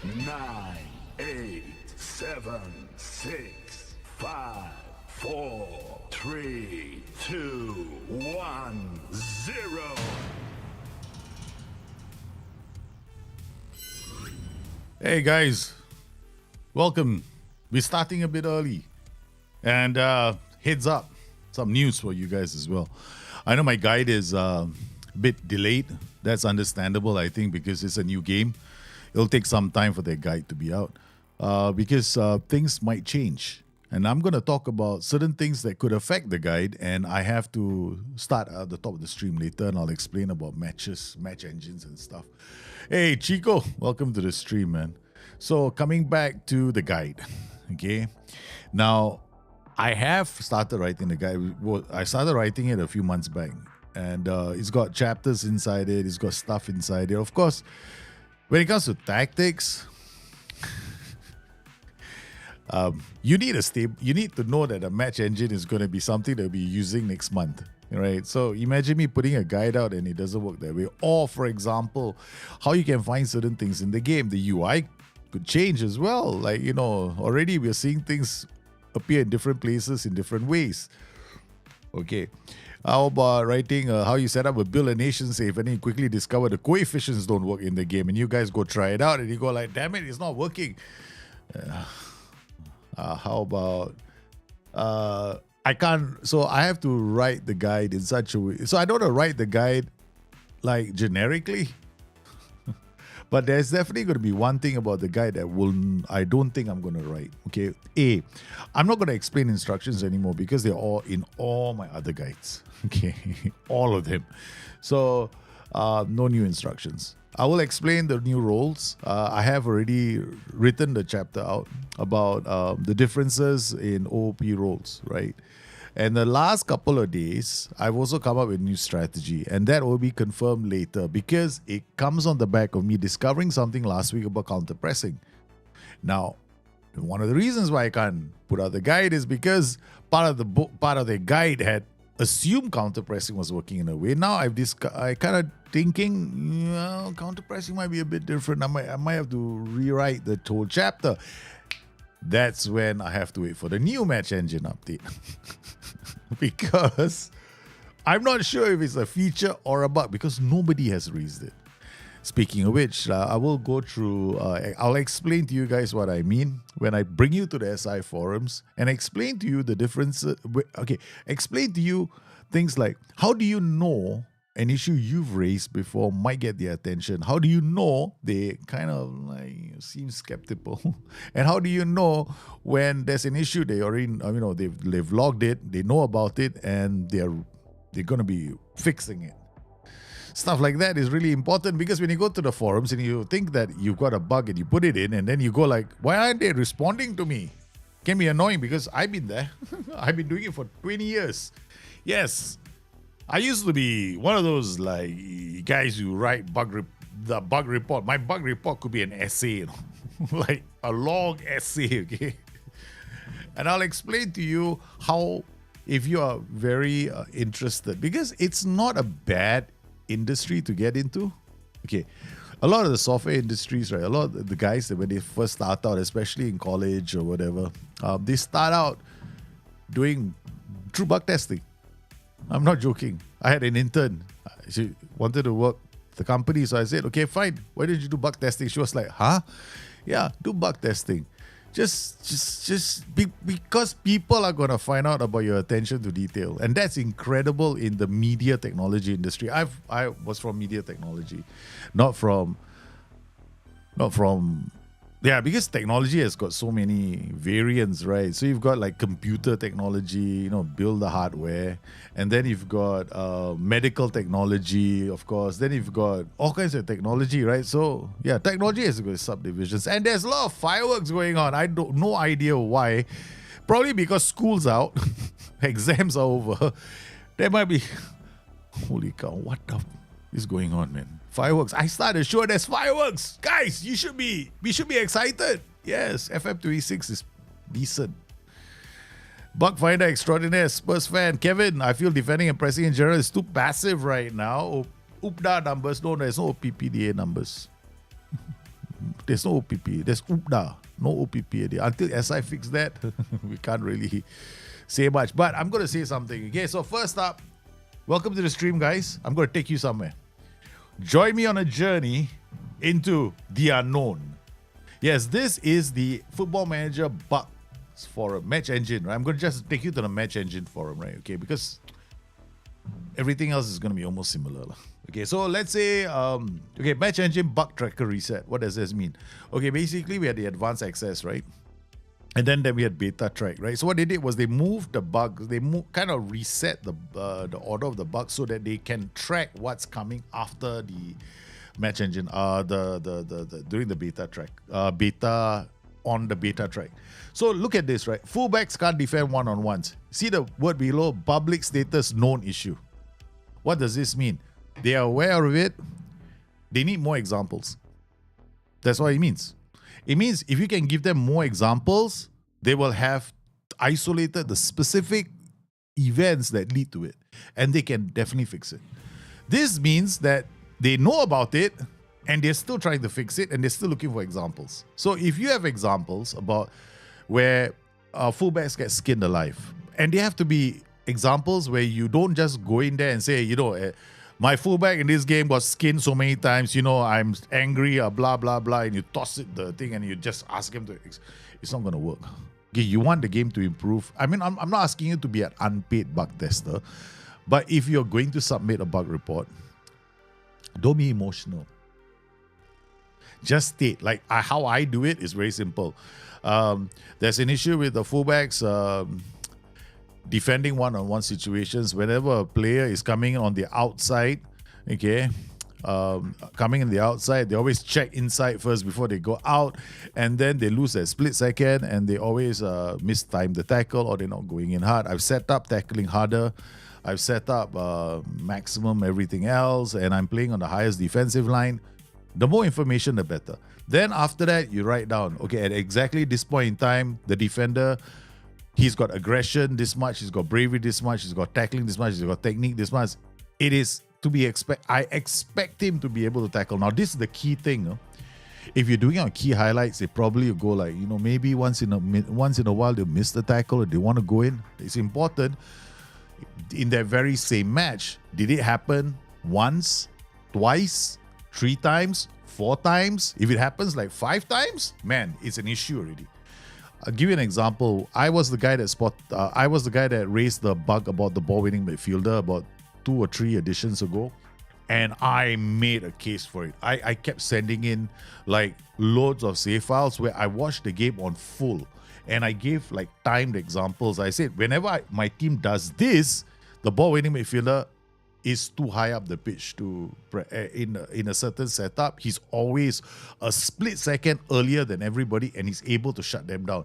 nine, eight, seven, six, five, four, three, two, one, zero. Hey guys, welcome. We're starting a bit early. And heads up, some news for you guys as well. I know my guide is a bit delayed. That's understandable, I think, because it's a new game. It'll take some time for their guide to be out because things might change. And I'm going to talk about certain things that could affect the guide. And I have to start at the top of the stream later and I'll explain about matches, match engines and stuff. Hey, Chico, welcome to the stream, man. So coming back to the guide, okay? Now, I have started writing the guide. Well, I started writing it a few months back. And it's got chapters inside it. It's got stuff inside it. Of course, when it comes to tactics, you need to know that a match engine is going to be something that we'll be using next month, right? So imagine me putting a guide out and it doesn't work that way. Or, for example, how you can find certain things in the game. The UI could change as well. Like, you know, already we're seeing things appear in different places in different ways. Okay. How about writing how you set up a build a nation safe and then you quickly discover the coefficients don't work in the game and you guys go try it out and you go like, damn it, it's not working. How about I have to write the guide in such a way. So I don't want to write the guide like generically. But there's definitely going to be one thing about the guide that I don't think I'm going to write. Okay. I'm not going to explain instructions anymore because they're all in all my other guides. Okay. All of them. So no new instructions. I will explain the new roles. I have already written the chapter out about the differences in OOP roles, right? And the last couple of days, I've also come up with a new strategy, and that will be confirmed later because it comes on the back of me discovering something last week about counter pressing. Now, one of the reasons why I can't put out the guide is because part of the guide had assumed counter pressing was working in a way. Now I kind of thinking, counter pressing might be a bit different. I might have to rewrite the whole chapter. That's when I have to wait for the new match engine update. Because I'm not sure if it's a feature or a bug because nobody has raised it. Speaking of which, I will go through, I'll explain to you guys what I mean when I bring you to the SI forums and explain to you the differences. Okay, explain to you things like, how do you know an issue you've raised before might get their attention? How do you know they kind of like seem skeptical? And how do you know when there's an issue they already, they've logged it, they know about it, and they're going to be fixing it? Stuff like that is really important because when you go to the forums and you think that you've got a bug and you put it in and then you go like, why aren't they responding to me? It can be annoying because I've been there. I've been doing it for 20 years. Yes. I used to be one of those like guys who write the bug report. My bug report could be an essay, like a long essay, okay? And I'll explain to you how, if you are very interested, because it's not a bad industry to get into. Okay, a lot of the software industries, right? A lot of the guys that when they first start out, especially in college or whatever, they start out doing true bug testing. I'm not joking. I had an intern. She wanted to work the company, so I said, okay, fine. Why did you do bug testing? She was like, huh? Yeah, do bug testing. Because people are going to find out about your attention to detail. And that's incredible in the media technology industry. I was from media technology, not from because technology has got so many variants, right? So you've got like computer technology, build the hardware. And then you've got medical technology, of course. Then you've got all kinds of technology, right? So yeah, technology has got subdivisions. And there's a lot of fireworks going on. No idea why. Probably because school's out, exams are over. There might be, holy cow, what is going on, man? Fireworks. I started sure there's fireworks. Guys, we should be excited. Yes, FM26 is decent. Bug Finder Extraordinaire, Spurs fan. Kevin, I feel defending and pressing in general is too passive right now. UPDA numbers. No, there's no PPDA numbers. There's no OPP. There's UPDA. No OPP. Until SI fix that, we can't really say much. But I'm going to say something. Okay, so first up, welcome to the stream, guys. I'm going to take you somewhere. Join me on a journey into the unknown. Yes, this is the Football Manager Bugs Forum, Match Engine, right? I'm going to just take you to the Match Engine Forum, right? Okay, because everything else is going to be almost similar. Okay, so let's say, Match Engine Bug Tracker Reset. What does this mean? Okay, basically we had the advanced access, right? And then we had beta track, right? So what they did was they moved the bugs, kind of reset the order of the bugs so that they can track what's coming after the match engine, during the beta track, on the beta track. So look at this, right? Fullbacks can't defend one-on-ones. See the word below, public status known issue. What does this mean? They are aware of it. They need more examples. That's what it means. It means if you can give them more examples, they will have isolated the specific events that lead to it, and they can definitely fix it. This means that they know about it, and they're still trying to fix it, and they're still looking for examples. So if you have examples about where fullbacks get skinned alive, and they have to be examples where you don't just go in there and say, my fullback in this game got skinned so many times, I'm angry, blah, blah, blah, and you toss it the thing and you just ask him to... It's not going to work. Okay, you want the game to improve. I mean, I'm not asking you to be an unpaid bug tester, but if you're going to submit a bug report, don't be emotional. Just state, how I do it is very simple. There's an issue with the fullbacks defending one-on-one situations. Whenever a player is coming on the outside, coming in the outside, they always check inside first before they go out, and then they lose a split second, and they always mistime the tackle, or they're not going in hard. I've set up tackling harder. I've set up maximum everything else, and I'm playing on the highest defensive line. The more information, the better. Then after that, you write down, okay, at exactly this point in time, the defender, he's got aggression this much, he's got bravery this much, he's got tackling this much, he's got technique this much. It is to be I expect him to be able to tackle. Now, this is the key thing. If you're doing it on key highlights, they probably go maybe once in a while they'll miss the tackle or they want to go in. It's important. In that very same match, did it happen once, twice, 3 times, 4 times? If it happens 5 times, man, it's an issue already. I'll give you an example. I was the guy that raised the bug about the ball-winning midfielder about 2 or 3 editions ago, and I made a case for it. I kept sending in loads of save files where I watched the game on full, and I gave timed examples. I said whenever my team does this, the ball-winning midfielder is too high up the pitch in a certain setup. He's always a split second earlier than everybody, and he's able to shut them down.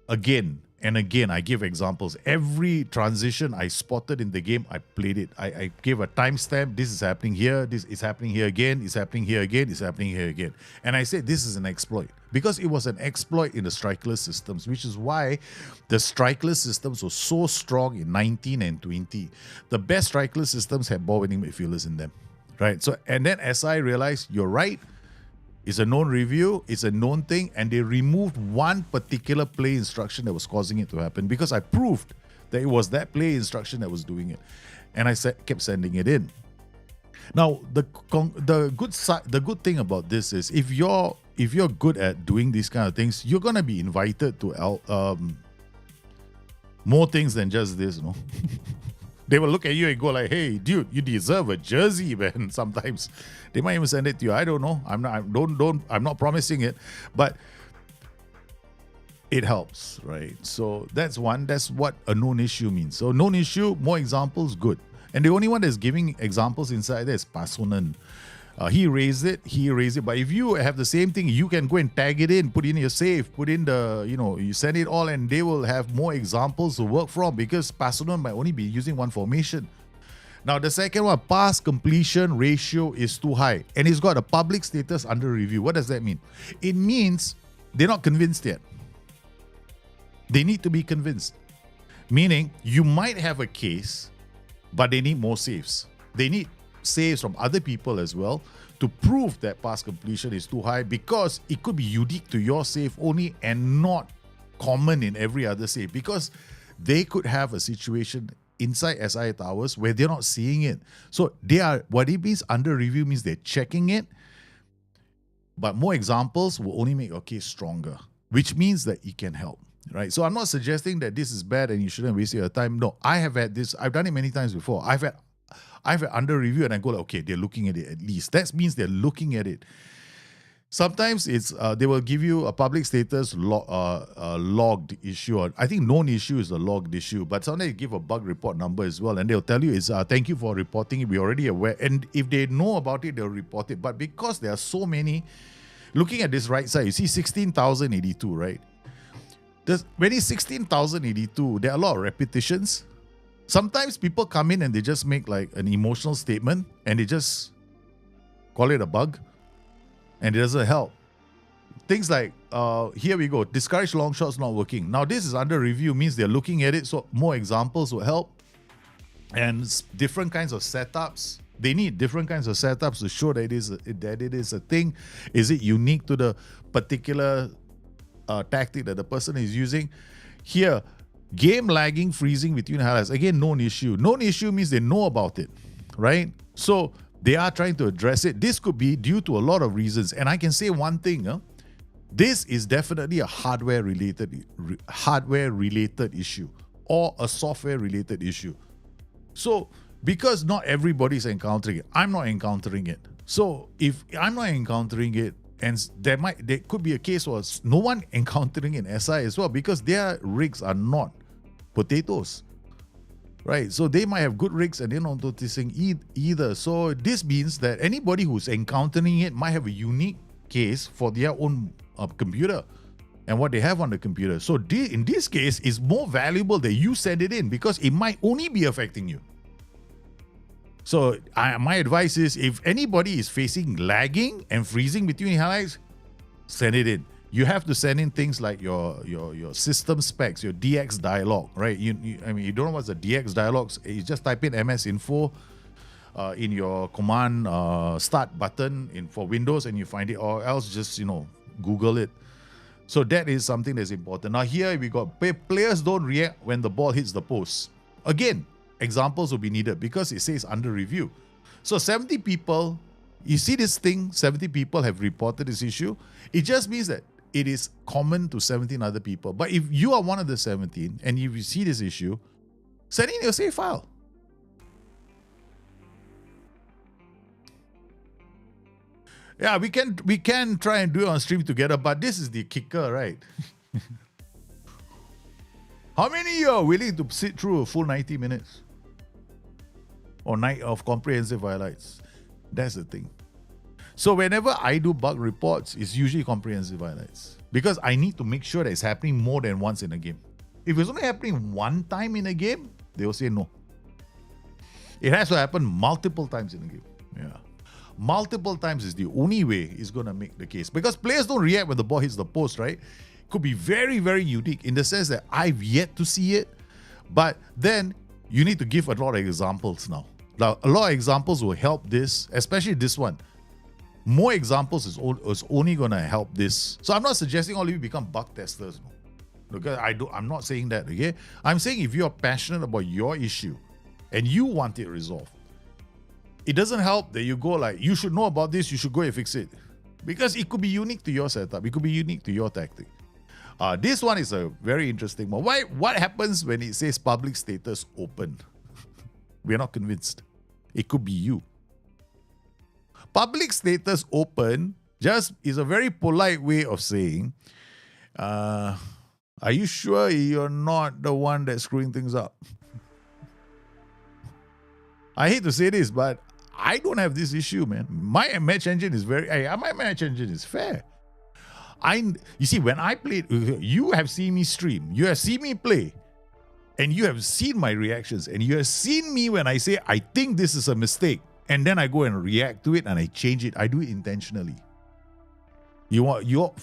Again and again, I give examples. Every transition I spotted in the game, I played it. I gave a timestamp. This is happening here. This is happening here again. It's happening here again. It's happening here again. And I said this is an exploit, because it was an exploit in the strikeless systems, which is why the strikeless systems were so strong in 19 and 20. The best strikeless systems had ball-winning midfielders in them, right? So, and then SI realized, you're right, it's a known review, it's a known thing, and they removed one particular play instruction that was causing it to happen, because I proved that it was that play instruction that was doing it. And I kept sending it in. Now, the good thing about this is if you're good at doing these kind of things, you're gonna be invited to more things than just this, They will look at you and go hey, dude, you deserve a jersey, man. Sometimes they might even send it to you. I don't know. I'm not promising it, but it helps, right? So that's one. That's what a known issue means. So known issue, more examples, good. And the only one that's giving examples inside there is Pasonen. He raised it. But if you have the same thing, you can go and tag it in, put in your save, put in you send it all, and they will have more examples to work from, because Pasonen might only be using one formation. Now, the second one, pass completion ratio is too high, and it's got a public status under review. What does that mean? It means they're not convinced yet. They need to be convinced. Meaning, you might have a case, but they need more saves. They need saves from other people as well to prove that pass completion is too high because it could be unique to your safe only and not common in every other safe, because they could have a situation inside SI towers where they're not seeing it. So they are, what it means under review means they're checking it, but more examples will only make your case stronger, which means that it can help, right? So I'm not suggesting that this is bad and you shouldn't waste your time. No, I have had this. I've done it many times before. I've had under review and I go like, okay, they're looking at it at least. That means they're looking at it. Sometimes it's they will give you a public status logged issue. Or I think known issue is a logged issue, but sometimes they give a bug report number as well, and they'll tell you it's thank you for reporting it. We're already aware, and if they know about it, they'll report it. But because there are so many, looking at this right side, you see 16,082, right? When it's 16,082, there are a lot of repetitions. Sometimes people come in and they just make like an emotional statement and they just call it a bug. And it doesn't help. Things like, here we go, discourage long shots not working. Now this is under review, means they're looking at it, so more examples will help. And different kinds of setups. They need different kinds of setups to show that it is a thing. Is it unique to the particular tactic that the person is using? Here, game lagging, freezing between highlights. Again, known issue. Known issue means they know about it, right? So they are trying to address it. This could be due to a lot of reasons. And I can say one thing. This is definitely a hardware-related issue or a software-related issue. So because not everybody's encountering it, I'm not encountering it. So if I'm not encountering it, and there could be a case where no one encountering in SI as well, because their rigs are not potatoes. Right, so they might have good rigs and they're not noticing either. So this means that anybody who's encountering it might have a unique case for their own computer and what they have on the computer. So in this case, it's more valuable that you send it in because it might only be affecting you. So my advice is, if anybody is facing lagging and freezing between highlights, send it in. You have to send in things like your system specs, your DX dialog, right? I mean, you don't know what's the DX dialogs. You just type in MS Info in your command start button for Windows, and you find it, or else just Google it. So that is something that's important. Now here we got players don't react when the ball hits the post. Again, examples will be needed because it says under review. So 70 people, you see this thing, 70 people have reported this issue. It just means that it is common to 17 other people. But if you are one of the 17 and if you see this issue, send in your save file. Yeah, we can try and do it on stream together, but this is the kicker, right? How many of you are willing to sit through a full 90 minutes? Or night of comprehensive highlights? That's the thing. So whenever I do bug reports, it's usually comprehensive highlights. Because I need to make sure that it's happening more than once in a game. If it's only happening one time in a game, they will say no. It has to happen multiple times in a game. Yeah. Multiple times is the only way it's going to make the case. Because players don't react when the ball hits the post, right? It could be very, very unique in the sense that I've yet to see it. But then you need to give a lot of examples now. Now, a lot of examples will help this, especially this one. More examples is only going to help this. So I'm not suggesting all of you become bug testers. No. Because I'm not saying that, okay? I'm saying if you're passionate about your issue and you want it resolved, it doesn't help that you go like, you should know about this, you should go and fix it. Because it could be unique to your setup. It could be unique to your tactic. This one is a very interesting one. What happens when it says public status open? We're not convinced. It could be you. Public status open just is a very polite way of saying, are you sure you're not the one that's screwing things up? I hate to say this, but I don't have this issue, man. My match engine is my match engine is fair. You see, when I played, you have seen me stream, you have seen me play, and you have seen my reactions, and you have seen me when I say, I think this is a mistake, and then I go and react to it and I change it. I do it intentionally. You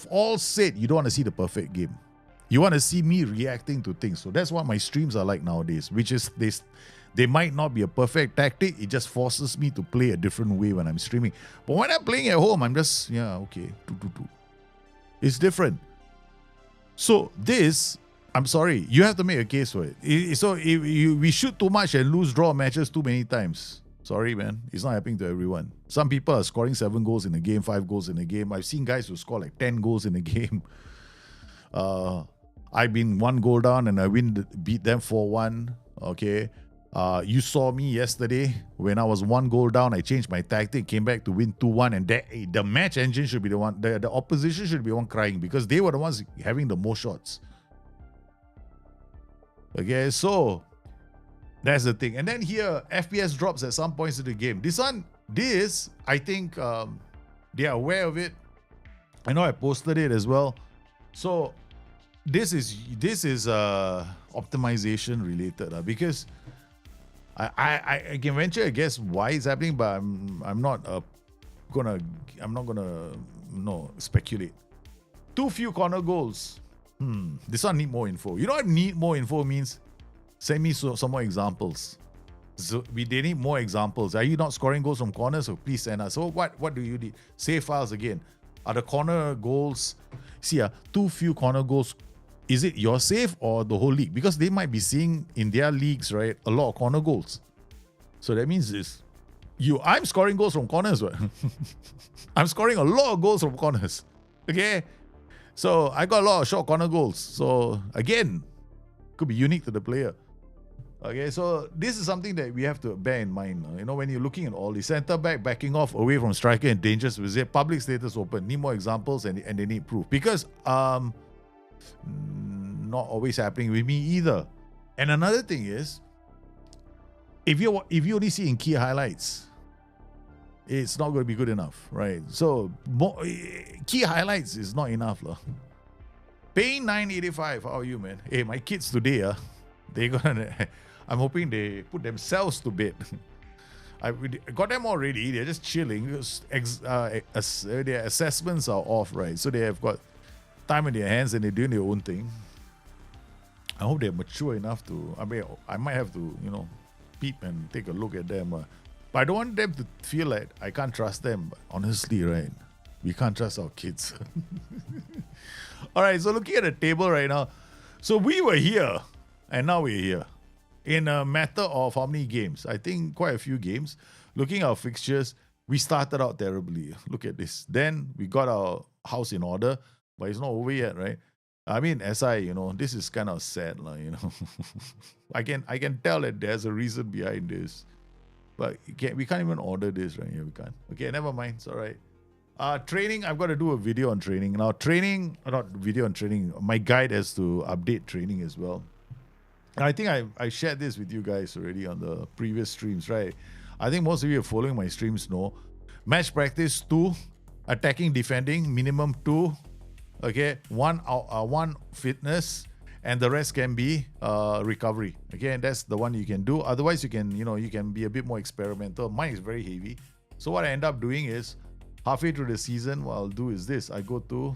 all said you don't want to see the perfect game. You want to see me reacting to things. So that's what my streams are like nowadays, which is They might not be a perfect tactic. It just forces me to play a different way when I'm streaming. But when I'm playing at home, I'm just, okay. It's different. So this, I'm sorry, you have to make a case for it. So if we shoot too much and lose draw matches too many times. Sorry, man. It's not happening to everyone. Some people are scoring 7 goals in a game, 5 goals in a game. I've seen guys who score like 10 goals in a game. I've been 1 goal down and I beat them 4-1. Okay. You saw me yesterday when I was 1 goal down. I changed my tactic, came back to win 2-1, and the match engine should be the one. The opposition should be the one crying because they were the ones having the most shots. Okay, so that's the thing. And then here, FPS drops at some points in the game. I think they are aware of it. I know I posted it as well. So this is optimization related because I can venture a guess why it's happening, but I'm not gonna speculate. Too few corner goals. This one need more info. You know what need more info means? Send me some more examples. So they need more examples. Are you not scoring goals from corners? So please send us. So what do you need? Save files again. Are the corner goals? See, too few corner goals. Is it your save or the whole league? Because they might be seeing in their leagues, right, a lot of corner goals. So that means I'm scoring goals from corners. Right? I'm scoring a lot of goals from corners. Okay? So I got a lot of short corner goals. So again, could be unique to the player. Okay, so this is something that we have to bear in mind. When you're looking at all the center back backing off away from striker and dangerous visit, public status open. Need more examples and they need proof. Because not always happening with me either. And another thing is, if you only see in key highlights, it's not going to be good enough, right? So key highlights is not enough, lah. Paying $9.85. How are you, man? Hey, my kids today, they gonna. I'm hoping they put themselves to bed. I got them all ready. They're just chilling. Their assessments are off, right? So they have got time in their hands and they're doing their own thing. I hope they're mature enough to. I might have to, peep and take a look at them. But I don't want them to feel like I can't trust them. But honestly, right, we can't trust our kids. All right, so looking at the table right now. So we were here and now we're here. In a matter of how many games? I think quite a few games. Looking at our fixtures, we started out terribly. Look at this. Then we got our house in order, but it's not over yet, right? I mean, this is kind of sad, I can tell that there's a reason behind this, but we can't even order this, right? Yeah, we can't. Okay, never mind. It's all right. Training, I've got to do a video on training. Now, not video on training. My guide has to update training as well. I think I shared this with you guys already on the previous streams, right? I think most of you are following my streams know. Match practice 2, attacking, defending, minimum 2. Okay, one fitness, and the rest can be recovery. Okay, and that's the one you can do. Otherwise, you can be a bit more experimental. Mine is very heavy. So what I end up doing is halfway through the season, what I'll do is this: I go to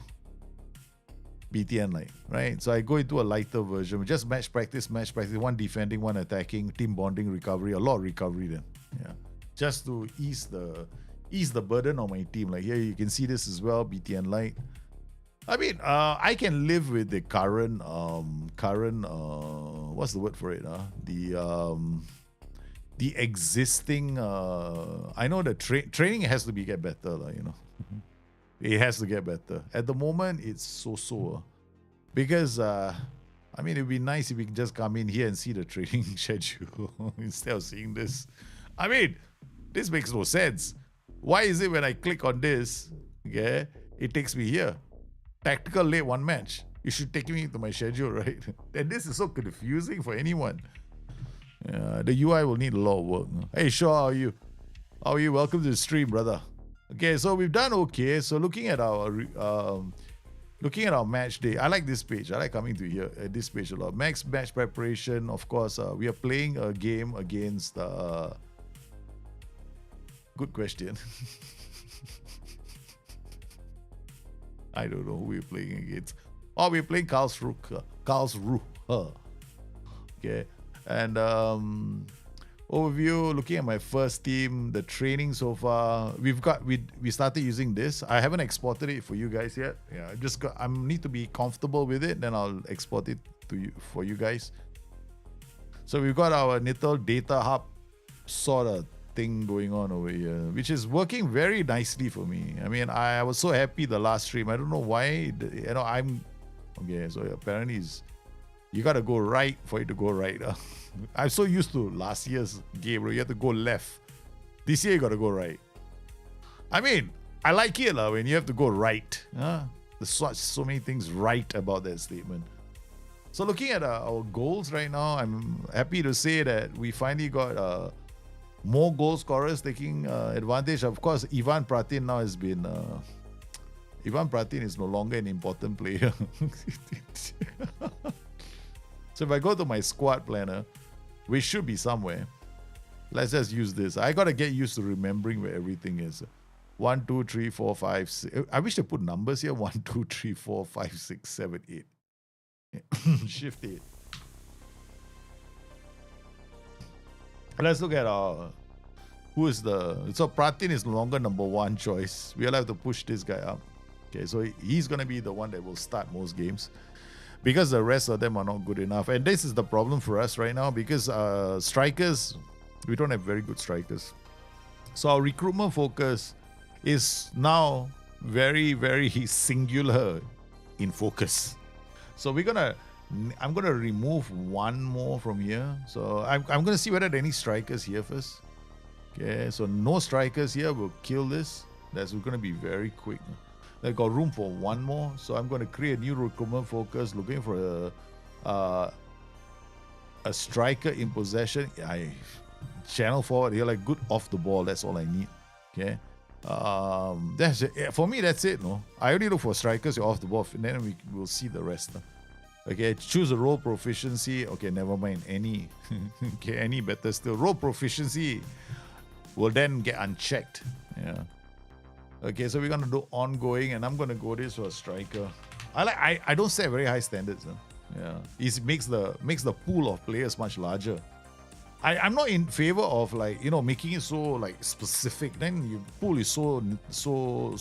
BTN line, right? So I go into a lighter version, just match practice, one defending, one attacking, team bonding, recovery, a lot of recovery then. Yeah. Just to ease the burden on my team. Like here you can see this as well, BTN light. I mean, I can live with the current what's the word for it? The existing I know the training has to get better, It has to get better. At the moment, it's so. Because, it'd be nice if we can just come in here and see the training schedule instead of seeing this. This makes no sense. Why is it when I click on this, okay, it takes me here? Tactical late 1 match. You should take me to my schedule, right? And this is so confusing for anyone. The UI will need a lot of work. Hey, Shaw, how are you? How are you? Welcome to the stream, brother. Okay, so we've done okay. So looking at our match day, I like this page. I like coming to here at this page a lot. Max match preparation. Of course, we are playing a game against. Good question. I don't know who we're playing against. Oh, we're playing Karlsruhe. Okay, and Overview, looking at my first team, the training so far. We started using this. I haven't exported it for you guys yet. Yeah, I need to be comfortable with it, then I'll export it to you for you guys. So we've got our little data hub sort of thing going on over here, which is working very nicely for me. I mean, I was so happy the last stream. I don't know why. I'm okay. So apparently, you gotta go right for it to go right. I'm so used to last year's game where you have to go left. This year you gotta go right. I mean, I like it when you have to go right. There's so many things right about that statement. So looking at our goals right now, I'm happy to say that we finally got more goal scorers taking advantage. Of course, Ivan Pratin now has been... Ivan Pratin is no longer an important player. So if I go to my squad planner, we should be somewhere. Let's just use this. I got to get used to remembering where everything is. 1, 2, 3, 4, 5, 6. I wish they put numbers here. 1, 2, 3, 4, 5, 6, 7, 8. Shift 8. Let's look at who is so Pratin is no longer number 1 choice. We'll have to push this guy up. Okay, so he's going to be the one that will start most games because the rest of them are not good enough. And this is the problem for us right now because strikers, we don't have very good strikers. So our recruitment focus is now very, very singular in focus. So I'm gonna remove one more from here. So I'm gonna see whether there are any strikers here first. Okay, so no strikers here. We'll kill this. We're gonna be very quick. I got room for one more, so I'm gonna create a new recruitment focus, looking for a striker in possession. I channel forward here, like good off the ball. That's all I need. Okay. That's it. For me, that's it. No, I only look for strikers off the ball, and then we'll see the rest. Okay, choose a role proficiency. Okay, never mind. Any better still. Role proficiency will then get unchecked. Yeah. Okay, so we're gonna do ongoing, and I'm gonna go this for a striker. I don't set very high standards. Yeah, it makes the pool of players much larger. I'm not in favor of making it so specific. Then your pool is so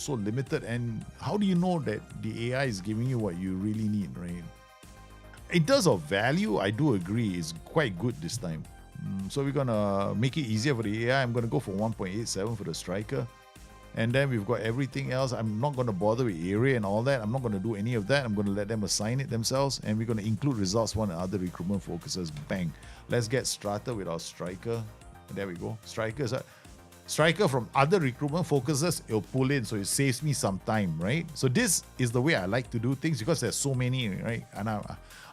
limited, and how do you know that the AI is giving you what you really need, right? In terms of value, I do agree it's quite good this time. So we're gonna make it easier for the AI. I'm gonna go for 1.87 for the striker. And then we've got everything else. I'm not going to bother with area and all that. I'm not going to do any of that. I'm going to let them assign it themselves. And we're going to include results one and other recruitment focuses. Bang. Let's get started with our striker. There we go. Striker from other recruitment focuses, it'll pull in. So it saves me some time, right? So this is the way I like to do things because there's so many, right? And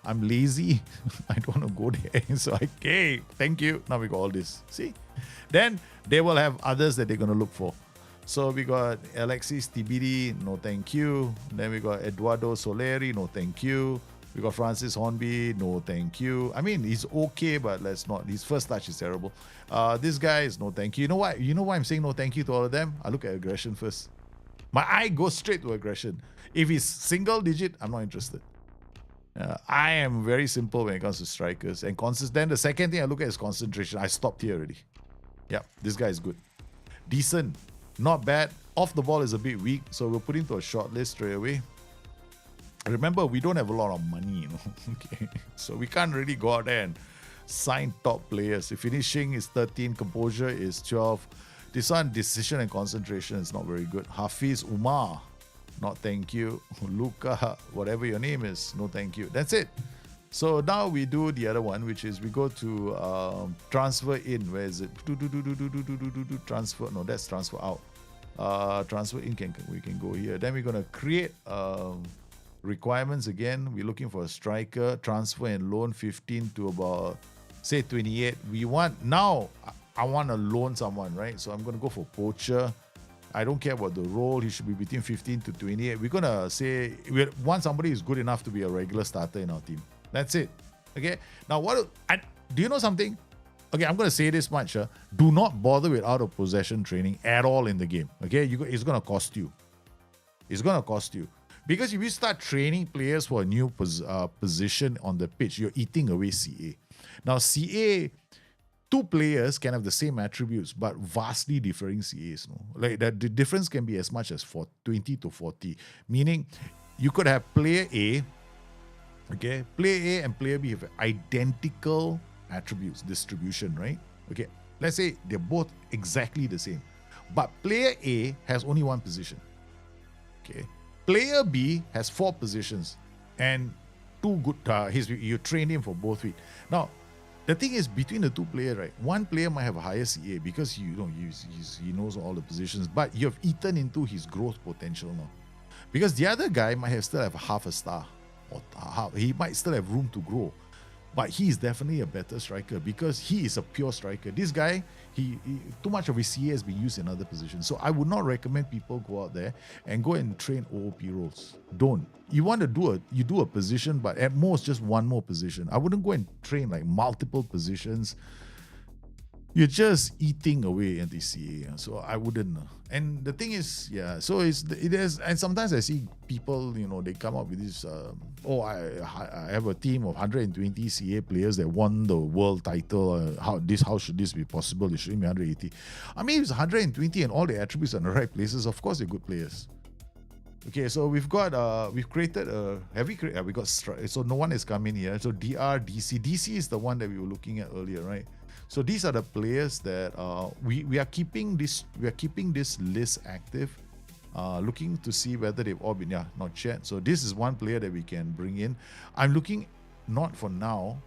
I'm lazy. I don't want to go there. So okay, thank you. Now we got all this. See? Then they will have others that they're going to look for. So we got Alexis TBD, no thank you. Then we got Eduardo Soleri, no thank you. We got Francis Hornby, no thank you. I mean, he's okay, but let's not. His first touch is terrible. This guy is no thank you. You know why? You know why I'm saying no thank you to all of them? I look at aggression first. My eye goes straight to aggression. If he's single digit, I'm not interested. I am very simple when it comes to strikers. And then the second thing I look at is concentration. I stopped here already. Yeah, this guy is good. Decent. Not bad. Off the ball is a bit weak, so we'll put him to a short list straight away. Remember, we don't have a lot of money, Okay, so we can't really go out there and sign top players. The finishing is 13, composure is 12. This one, decision and concentration is not very good. Hafiz Umar, not thank you. Luca, whatever your name is, no thank you. That's it. So now we do the other one, which is we go to transfer in. Where is it? Transfer. No, that's transfer out. Transfer in, we can go here. Then we're going to create requirements again. We're looking for a striker. Transfer and loan 15 to about, say, 28. We want, now I want to loan someone, right? So I'm going to go for poacher. I don't care about the role. He should be between 15 to 28. We're going to say we want somebody who's good enough to be a regular starter in our team. That's it. Okay. Now, do you know something? Okay, I'm going to say this much. Do not bother with out of possession training at all in the game. Okay, it's going to cost you. It's going to cost you. Because if you start training players for a new position on the pitch, you're eating away CA. Now, CA two players can have the same attributes but vastly differing CAs. No? Like the difference can be as much as 20 to 40. Meaning you could have player A, okay, player A and player B have identical attributes, distribution, right? Okay, let's say they're both exactly the same. But player A has only one position. Okay. Player B has 4 positions and 2 good you train him for both weeks. Now, the thing is, between the 2 players, right? One player might have a higher CA because he knows all the positions, but you have eaten into his growth potential now. Because the other guy might still have half a star, or he might still have room to grow. But he is definitely a better striker because he is a pure striker. This guy, he too much of his CA has been used in other positions. So I would not recommend people go out there and go and train OOP roles. Don't. You want to do a position, but at most just one more position. I wouldn't go and train like multiple positions. You're just eating away at the CA. So I wouldn't. And the thing is, yeah, so it is, and sometimes I see people, they come up with this, I have a team of 120 CA players that won the world title. How should this be possible? It should be 180. I mean, if it's 120 and all the attributes are in the right places, of course they're good players. Okay, so we've created we got, so no one has come in here. So DC is the one that we were looking at earlier, right? So these are the players that we are keeping this list active, looking to see whether they've all been not yet. So this is one player that we can bring in. I'm looking not for now,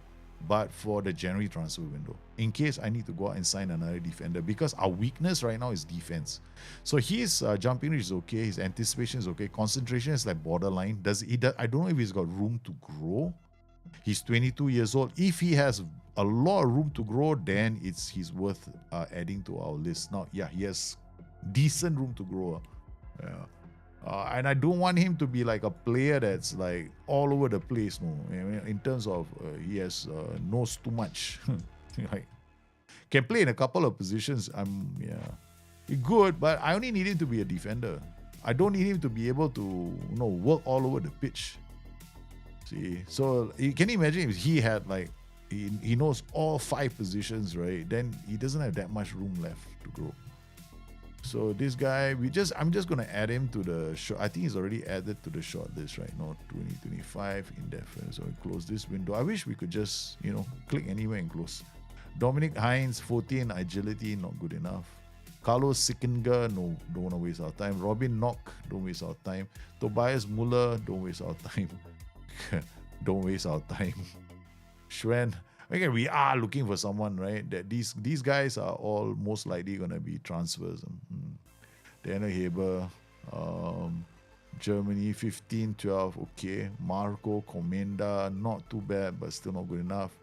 but for the January transfer window, in case I need to go out and sign another defender, because our weakness right now is defense. So his jumping reach is okay, his anticipation is okay, concentration is like borderline. I don't know if he's got room to grow. He's 22 years old. If he has a lot of room to grow, then he's worth adding to our list. Now, yeah, he has decent room to grow. Yeah. And I don't want him to be like a player that's like all over the place. No, I mean, in terms of he knows too much. Like, can play in a couple of positions. He's good, but I only need him to be a defender. I don't need him to be able to work all over the pitch. See, so you can imagine if he had like he knows all 5 positions, right? Then he doesn't have that much room left to grow. So this guy, I'm just gonna add him to the short. I think he's already added to the short list right now. 2025 indefinite. So we close this window. I wish we could just click anywhere and close. Dominic Hines, 14 agility, not good enough. Carlos Sickinger, no, don't want to waste our time. Robin Nock, don't waste our time. Tobias Muller, don't waste our time. Don't waste our time. Schwen, again, we are looking for someone, right? That these guys are all most likely going to be transfers. Daniel Haber, Germany, 15-12, okay. Marco Comenda, not too bad, but still not good enough.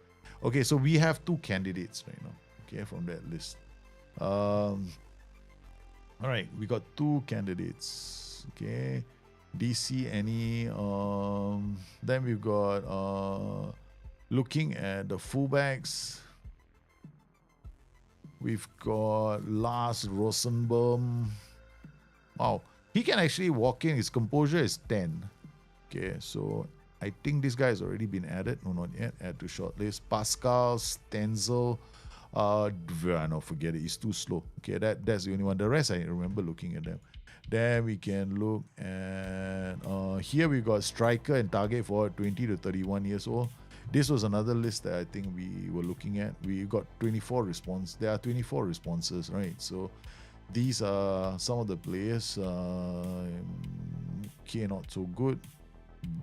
Okay, so we have 2 candidates right now, okay, from that list. All right, we got 2 candidates, okay. DC, any. Then we've got looking at the fullbacks. We've got Lars Rosenbaum. Wow, he can actually walk in. His composure is 10. Okay, so I think this guy has already been added. No, not yet. Add to shortlist. Pascal Stenzel. No, forget it. He's too slow. Okay, that's the only one. The rest I remember looking at them. Then we can look at here we got striker and target for 20 to 31 years old. This was another list that I think we were looking at. We got 24 response. There are 24 responses, right? So these are some of the players. Okay, not so good.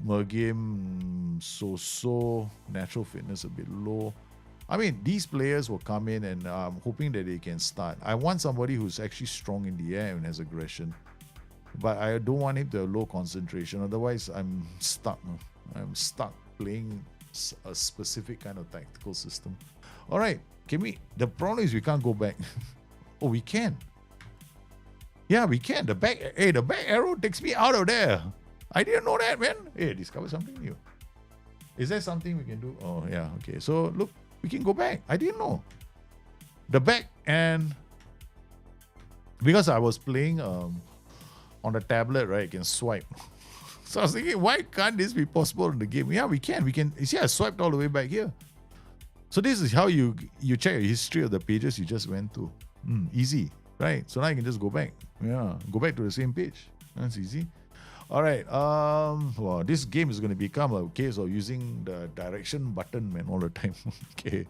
Mergame, so natural fitness a bit low. I mean, these players will come in and I'm hoping that they can start. I want somebody who's actually strong in the air and has aggression. But I don't want him to have low concentration. Otherwise, I'm stuck. I'm stuck playing a specific kind of tactical system. All right. The problem is we can't go back. Oh, we can. Yeah, we can. The back arrow takes me out of there. I didn't know that, man. Hey, discover something new. Is there something we can do? Oh, yeah. Okay. So, look. We can go back. I didn't know. The back, and because I was playing on the tablet, right, I can swipe. So I was thinking, why can't this be possible in the game? Yeah, we can. You see, I swiped all the way back here. So this is how you check your history of the pages you just went to. Easy, right? So now you can just go back. Yeah, go back to the same page. That's easy. All right. Well, this game is going to become a case of using the direction button, man, all the time. Okay.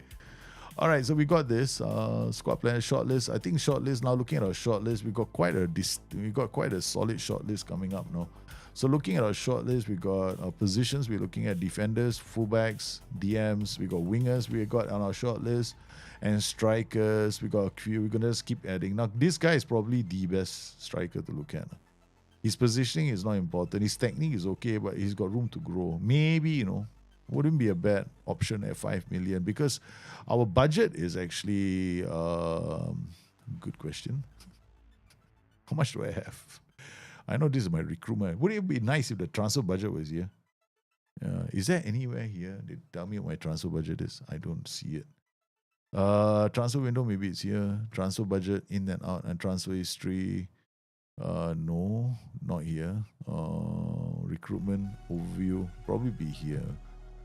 All right. So we got this squad planner shortlist. I think shortlist. Now looking at our shortlist, we got quite a solid shortlist coming up now. So looking at our shortlist, we got our positions. We're looking at defenders, fullbacks, DMs. We got wingers. We got on our shortlist, and strikers. We got a few. We're gonna just keep adding. Now this guy is probably the best striker to look at. His positioning is not important. His technique is okay, but he's got room to grow. Maybe, wouldn't be a bad option at 5 million because our budget is actually good question. How much do I have? I know this is my recruitment. Would it be nice if the transfer budget was here? Is there anywhere here? They tell me what my transfer budget is. I don't see it. Transfer window, maybe it's here. Transfer budget, in and out, and transfer history. No, not here. Recruitment overview, probably be here.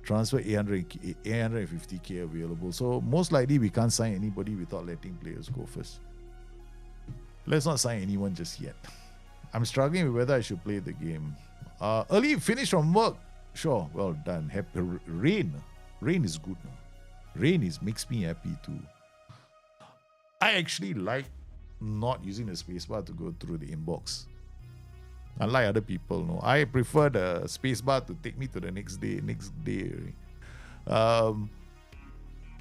Transfer 850k available. So most likely we can't sign anybody without letting players go first. Let's not sign anyone just yet. I'm struggling with whether I should play the game. Early finish from work. Sure, well done. Happy rain. Rain is good now. Rain makes me happy too. I actually like not using the spacebar to go through the inbox. Unlike other people, no. I prefer the spacebar to take me to the next day.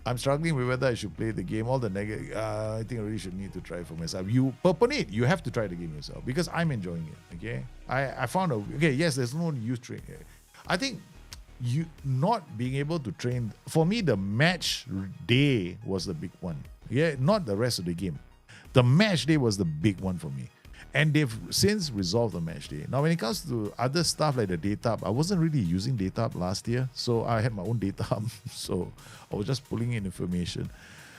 I'm struggling with whether I should play the game. All the negative, I think I really should need to try for myself. You have to try the game yourself because I'm enjoying it. Okay, I found yes, there's no use training. I think you not being able to train, for me, the match day was the big one. Yeah, not the rest of the game. The match day was the big one for me. And they've since resolved the match day. Now, when it comes to other stuff like the data hub, I wasn't really using data hub last year. So I had my own data hub. So I was just pulling in information.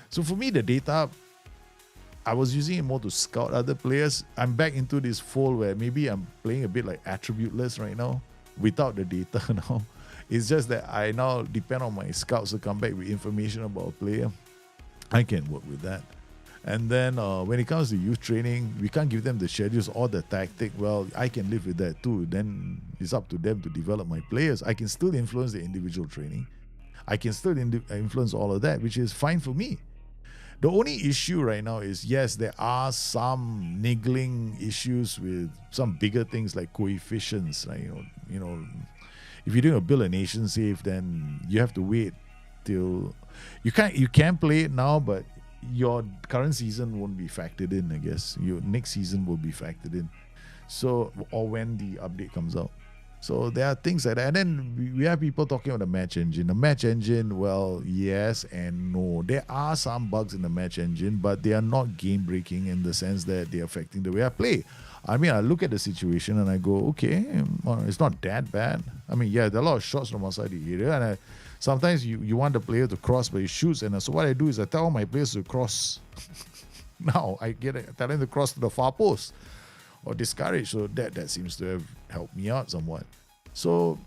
So for me, the data hub, I was using it more to scout other players. I'm back into this fold where maybe I'm playing a bit like attributeless right now without the data now. It's just that I now depend on my scouts to come back with information about a player. I can work with that. And then when it comes to youth training, we can't give them the schedules or the tactic. Well, I can live with that too. Then it's up to them to develop my players. I can still influence the individual training. I can still influence all of that, which is fine for me. The only issue right now is, yes, there are some niggling issues with some bigger things like coefficients. Like, if you're doing a build a nation save, then you have to wait till you can play it now, but your current season won't be factored in, I guess. Your next season will be factored in. So, or when the update comes out. So there are things like that. And then we have people talking about the match engine. The match engine, well, yes and no. There are some bugs in the match engine, but they are not game-breaking in the sense that they're affecting the way I play. I mean, I look at the situation and I go, okay, it's not that bad. I mean, yeah, there are a lot of shots from outside the area, and sometimes you want the player to cross, but he shoots. And so what I do is I tell all my players to cross. Now I tell them to cross to the far post or discourage. So that seems to have helped me out somewhat. So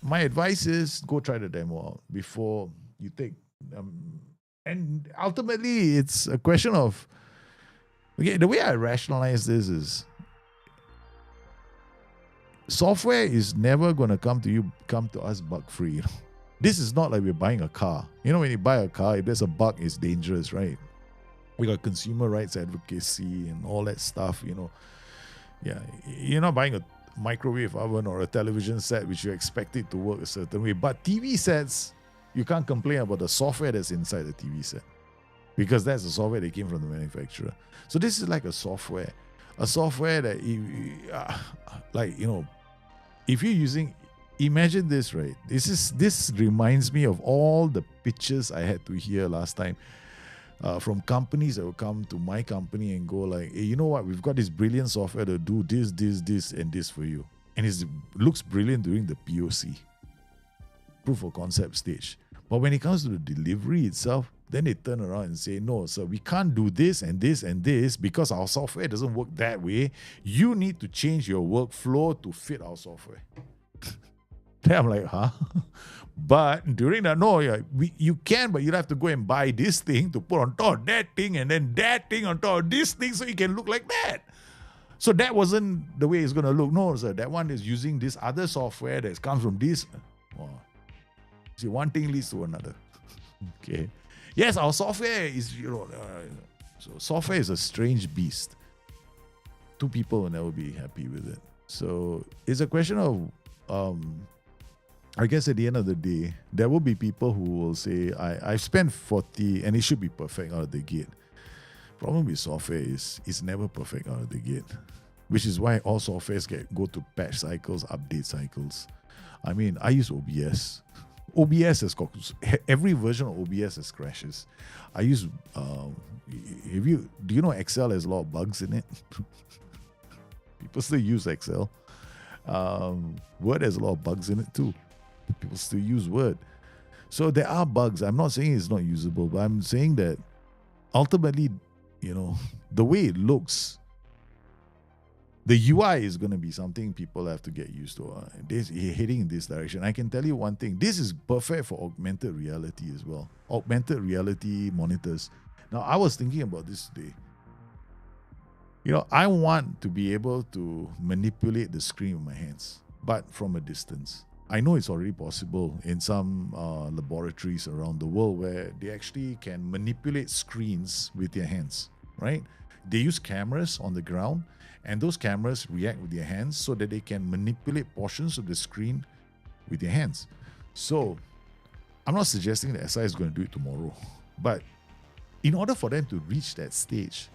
my advice is go try the demo out before you take. And ultimately, it's a question of, okay, the way I rationalize this is, software is never going to come to us bug-free. This is not like we're buying a car. When you buy a car, if there's a bug, it's dangerous, right? We got consumer rights advocacy and all that stuff, Yeah, you're not buying a microwave oven or a television set which you expect it to work a certain way. But TV sets, you can't complain about the software that's inside the TV set because that's the software that came from the manufacturer. So this is like a software that, if you're using, imagine this, right? This reminds me of all the pitches I had to hear last time from companies that will come to my company and go like, hey, you know what? We've got this brilliant software to do this, and this for you. And it looks brilliant during the POC, proof of concept stage. But when it comes to the delivery itself, then they turn around and say, no, sir, we can't do this and this and this because our software doesn't work that way. You need to change your workflow to fit our software. Then I'm like, huh? But during that, no, you can, but you'll have to go and buy this thing to put on top of that thing, and then that thing on top of this thing, so you can look like that. So that wasn't the way it's going to look. No, sir, that one is using this other software that comes from this. Oh. See, one thing leads to another. Okay. Yes, our software is, so software is a strange beast. Two people will never be happy with it. So it's a question of, I guess at the end of the day, there will be people who will say, I've spent 40 and it should be perfect out of the gate. Problem with software is it's never perfect out of the gate, which is why all softwares go to patch cycles, update cycles. I mean, I use OBS. OBS has got, every version of OBS has crashes. I use, do you know Excel has a lot of bugs in it? People still use Excel. Word has a lot of bugs in it too. People still use Word. So there are bugs. I'm not saying it's not usable, but I'm saying that ultimately, the way it looks, the UI is going to be something people have to get used to. Heading in this direction. I can tell you one thing. This is perfect for augmented reality as well. Augmented reality monitors. Now, I was thinking about this today. I want to be able to manipulate the screen with my hands, but from a distance. I know it's already possible in some laboratories around the world where they actually can manipulate screens with their hands, right? They use cameras on the ground, and those cameras react with their hands so that they can manipulate portions of the screen with their hands. So I'm not suggesting that SI is going to do it tomorrow, but in order for them to reach that stage,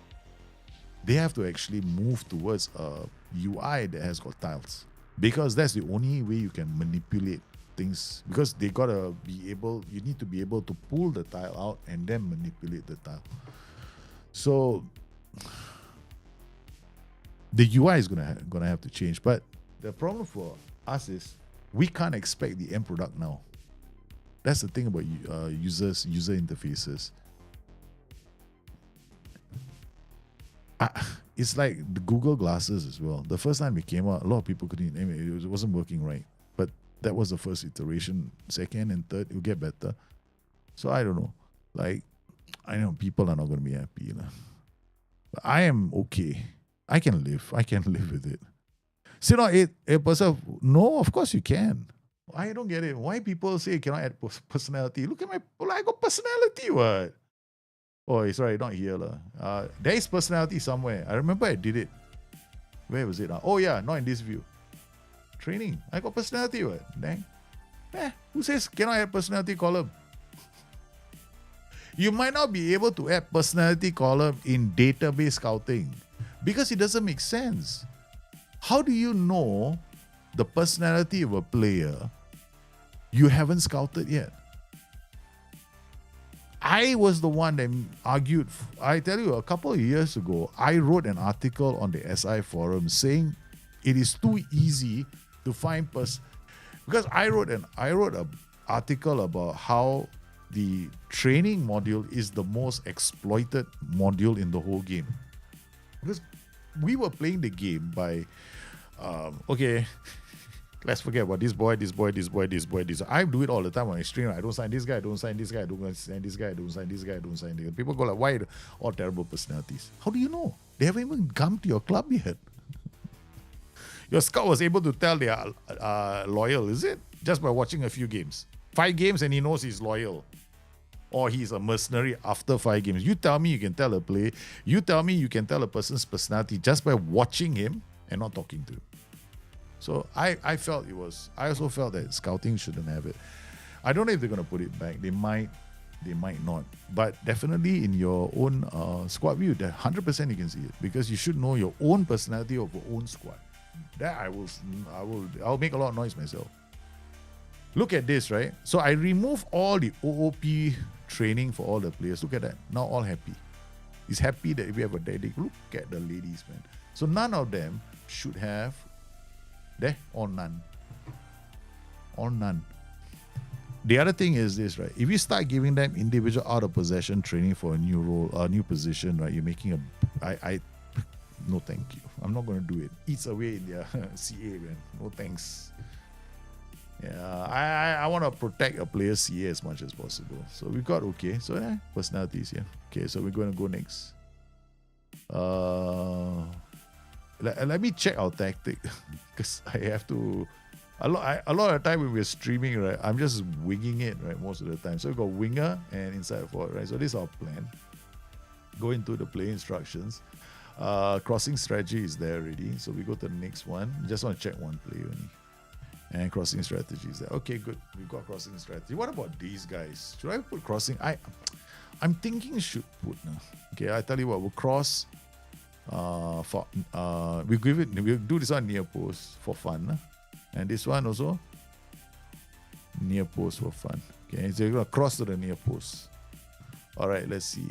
they have to actually move towards a UI that has got tiles, because that's the only way you can manipulate things, because they gotta be able, you need to be able to pull the tile out and then manipulate the tile. So the UI is gonna have to change, but the problem for us is we can't expect the end product now. That's the thing about user interfaces. It's like the Google glasses as well. The first time it came out, a lot of people couldn't. It wasn't working right. But that was the first iteration. Second and third, it'll get better. So I don't know. Like, I know people are not going to be happy. But I am okay. I can live with it. So a person. No, of course you can. I don't get it. Why people say cannot add personality? Look at I got personality, what? Oh, sorry, not here. There is personality somewhere. I remember I did it. Where was it? Oh, yeah, not in this view. Training. I got personality, what? Dang. Who says cannot add personality column? You might not be able to add personality column in database scouting because it doesn't make sense. How do you know the personality of a player you haven't scouted yet? I was the one that argued. I tell you, a couple of years ago, I wrote an article on the SI forum saying it is too easy to find because I wrote an article about how the training module is the most exploited module in the whole game. Because we were playing the game by, let's forget about this boy. I do it all the time when I stream. I don't sign this guy, I don't sign this guy, I don't sign this guy, I don't sign this guy, I don't sign this guy. People go like, why all terrible personalities? How do you know? They haven't even come to your club yet. Your scout was able to tell they are loyal, is it? Just by watching a few games. 5 games and he knows he's loyal. Or he's a mercenary after 5 games. You tell me you can tell a player. You tell me you can tell a person's personality just by watching him and not talking to him. So I also felt that scouting shouldn't have it. I don't know if they're going to put it back. They might not. But definitely in your own squad view, that 100% you can see it, because you should know your own personality of your own squad. That I'll make a lot of noise myself. Look at this, right? So I remove all the OOP training for all the players. Look at that. Now all happy. He's happy that we have a daddy. Look at the ladies, man. So none of them should have or none. Or none. The other thing is this, right? If you start giving them individual out of possession training for a new role, a new position, right? You're making no thank you. I'm not going to do it. Eats away in their CA, man. No thanks. Yeah, I want to protect a player's CA as much as possible. So we got okay. So personalities, yeah. Okay, so we're going to go next. Let me check our tactic because I have to. A lot of the time when we're streaming, right, I'm just winging it, right, most of the time. So we got winger and inside forward, right. So this is our plan. Go into the play instructions. Crossing strategy is there already. So we go to the next one. Just want to check one play only. And crossing strategy is there. Okay, good. We've got crossing strategy. What about these guys? Should I put crossing? I'm thinking should put now. Okay, I tell you what, we'll cross. We'll do this one near post for fun. And this one also near post for fun. Okay, so you're gonna cross to the near post. Alright, let's see.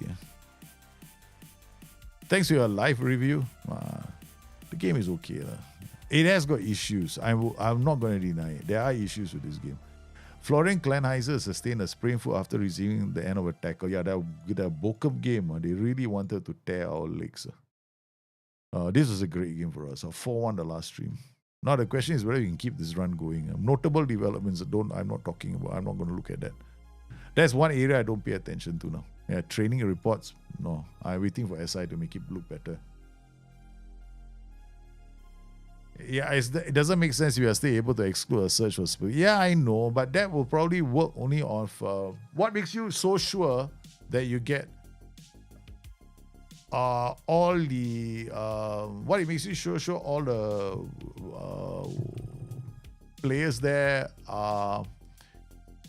Thanks for your live review. The game is okay. It has got issues. I'm not going to deny it. There are issues with this game. Florian Kleinheiser sustained a sprained foot after receiving the end of a tackle. Yeah, that Bochum game, they really wanted to tear our legs. This was a great game for us. 4-1 the last stream. Now the question is whether we can keep this run going. Notable developments, I'm not talking about. I'm not going to look at that. That's one area I don't pay attention to now. Yeah, training reports, no. I'm waiting for SI to make it look better. Yeah, it doesn't make sense if you are still able to exclude a search for spill. Yeah, I know, but that will probably work only on what makes you so sure that you get all the what it makes you sure all the players there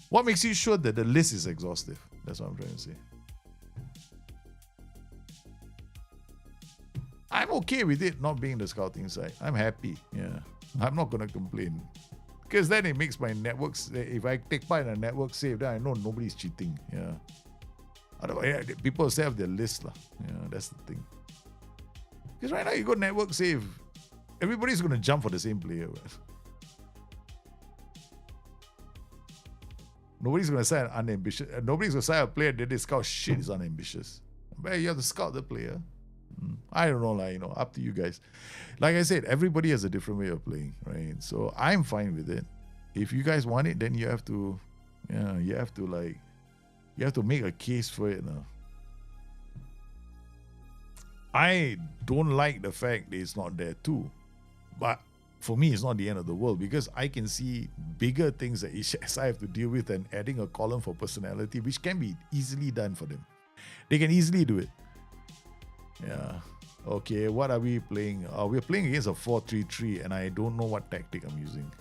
what makes you sure that the list is exhaustive? That's what I'm trying to say. I'm okay with it not being the scouting side. I'm happy. Yeah. I'm not going to complain. Because then it makes my networks, if I take part in a network save, then I know nobody's cheating. Yeah. Otherwise, people still have their list. Yeah, that's the thing. Because right now you go network save, everybody's going to jump for the same player. Right? Nobody's going to sign unambitious. Nobody's going to sign a player that they scout shit is unambitious. But you have to scout the player. I don't know, up to you guys. Like I said, everybody has a different way of playing, right? So I'm fine with it. If you guys want it, then you have to make a case for it now. I don't like the fact that it's not there too. But for me, it's not the end of the world because I can see bigger things that I have to deal with than adding a column for personality, which can be easily done for them. They can easily do it. Yeah. Okay, what are we playing? We're playing against a 4-3-3 and I don't know what tactic I'm using.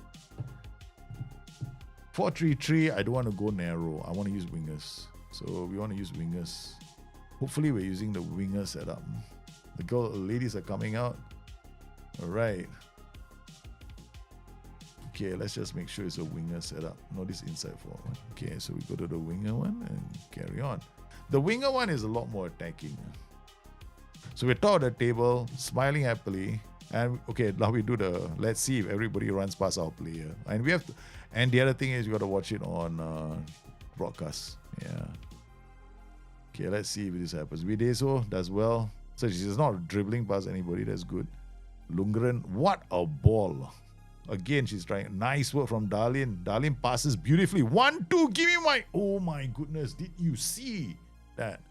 4-3-3, I don't want to go narrow. I want to use wingers. So we want to use wingers. Hopefully we're using the winger setup. The ladies are coming out. All right. Okay, let's just make sure it's a winger setup. No, this inside forward. Okay, so we go to the winger one and carry on. The winger one is a lot more attacking. So we're top of the table, smiling happily. And okay, now we do let's see if everybody runs past our player. And we have to, and the other thing is you got to watch it on broadcast. Yeah. Okay, let's see if this happens. Videso does well. So she's not dribbling past anybody. That's good. Lundgren, what a ball. Again, she's trying. Nice work from Darlene. Darlene passes beautifully. 1-2, give me my... Oh my goodness, did you see that?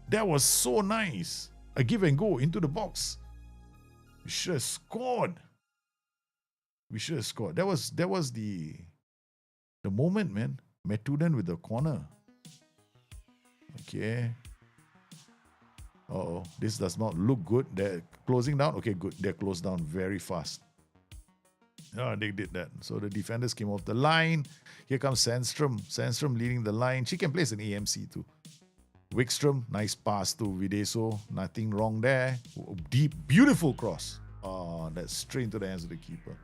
That was so nice. A give and go into the box. We should have scored. We should have scored. That was the moment, man. Metunen with the corner. Okay. Uh-oh. This does not look good. They're closing down. Okay, good. They're closed down very fast. Oh, they did that. So the defenders came off the line. Here comes Sandstrom. Sandstrom leading the line. She can place an AMC too. Wickstrom, nice pass to Videso. Nothing wrong there. Deep, beautiful cross. Oh, that's straight into the hands of the keeper.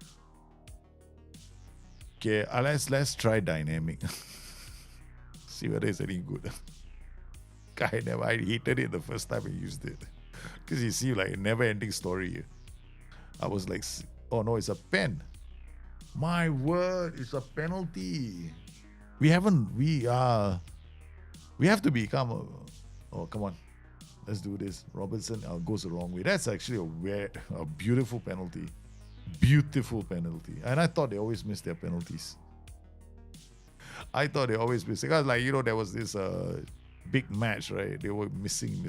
Okay, let's try dynamic. See whether it's any good. I hated it the first time I used it. Because you see, like, a never-ending story. I was like, oh no, it's a pen. My word, it's a penalty. We have to become oh, come on. Let's do this. Robertson goes the wrong way. That's actually a beautiful penalty. Beautiful penalty. And I thought they always miss their penalties. I thought they always missing. I was like, there was this big match, right? They were missing.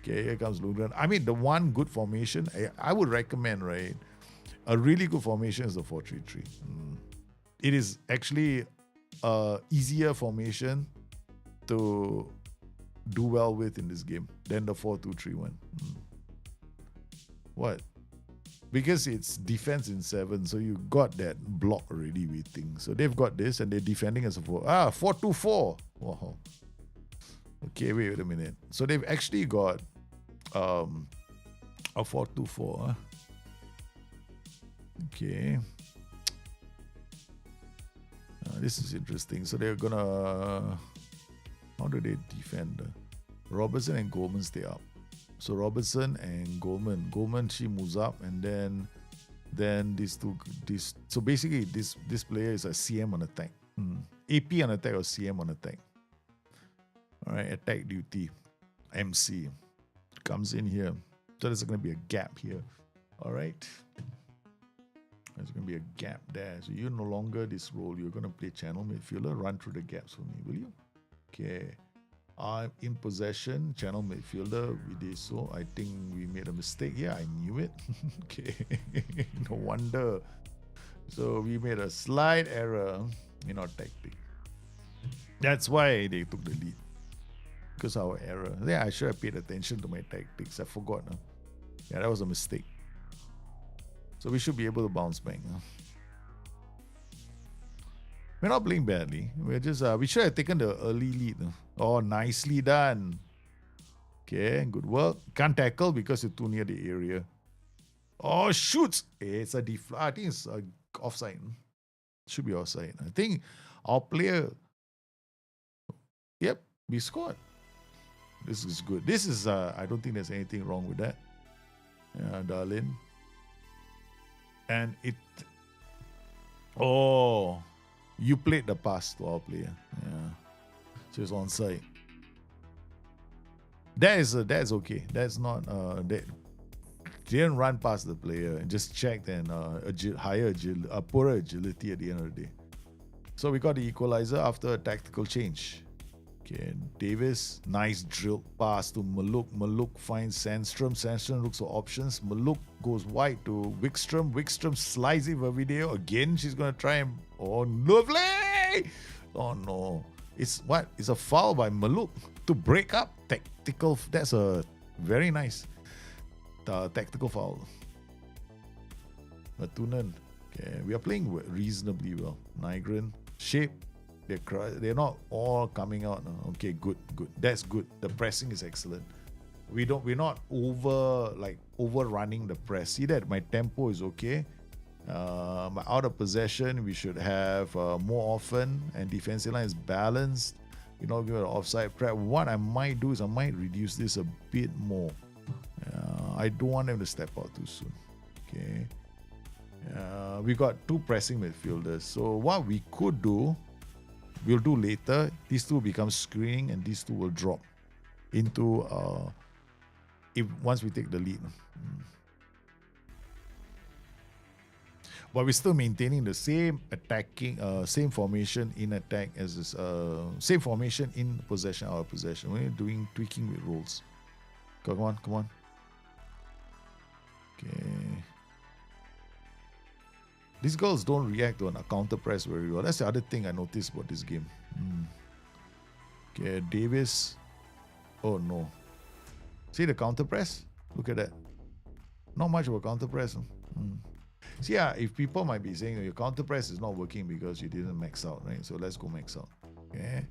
Okay, here comes Lundgren. I mean, the one good formation, I would recommend, right? A really good formation is the 4-3-3. It is actually easier formation to do well with in this game than the 4-2-3-1. What? Because it's defense in 7, so you got that block already waiting. So they've got this and they're defending as a 4-2-4. Wow. Okay, wait a minute. So they've actually got a 4-2-4. Huh? Okay. This is interesting. So they're gonna. How do they defend? Robertson and Goldman stay up. So Robertson and Goldman she moves up, and then these two. So basically, this player is a CM on attack, AP on attack or CM on attack. All right, attack duty, MC comes in here. So there's going to be a gap here. All right. There's going to be a gap there. So you're no longer this role. You're going to play channel midfielder. Run through the gaps for me, will you? Okay. I'm in possession. Channel midfielder. We did so. I think we made a mistake. Yeah, I knew it. Okay. No wonder. So we made a slight error in our tactic. That's why they took the lead. Because our error. Yeah, I should have paid attention to my tactics. I forgot. Huh? Yeah, that was a mistake. So we should be able to bounce back. Huh? We're not playing badly. We're just we should have taken the early lead. Huh? Oh, nicely done. Okay, good work. Can't tackle because you're too near the area. Oh, shoots! It's a I think it's offside. Should be offside. I think our player. Yep, we scored. This is good. This is I don't think there's anything wrong with that. Yeah, Darlin. And it. Oh, you played the pass to our player. Yeah, so it's onside. That's okay. That's not that. Didn't run past the player and just checked and poorer agility at the end of the day. So we got the equalizer after a tactical change. Okay, Davis, nice drill pass to Maluk. Maluk finds Sandstrom. Sandstrom looks for options. Maluk goes wide to Wickstrom. Wickstrom slides it for video. Again, she's going to try and... Oh, lovely! Oh, no. It's what? It's a foul by Maluk to break up. Tactical. That's a very nice tactical foul. Matunan. Okay, we are playing reasonably well. Nigran. Shape. They're not all coming out. Okay, good. That's good. The pressing is excellent. We're not overrunning the press. See that my tempo is okay. My out of possession we should have more often, and defensive line is balanced. We're not giving an offside prep. What I might do is I might reduce this a bit more. I don't want them to step out too soon. Okay. We got two pressing midfielders. So what we could do. We'll do later. These two become screening, and these two will drop into once we take the lead. But we're still maintaining the same attacking, same formation in attack as this, same formation in possession, out of possession. We're doing tweaking with roles. Come on. Okay. These girls don't react to a counter press very well. That's the other thing I noticed about this game. Okay, Davis. Oh no. See the counter press? Look at that. Not much of a counter press. See, if people might be saying your counter press is not working because you didn't max out, right? So let's go max out. Okay.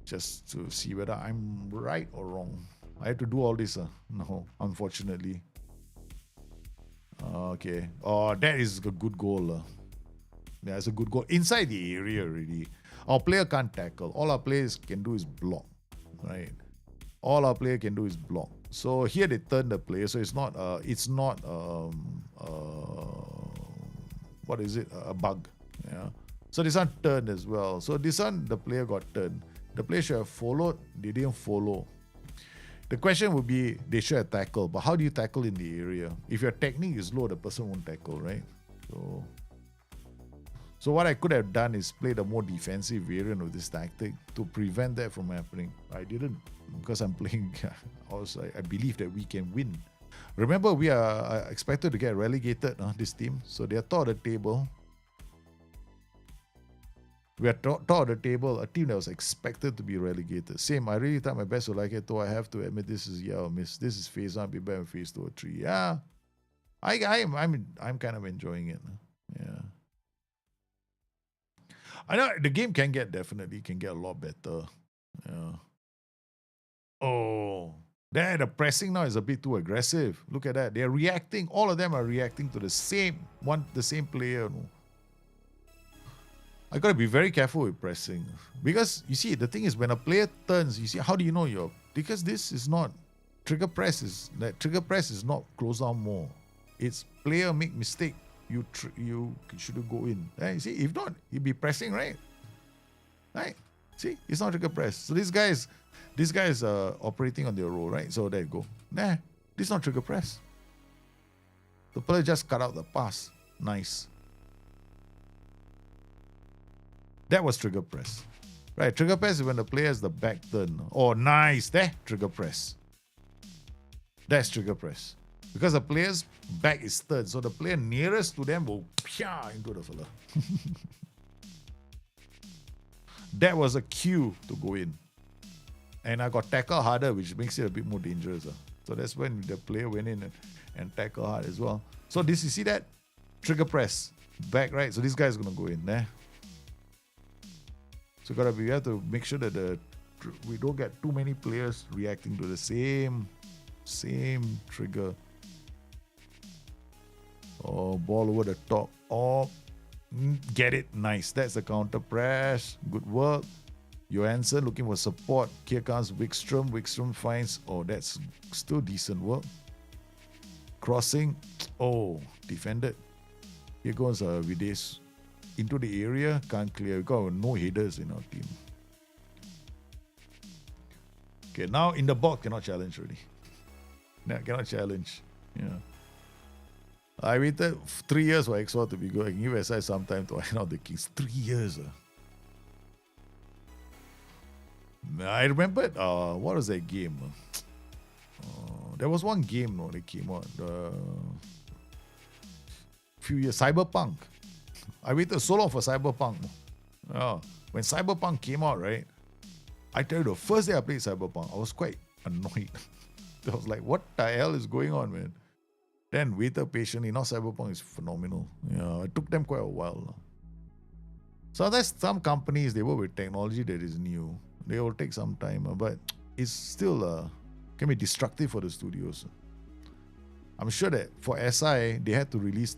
Just to see whether I'm right or wrong. I had to do all this. No, unfortunately. Okay. Oh, that is a good goal. Yeah, it's a good goal. Inside the area already. Our player can't tackle. All our players can do is block. Right? All our player can do is block. So here they turn the player. So it's not what is it? A bug. Yeah. So this one turned as well. So this one, the player got turned. The player should have followed. They didn't follow. The question would be, they should have tackled, but how do you tackle in the area? If your technique is low, the person won't tackle, right? So So what I could have done is played a more defensive variant of this tactic to prevent that from happening. I didn't, because I'm playing. I believe that we can win. Remember, we are expected to get relegated, this team. So they are top of the table. We are top of the table, a team that was expected to be relegated. Same, I really tried my best to like it, though I have to admit this is or miss. This is phase 1, be better in phase 2 or 3. Yeah, I'm kind of enjoying it. Yeah, I know the game can get a lot better. Yeah. Oh, the pressing now is a bit too aggressive. Look at that. They're reacting. All of them are reacting to the same player. No? I gotta be very careful with pressing, because you see, the thing is, when a player turns, you see, how do you know because this is not trigger press is not close down more. It's player make mistake. You shouldn't go in. You see, if not, he'd be pressing, right? Right? See, it's not trigger press. So this guy is operating on their role, right? So there you go. Nah, this is not trigger press. The player just cut out the pass. Nice. That was trigger press. Right, trigger press is when the player has the back turn. Oh, nice. There, trigger press. That's trigger press. Because the player's back is turned, so the player nearest to them will pia into the fella. That was a cue to go in. And I got tackle harder, which makes it a bit more dangerous. So that's when the player went in and tackle hard as well. So this, you see that? Trigger press. Back, right? So this guy's going to go in there. So we have to make sure that we don't get too many players reacting to the same trigger. Oh, ball over the top. Oh, get it. Nice. That's the counter press. Good work. Johansson looking for support. Here comes Wikström. Wikström finds. Oh, that's still decent work. Crossing. Oh, defended. Here goes Vides into the area. Can't clear. We got no headers in our team. Okay, now in the box, cannot challenge already. No, cannot challenge. Yeah. I waited 3 years for XO to be good. I can give SI some time to iron out the kinks. 3 years. I remembered, what was that game? There was one game that came out. Few years. Cyberpunk. I waited so long for Cyberpunk. When Cyberpunk came out, right? I tell you, the first day I played Cyberpunk, I was quite annoyed. I was like, what the hell is going on, man? Then waited patiently. Now Cyberpunk is phenomenal. Yeah, it took them quite a while. So there's some companies, they work with technology that is new. They will take some time, but it's still can be destructive for the studios. I'm sure that for SI, they had to release.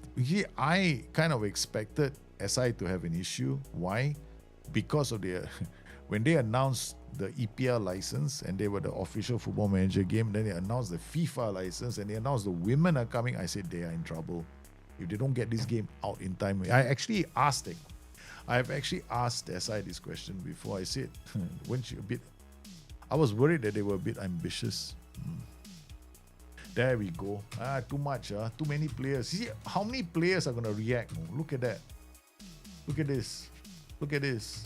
I kind of expected SI to have an issue. Why? Because of their when they announced the EPL license and they were the official football manager game, then they announced the FIFA license and they announced the women are coming. I said they are in trouble if they don't get this game out in time. I have actually asked SI this question before. I said, weren't you a bit? I was worried that they were a bit ambitious. There we go. Too much. Too many players. See how many players are going to react? Look at that. Look at this. Look at this.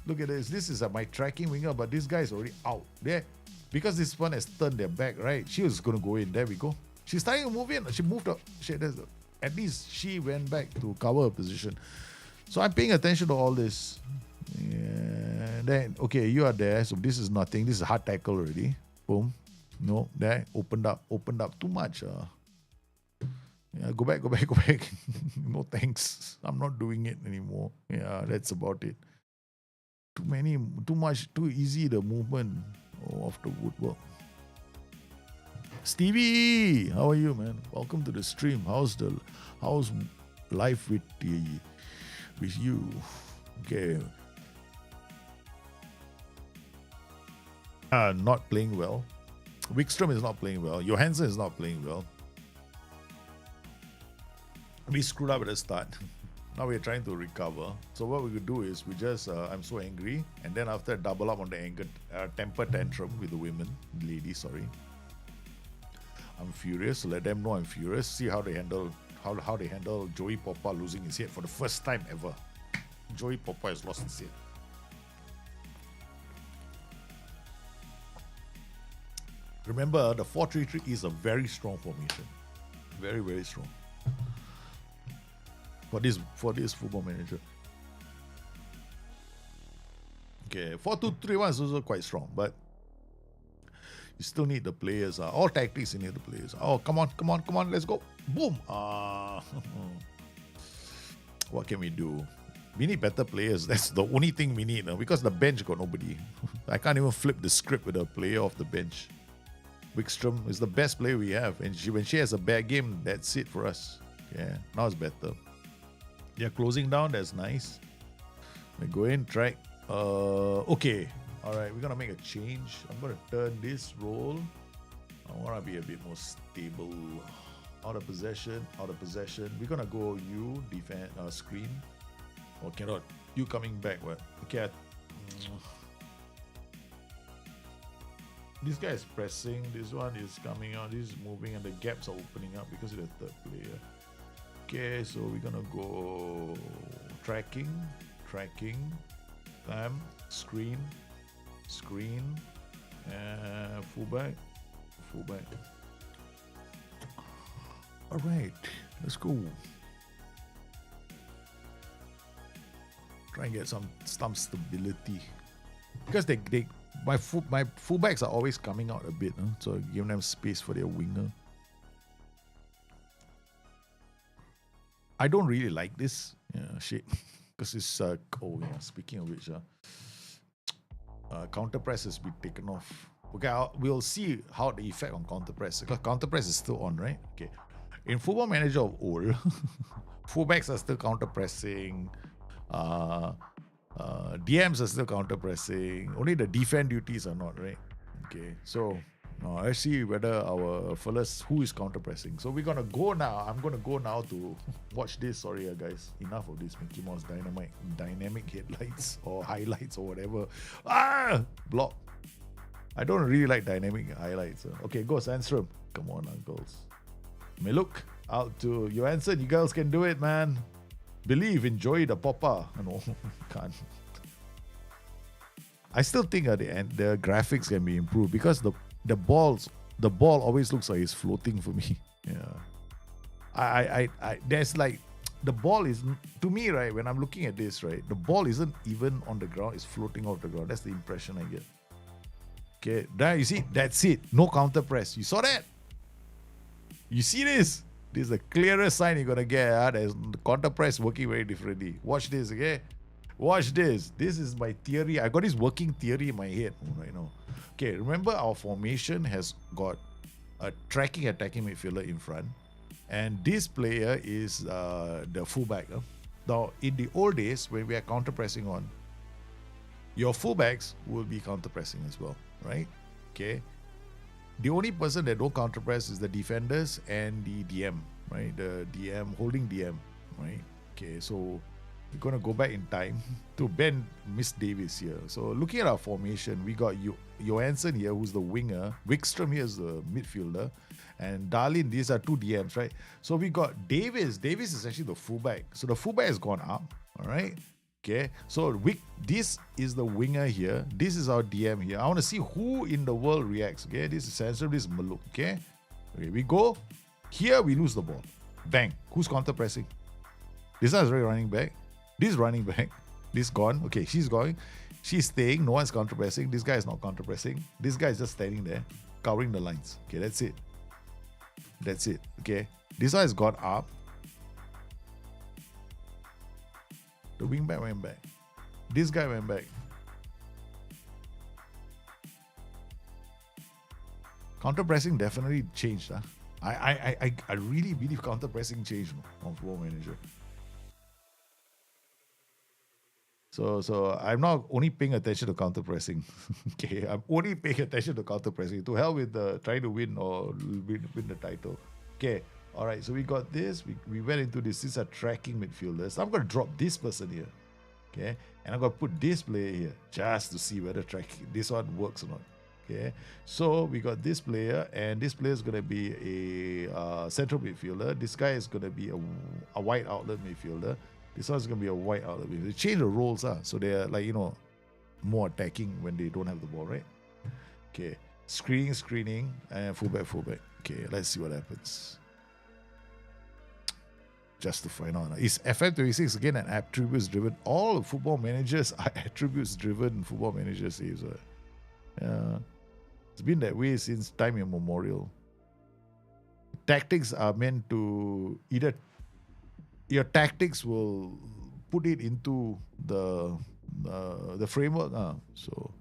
Look at this. This is my tracking winger, but this guy is already out. There. Because this one has turned their back, right? She was going to go in. There we go. She's starting to move in. She moved up. At least she went back to cover her position. So I'm paying attention to all this. Yeah. Then, okay, you are there. So this is nothing. This is a hard tackle already. Boom. No, there. Opened up. Too much. Yeah, go back. No thanks. I'm not doing it anymore. Yeah, that's about it. Too much, too easy the movement of the woodwork. Stevie, how are you, man? Welcome to the stream. How's life with you? Okay. Not playing well. Wikström is not playing well. Johansson is not playing well. We screwed up at the start. Now we're trying to recover. So what we could do is we just, I'm so angry. And then after double up on the anger, temper tantrum with the women, ladies, sorry. I'm furious. Let them know I'm furious. See how they handle Joey Poppa losing his head for the first time ever. Joey Papa has lost his head. Remember, the 4-3-3 is a very strong formation. Very, very strong. For this Football Manager. Okay, 4-2-3-1 is also quite strong, but you still need the players. All tactics, you need the players. Oh, come on, let's go. Boom. What can we do? We need better players. That's the only thing we need because the bench got nobody. I can't even flip the script with a player off the bench. Wickstrom is the best player we have, and when she has a bad game, that's it for us. Yeah, now it's better. They're closing down. That's nice. We go in, track. Okay. All right, we're gonna make a change. I'm gonna turn this role. I wanna be a bit more stable. Out of possession. We're gonna go you defend screen. Or cannot. You coming back? What? Okay. This guy is pressing. This one is coming out. This is moving, and the gaps are opening up because of the third player. Okay, so we're gonna go tracking, screen, fullback. All right, let's go. Try and get some stability because my fullbacks are always coming out a bit, so giving them space for their winger. I don't really like this shape because it's speaking of which, counter press has been taken off. Okay, we'll see how the effect on counter press, because counter press is still on, right? Okay, in Football Manager of old, fullbacks are still counter pressing. DMs are still counter pressing. Only the defend duties are not, right? Okay, so let's see whether our fellas who is counter pressing. So we're gonna go now. I'm gonna go now to watch this. Sorry, guys. Enough of this Mickey Mouse dynamic headlights or highlights or whatever. Block. I don't really like dynamic highlights. Okay, go Sandstrom. Come on, uncles. May look out to Johansson. You girls can do it, man. Believe, enjoy the Papa. No, can't. I still think at the end the graphics can be improved because the ball always looks like it's floating for me. Yeah, I there's like the ball is, to me, right, when I'm looking at this, right, the ball isn't even on the ground; it's floating off the ground. That's the impression I get. Okay, there you see, that's it. No counter press. You saw that? You see this? This is the clearest sign you're gonna get. There's the counter press working very differently. Watch this, okay? Watch this. This is my theory. I got this working theory in my head right now. Okay, remember our formation has got a tracking attacking midfielder in front, and this player is the fullback. Now, in the old days when we are counter pressing on, your fullbacks will be counter pressing as well, right? Okay. The only person that don't counter press is the defenders and the DM, right? The DM holding DM, right? Okay, so we're gonna go back in time to Ben Miss Davis here. So looking at our formation, we got Johansson here, who's the winger. Wickstrom here is the midfielder, and Darlin. These are two DMs, right? So we got Davis. Davis is actually the fullback. So the fullback has gone up, all right? Okay, so this is the winger here. This is our DM here. I want to see who in the world reacts. Okay, this is Sandstrom, this is Maluk. Okay, we go. Here we lose the ball. Bang. Who's counter pressing? This one is already running back. This is running back. This gone. Okay, she's going. She's staying. No one's counter pressing. This guy is not counter pressing. This guy is just standing there, covering the lines. Okay, that's it. That's it. Okay, this one has gone up. The wingback went back. This guy went back. Counter pressing definitely changed. I really believe counter pressing changed on Football Manager. So I'm not only paying attention to counter pressing. Okay, I'm only paying attention to counter pressing. To hell with the trying to win or win the title. Okay. All right, so we got this. We went into this. These are tracking midfielders. I'm going to drop this person here. Okay. And I'm going to put this player here just to see whether this one works or not. Okay. So we got this player, and this player is going to be a central midfielder. This guy is going to be a wide outlet midfielder. This one's going to be a white out of it. They change the roles, so they're like, more attacking when they don't have the ball, right? Okay. Screening, and fullback. Okay, let's see what happens. Just to find out. Is FM26 again an attributes driven? All football managers are attributes driven football managers. Yeah. It's been that way since time immemorial. Tactics are meant to either your tactics will put it into the framework. So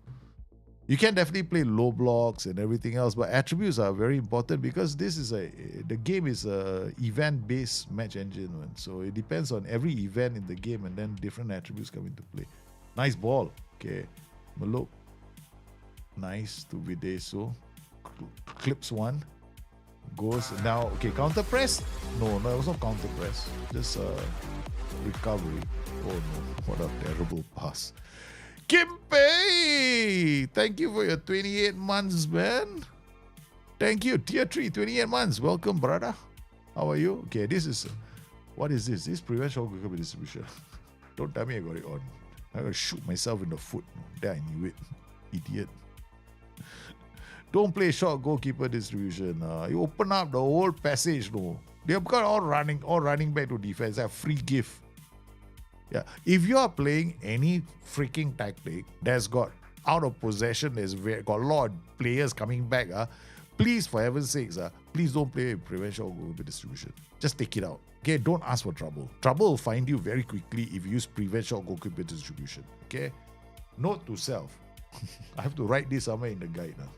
you can definitely play low blocks and everything else, but attributes are very important because the game is a event-based match engine, so it depends on every event in the game, and then different attributes come into play. Nice ball, okay, Maluk, nice to Videso, clips one, goes now. Okay, counter press? No, it was not counter press, just recovery. Oh no, what a terrible pass. Kimpe, thank you for your 28 months, man. Thank you. Tier 3, 28 months. Welcome, brother. How are you? Okay, what is this? This prevents short goalkeeper distribution. Don't tell me I got it on. I'm going to shoot myself in the foot. There, I knew it. Idiot. Don't play short goalkeeper distribution. You open up the whole passage, no. They've got all running back to defense. A free gift. Yeah, if you are playing any freaking tactic that's got out of possession, got a lot of players coming back, please, for heaven's sakes, please don't play prevention or goalkeeper distribution. Just take it out. Okay, don't ask for trouble. Trouble will find you very quickly if you use prevention or goalkeeper distribution. Okay, note to self. I have to write this somewhere in the guide now.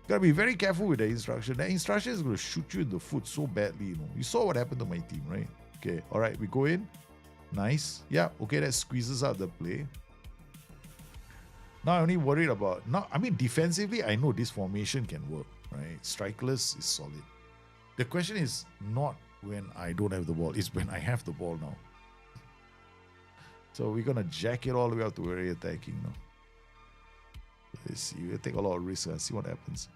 Gotta be very careful with the instruction. The instruction is going to shoot you in the foot so badly. You saw what happened to my team, right? Okay, all right, we go in. Nice. Yeah, okay, that squeezes out the play. Now I only worried about... defensively, I know this formation can work, right? Strikerless is solid. The question is not when I don't have the ball, it's when I have the ball now. So we're going to jack it all the way up to very attacking now. Let's see, we'll take a lot of risks and see what happens.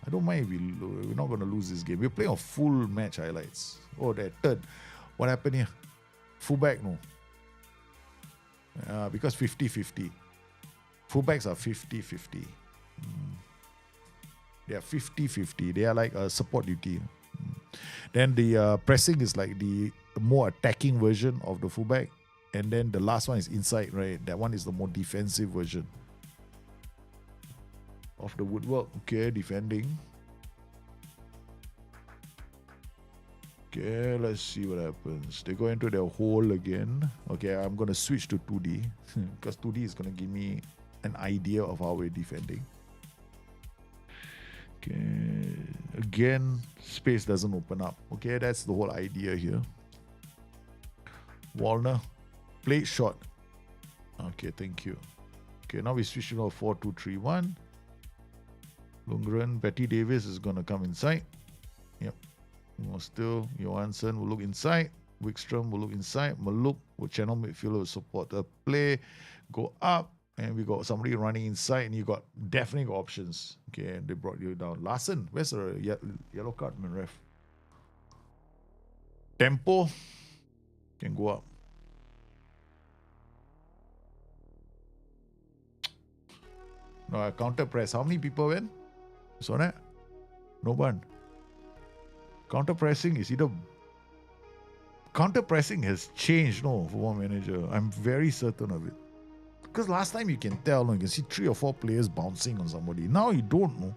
I don't mind if we're not going to lose this game. We're playing a full match highlights. Oh, that third. What happened here? Fullback, no. Because 50-50. Fullbacks are 50-50. They are 50-50. They are like a support duty. Then the pressing is like the more attacking version of the fullback. And then the last one is inside, right? That one is the more defensive version of the woodwork. Okay, defending. Okay, let's see what happens. They go into their hole again. Okay, I'm going to switch to 2D because 2D is going to give me an idea of how we're defending. Okay, again, space doesn't open up. Okay, that's the whole idea here. Walner, play shot. Okay, thank you. Okay, now we switch to a 4-2-3-1. Lundgren, Betty Davis is going to come inside. Yep. Still, Johansson will look inside. Wickstrom will look inside. Maluk will channel midfielder will support the play. Go up. And we got somebody running inside. And you definitely got options. Okay, and they brought you down. Larson, where's the yellow card, man, ref? Tempo can go up. No, counter press. How many people went? Saw that? No one. Counter pressing is either... Counter pressing has changed, no, for one manager. I'm very certain of it. Because last time you can tell, no, you can see 3 or 4 players bouncing on somebody. Now you don't know.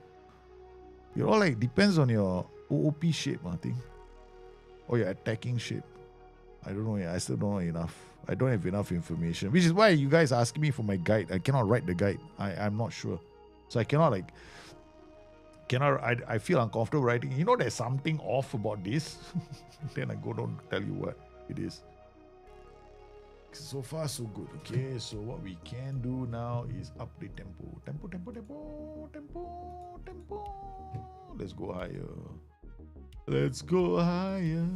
You're all like, depends on your OOP shape, I think. Or your attacking shape. I don't know, I still don't know enough. I don't have enough information. Which is why you guys asking me for my guide. I cannot write the guide. I'm not sure. So I cannot like... I feel uncomfortable writing. You know there's something off about this. Then I go down to tell you what it is. So far so good. Okay, so what we can do now is up the tempo. Tempo. Let's go higher.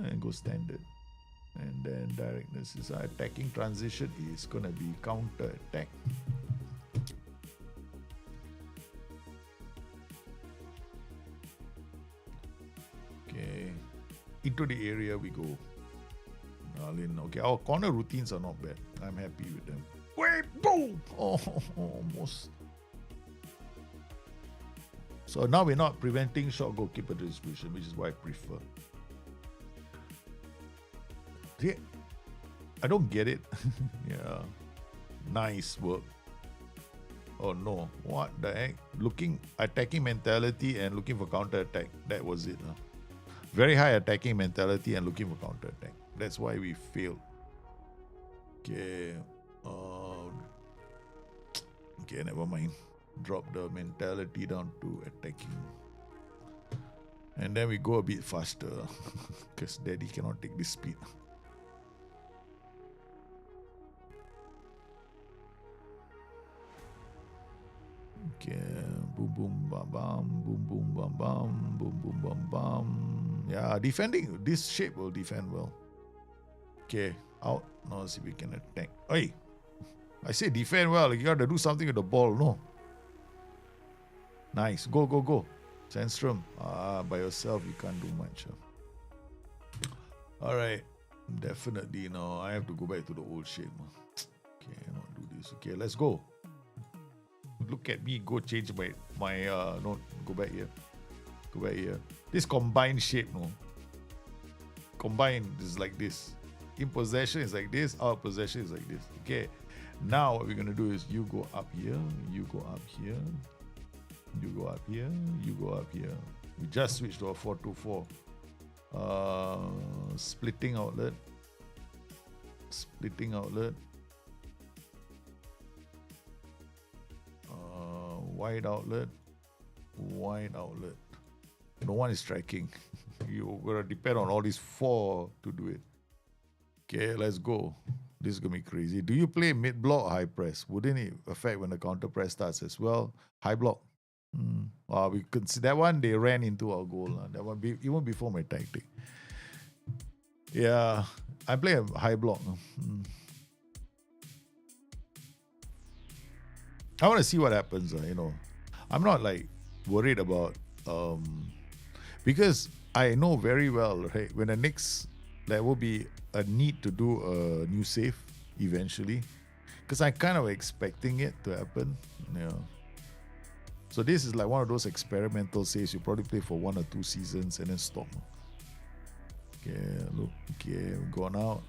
And go standard. And then directness is our attacking transition is gonna be counter attack. Okay, into the area we go. Darlin. Okay, our corner routines are not bad. I'm happy with them. Wait, boom! Oh, almost. So now we're not preventing short goalkeeper distribution, which is what I prefer. Yeah, I don't get it. Yeah. Nice work. Oh no, what the heck? Attacking mentality and looking for counter attack. That was it. Huh? Very high attacking mentality and looking for counter attack. That's why we failed. Okay. Okay, never mind. Drop the mentality down to attacking. And then we go a bit faster. Because daddy cannot take this speed. Okay, boom boom bam bam, boom boom bam bam, boom boom bam bam. Yeah, defending this shape will defend well. Okay, out. Now see if we can attack. Hey, I say defend well. You got to do something with the ball. No. Nice. Go go go. Sandstrom. By yourself you can't do much. All right. Definitely no. I have to go back to the old shape. Okay, not do this. Okay, let's go. Look at me, go change my no, go back here. Go back here. This combined shape, no. Combined is like this. In possession is like this, out of possession is like this. Okay. Now what we're gonna do is you go up here, you go up here, you go up here, you go up here. We just switched to a 4-2-4. Splitting outlet. Splitting outlet. Wide outlet, wide outlet. No one is striking. You're gonna depend on all these four to do it. Okay, let's go. This is gonna be crazy. Do you play mid block or high press? Wouldn't it affect when the counter press starts as well? High block. We could see that one. They ran into our goal. That one even before my tactic. Yeah, I play a high block. I want to see what happens. I'm not like worried about because I know very well, right? When there will be a need to do a new save eventually, because I'm kind of expecting it to happen. Yeah. So this is like one of those experimental saves you probably play for 1 or 2 seasons and then stop. Okay, look. Okay, we've gone out.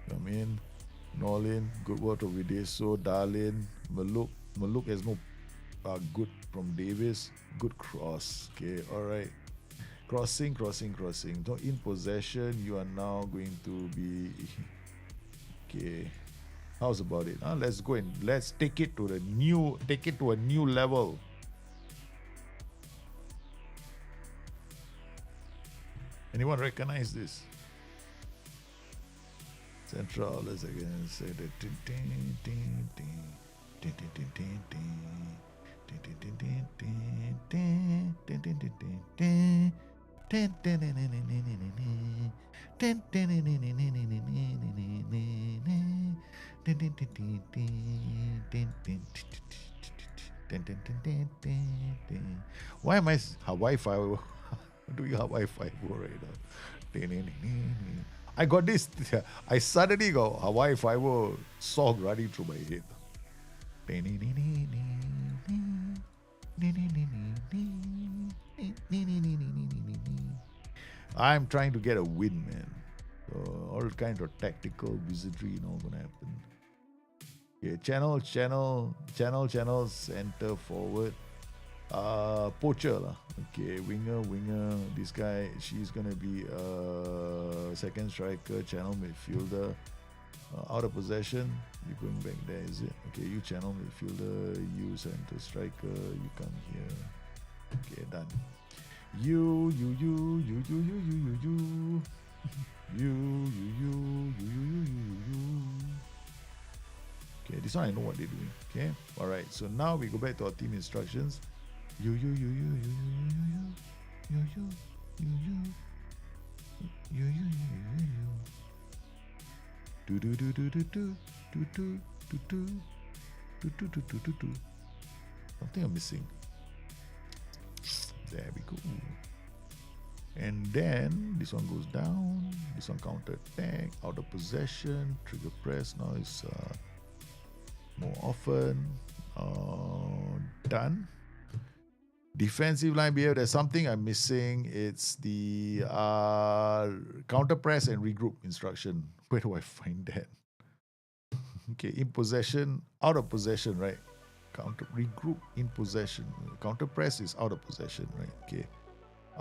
Come in. Nolan, good work of Videso, Darlin, Maluk has no good from Davis, good cross. Okay, alright. Crossing. So in possession, you are now going to be okay. How's about it? Let's go and let's take it to a new level. Anyone recognize this? Central, let's again say the why am I Hawaii 5 doing Hawaii 5 right now? I got this. I suddenly got Hawaii 5 song running through my head. I'm trying to get a win, man. So all kinds of tactical wizardry, gonna happen. Okay, channel, center, forward. Poacher lah. Okay, winger. This guy, she's gonna be second striker, channel midfielder. Out of possession, you're going back there, is it? Okay, you channel midfielder, you center striker, you come here. Okay, done. You. Okay, this one I know what they're doing. Okay, all right. So now we go back to our team instructions. You. Something I'm missing. There we go. And then this one goes down. This one counter attack, out of possession, trigger press. Now it's more often. Done. Defensive line behavior. There's something I'm missing. It's the counter press and regroup instruction. Where do I find that? Okay, in possession, out of possession, right? Counter regroup in possession. Counter press is out of possession, right? Okay.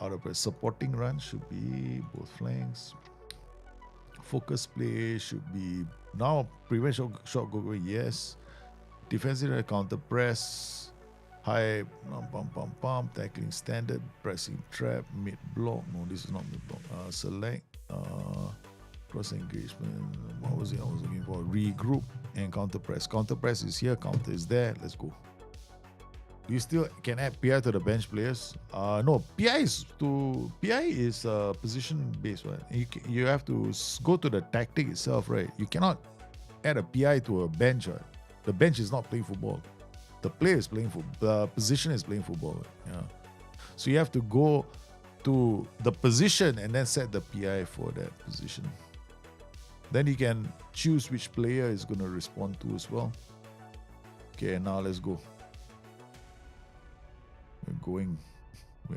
Out of press. Supporting run should be both flanks. Focus play should be now prevent shot go, yes. Defensive and counter press. High tackling standard, pressing trap, mid block. No, this is not mid block. Select, cross engagement. What was it I was looking for? Regroup and counter press. Counter press is here, counter is there. Let's go. You still can add PI to the bench players. No, PI is position based, right? You have to go to the tactic itself, right? You cannot add a PI to a bench, right? The bench is not playing football. The player is playing football. The position is playing football. Right? Yeah. So you have to go to the position and then set the PI for that position. Then you can choose which player is going to respond to as well. Okay, now let's go. We're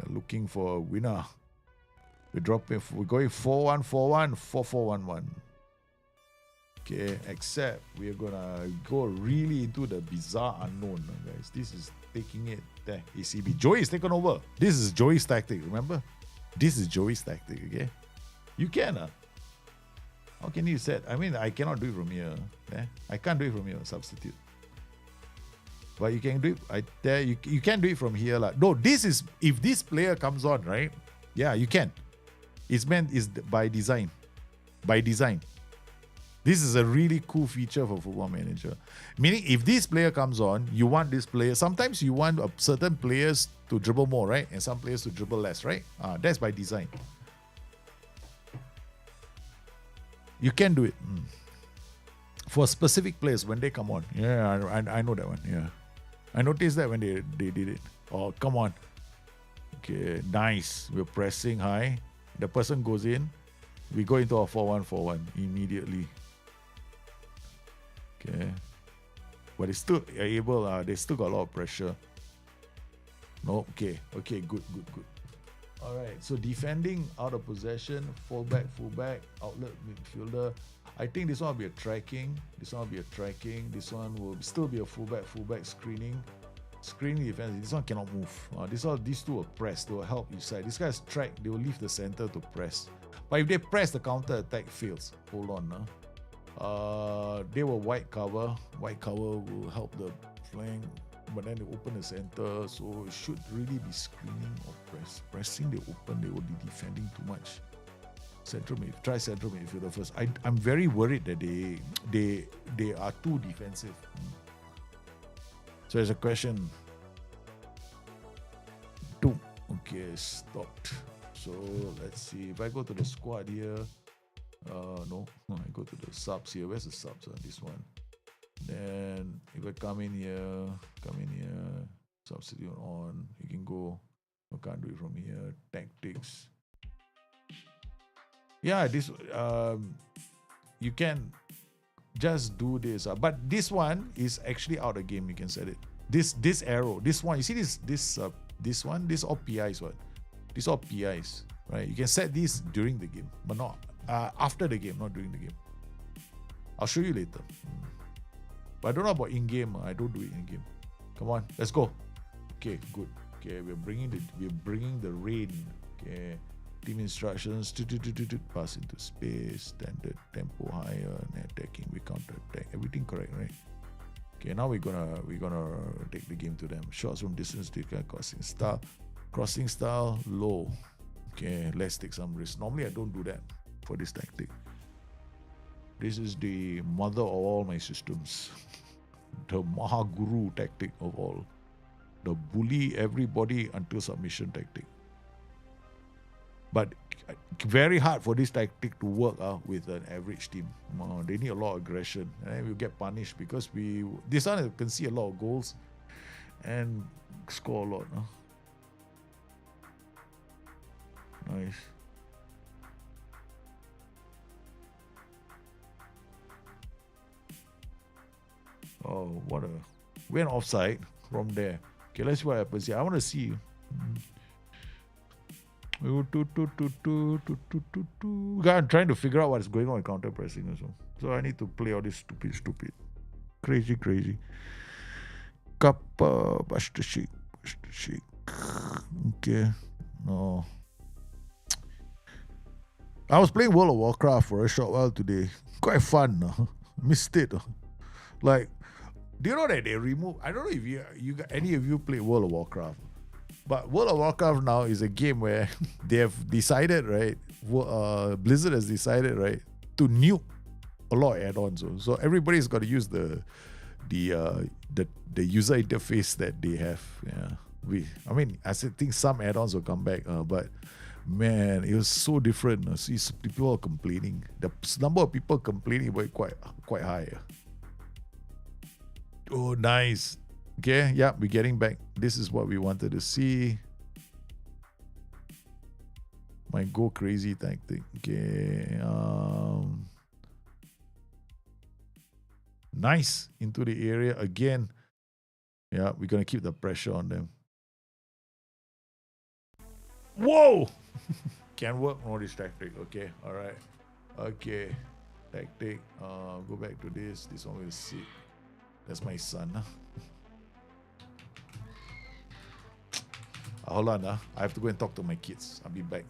looking for a winner. We're going 4-1, 4-1, 4-4-1-1. Okay, except we're gonna go really into the bizarre unknown, guys. This is taking it there. ACB. Joey is taken over. This is Joey's tactic, remember? This is Joey's tactic, okay? You can, how can you set? I mean, I cannot do it from here. I can't do it from here, substitute. But you can do it. You can do it from here. No, this is, if this player comes on, right? Yeah, you can. It's by design. By design. This is a really cool feature for Football Manager. Meaning, if this player comes on, you want this player. Sometimes you want certain players to dribble more, right? And some players to dribble less, right? That's by design. You can do it. For specific players, when they come on. Yeah, I know that one. Yeah. I noticed that when they did it. Oh, come on. Okay, nice. We're pressing high. The person goes in. We go into a 4-1-4-1 immediately. Okay. But they still are able, they still got a lot of pressure. No, okay, good. All right, so defending out of possession, fullback, outlet, midfielder. I think this one will be a tracking. This one will still be a fullback screening. Screening defense. This one cannot move. These two will press. They will help each side. This guy's track. They will leave the center to press. But if they press, the counter attack fails. Hold on. They will white cover. White cover will help the flank. But then they open the center. So it should really be screening or press. Pressing, they open. They will be defending too much. Central midfield. Try central midfielder first. I'm very worried that they are too defensive. So there's a question. Two. Okay, stopped. So let's see. If I go to the squad here, no, I go to the subs here. Where's the subs? This one. Then if I come in here, substitute on. You can go. I can't do it from here. Tactics. Yeah, this you can just do this. But this one is actually out of game. You can set it. This arrow, this one. You see this one. This all PIs. What? These all PIs, right? You can set these during the game, but not after the game, not during the game. I'll show you later. But I don't know about in-game. I don't do it in-game. Come on, let's go. Okay, good. Okay, we're bringing the rain. Okay, team instructions. Pass into space. Standard tempo higher. Attacking. We counter attack. Everything correct, right? Okay, now we're gonna take the game to them. Shots from distance. Crossing style low. Okay, let's take some risk. Normally I don't do that for this tactic. This is the mother of all my systems. The Mahaguru tactic of all. The bully everybody until submission tactic. But very hard for this tactic to work with an average team. They need a lot of aggression. And then we'll get punished because this one can see a lot of goals and score a lot. Nice. Oh, what a... Went offside from there. Okay, let's see what happens here. I want to see. I'm trying to figure out what is going on with counter pressing also. So I need to play all this stupid. Crazy. Kappa, Buster Shake. Okay. No. I was playing World of Warcraft for a short while today. Quite fun. Missed it. Like, do you know that they remove... I don't know if you any of you play World of Warcraft. But World of Warcraft now is a game where they have decided, right? Blizzard has decided, right, to nuke a lot of add-ons. So everybody's got to use the user interface that they have. Yeah, I think some add-ons will come back, but man, it was so different. See, people are complaining. The number of people complaining about it quite high. Oh, nice. Okay, yeah, we're getting back. This is what we wanted to see. My go crazy tactic. Okay. Nice. Into the area again. Yeah, we're going to keep the pressure on them. Whoa! Can work. No, this tactic. Okay, all right. Okay. Tactic. Go back to this. This one will sit. That's my son. Huh? Hold on, I have to go and talk to my kids. I'll be back.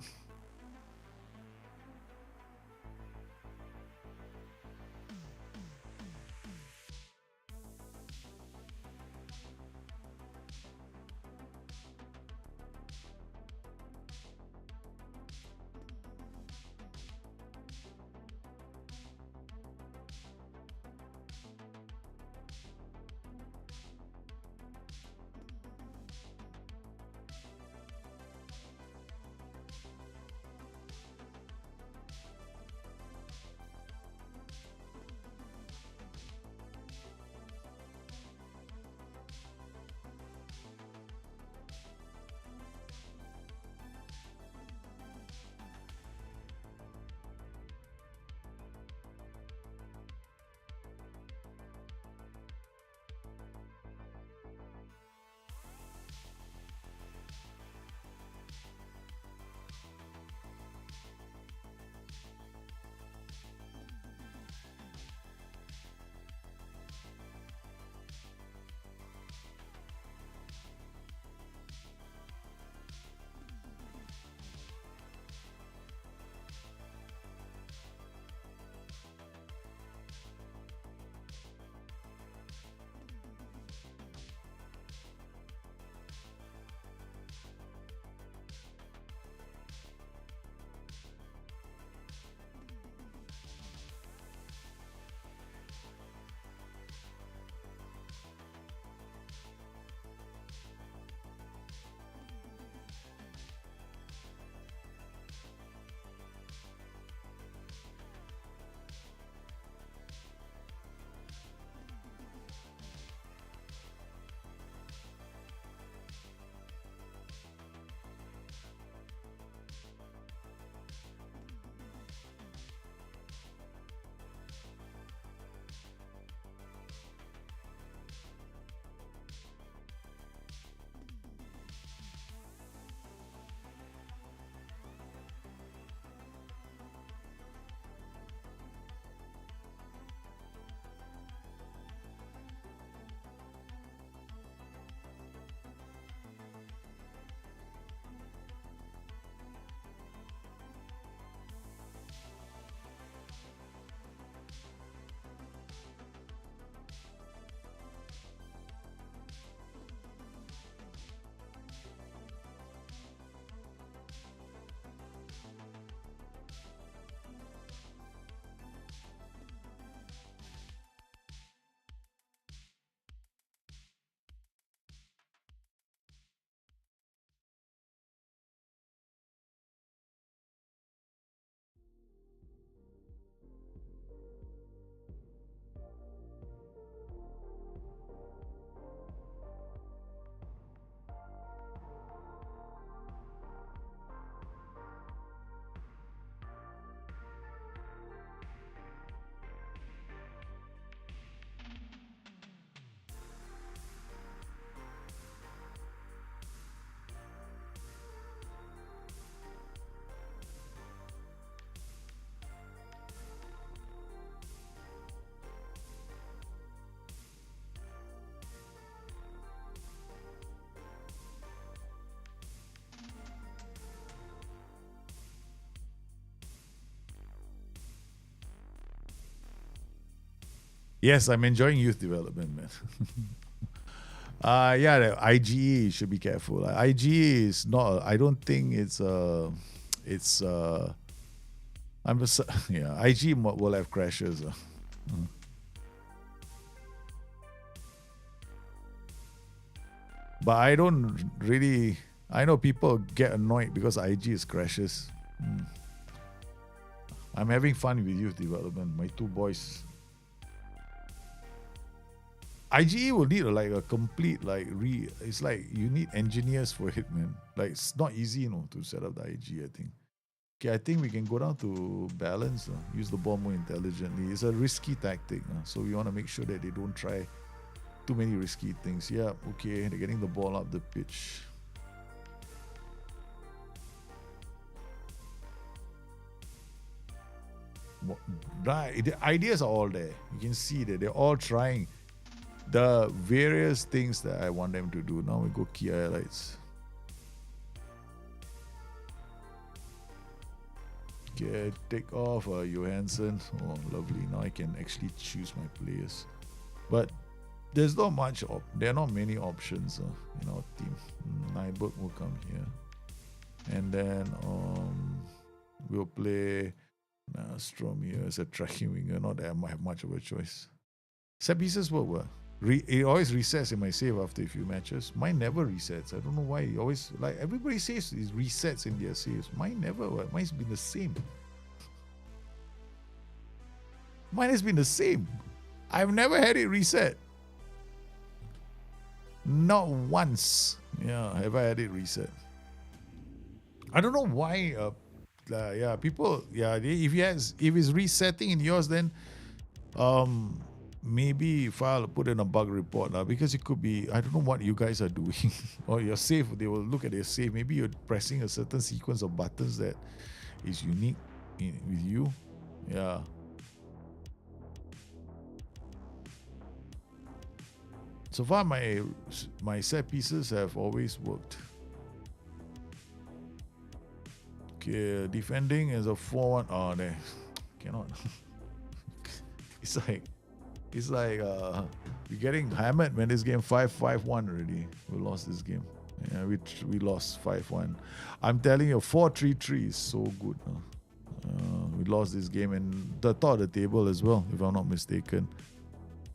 Yes, I'm enjoying youth development, man. Yeah, the IGE should be careful. IGE is not. I don't think it's. Yeah. IGE will have crashes. But I don't really. I know people get annoyed because IG is crashes. I'm having fun with youth development. My two boys. IGE will need like a complete It's like you need engineers for it, man. Like it's not easy, to set up the IG. I think. Okay, I think we can go down to balance. Use the ball more intelligently. It's a risky tactic, so we want to make sure that they don't try too many risky things. Yeah, okay, they're getting the ball up the pitch. Right, the ideas are all there. You can see that they're all trying the various things that I want them to do. Now we go key highlights. Okay, take off Johansson. Oh, lovely. Now I can actually choose my players. But there's not much. There are not many options in our team. Nyberg will come here, and then we'll play Strom here as a tracking winger. Not that I might have much of a choice. Set pieces work. It always resets in my save after a few matches. Mine never resets. I don't know why. Always like everybody says it resets in their saves. Mine never. Mine's been the same. Mine has been the same. I've never had it reset. Not once. Yeah, have I had it reset? I don't know why. People. Yeah, if it's resetting in yours, then maybe file put in a bug report because it could be, I don't know what you guys are doing or your save. They will look at your save. Maybe you're pressing a certain sequence of buttons that is unique with you. Yeah. So far, my set pieces have always worked. Okay, defending is a 4-1. Oh, there, cannot. It's like we're getting hammered when this game 5-5-1 already. We lost this game. Yeah, we lost 5-1. I'm telling you, 4-3-3 is so good. We lost this game and the top of the table as well, if I'm not mistaken.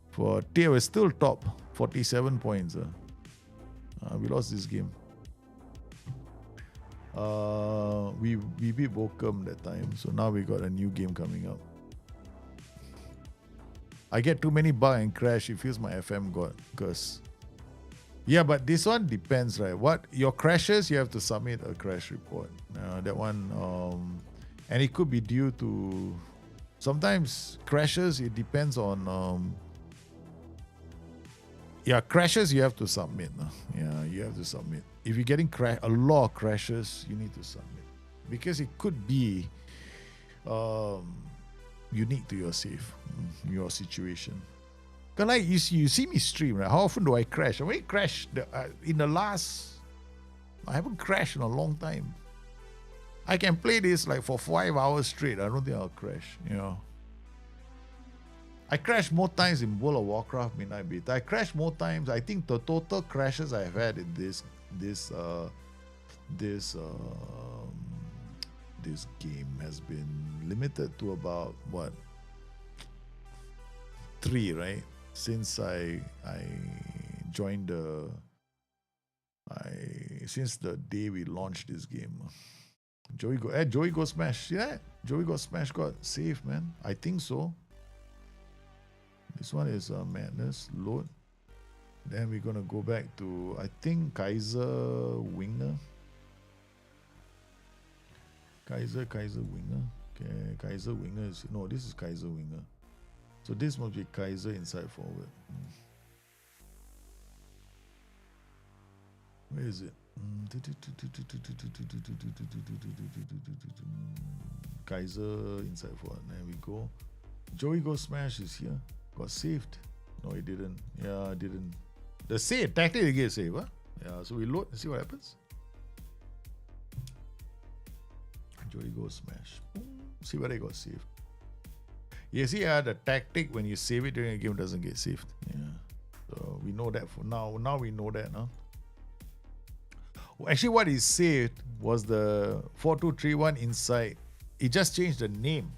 For Teo is still top, 47 points. We lost this game. We beat Bochum that time, so now we got a new game coming up. I get too many bug and crash. It feels my FM got curse. Yeah, but this one depends, right? What your crashes, you have to submit a crash report. That one, and it could be due to sometimes crashes. It depends on. Crashes you have to submit. Yeah, you have to submit. If you're getting a lot of crashes, you need to submit because it could be unique to your save, your situation. Cause like you see me stream, right? How often do I crash? I mean, crash in the last. I haven't crashed in a long time. I can play this like for 5 hours straight. I don't think I'll crash. I crashed more times in World of Warcraft Midnight Beta. I crashed more times. I think the total crashes I've had in this game has been limited to about 3, right? Since I joined since the day we launched this game. Joey go smash. See that? Joey got smash, got saved, man. I think so. This one is madness load. Then we're gonna go back to, I think, Kaiser winger. Kaiser winger. Okay, Kaiser winger is this is Kaiser winger. So this must be Kaiser inside forward. Where is it? Kaiser inside forward. There we go. Joey Go Smash is here. Got saved. No, he didn't. Yeah, didn't. The save, technically get saved, huh? Yeah, so we load and see what happens. Joey Go Smash. See where they got saved. You see, the tactic when you save it during a game doesn't get saved. Yeah. So we know that for now. Now we know that, huh? Actually, what is saved was the 4231 inside. It just changed the name.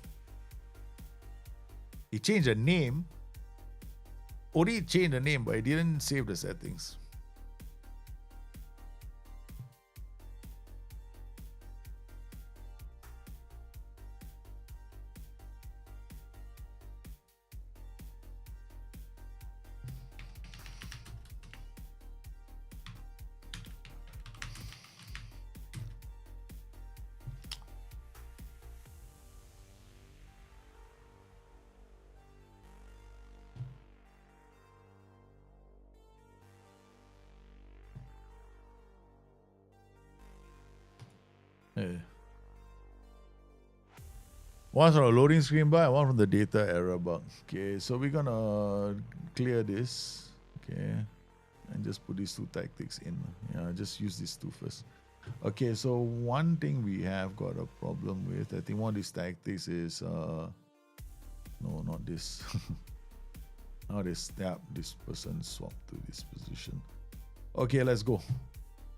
It changed the name. Only changed the name, but it didn't save the settings. Yeah. One from the loading screen bug and one from the data error bug. Okay, so we're gonna clear this. Okay, and just put these two tactics in. Yeah, just use these two first. Okay, so one thing we have got a problem with, I think one of these tactics is no, not this. Now this person swapped to this position. Okay, let's go.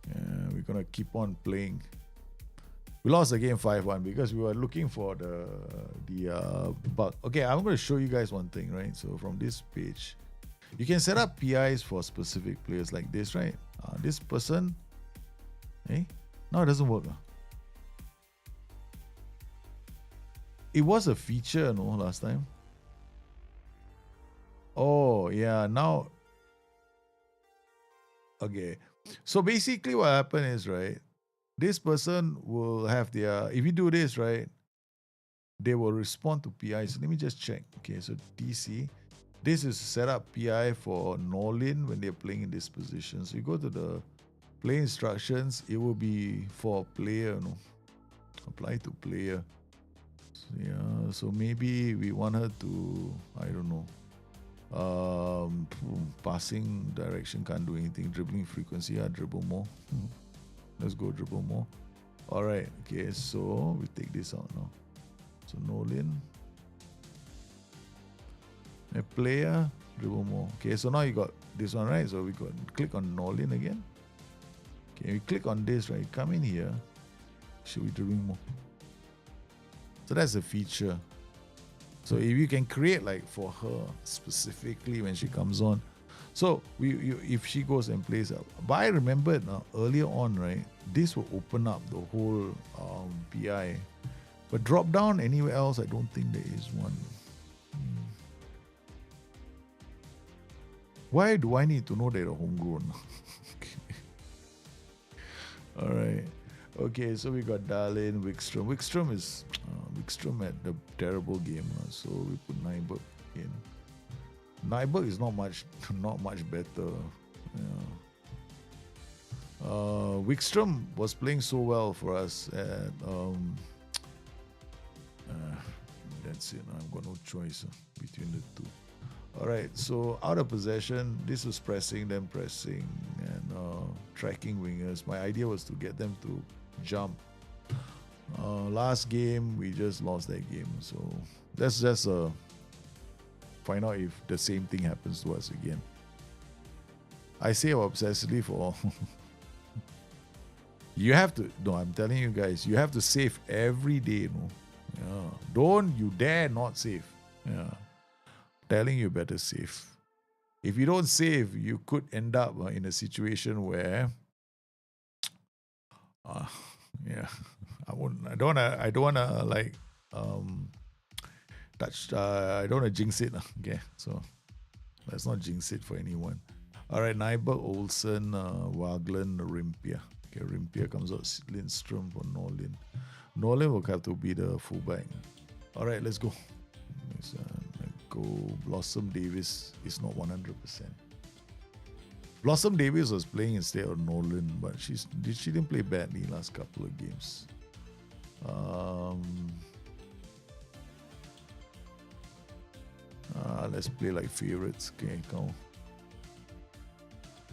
Yeah, we're gonna keep on playing. We lost the game 5-1 because we were looking for the bug. Okay, I'm going to show you guys one thing, right? So from this page, you can set up PIs for specific players like this, right? This person, no, it doesn't work. It was a feature, no, last time. Oh, yeah, now. Okay, so basically what happened is, right, this person will have their, if you do this, right, they will respond to PI. So let me just check. Okay, so DC. This is set up PI for Nolan when they're playing in this position. So you go to the play instructions, it will be for player, no? Apply to player. So, yeah, so maybe we want her to, I don't know. Passing direction can't do anything. Dribbling frequency, dribble more. Let's go dribble more. All right. Okay, so we take this out now. So Nolan. A player, dribble more. Okay, so now you got this one, right? So we got click on Nolan again. Okay, we click on this, right? Come in here. Should we dribble more? So that's a feature. So if you can create like for her specifically when she comes on. So if she goes and plays up, but I remembered earlier on, right? This will open up the whole PI, but drop down anywhere else, I don't think there is one. Why do I need to know they're homegrown? All right. Okay, so we got Darlin, Wickstrom. Wickstrom is Wickstrom had the terrible game, so we put Nyberg in. Nyberg is not much better. Yeah. Wickstrom was playing so well for us at that's it. I've got no choice between the two. All right, so out of possession, this was pressing, then pressing, and tracking wingers. My idea was to get them to jump. Last game, we just lost that game, so that's just find out if the same thing happens to us again. I say obsessively for you have to, no, I'm telling you guys, you have to save every day, no? Yeah. Don't you dare not save. Yeah. Telling you better save. If you don't save, you could end up in a situation where yeah, I don't wanna like touch. I don't wanna jinx it. Okay, so let's not jinx it for anyone. All right, Nyberg, Olsen, Wagland, Rimpia. Okay, Rimpia comes out. Lindstrom for Nolan. Nolan will have to be the fullback. All right, let's go. Let's go. Blossom Davis is not 100%. Blossom Davis was playing instead of Nolan, but she didn't play badly last couple of games. Let's play like favorites. Okay, come.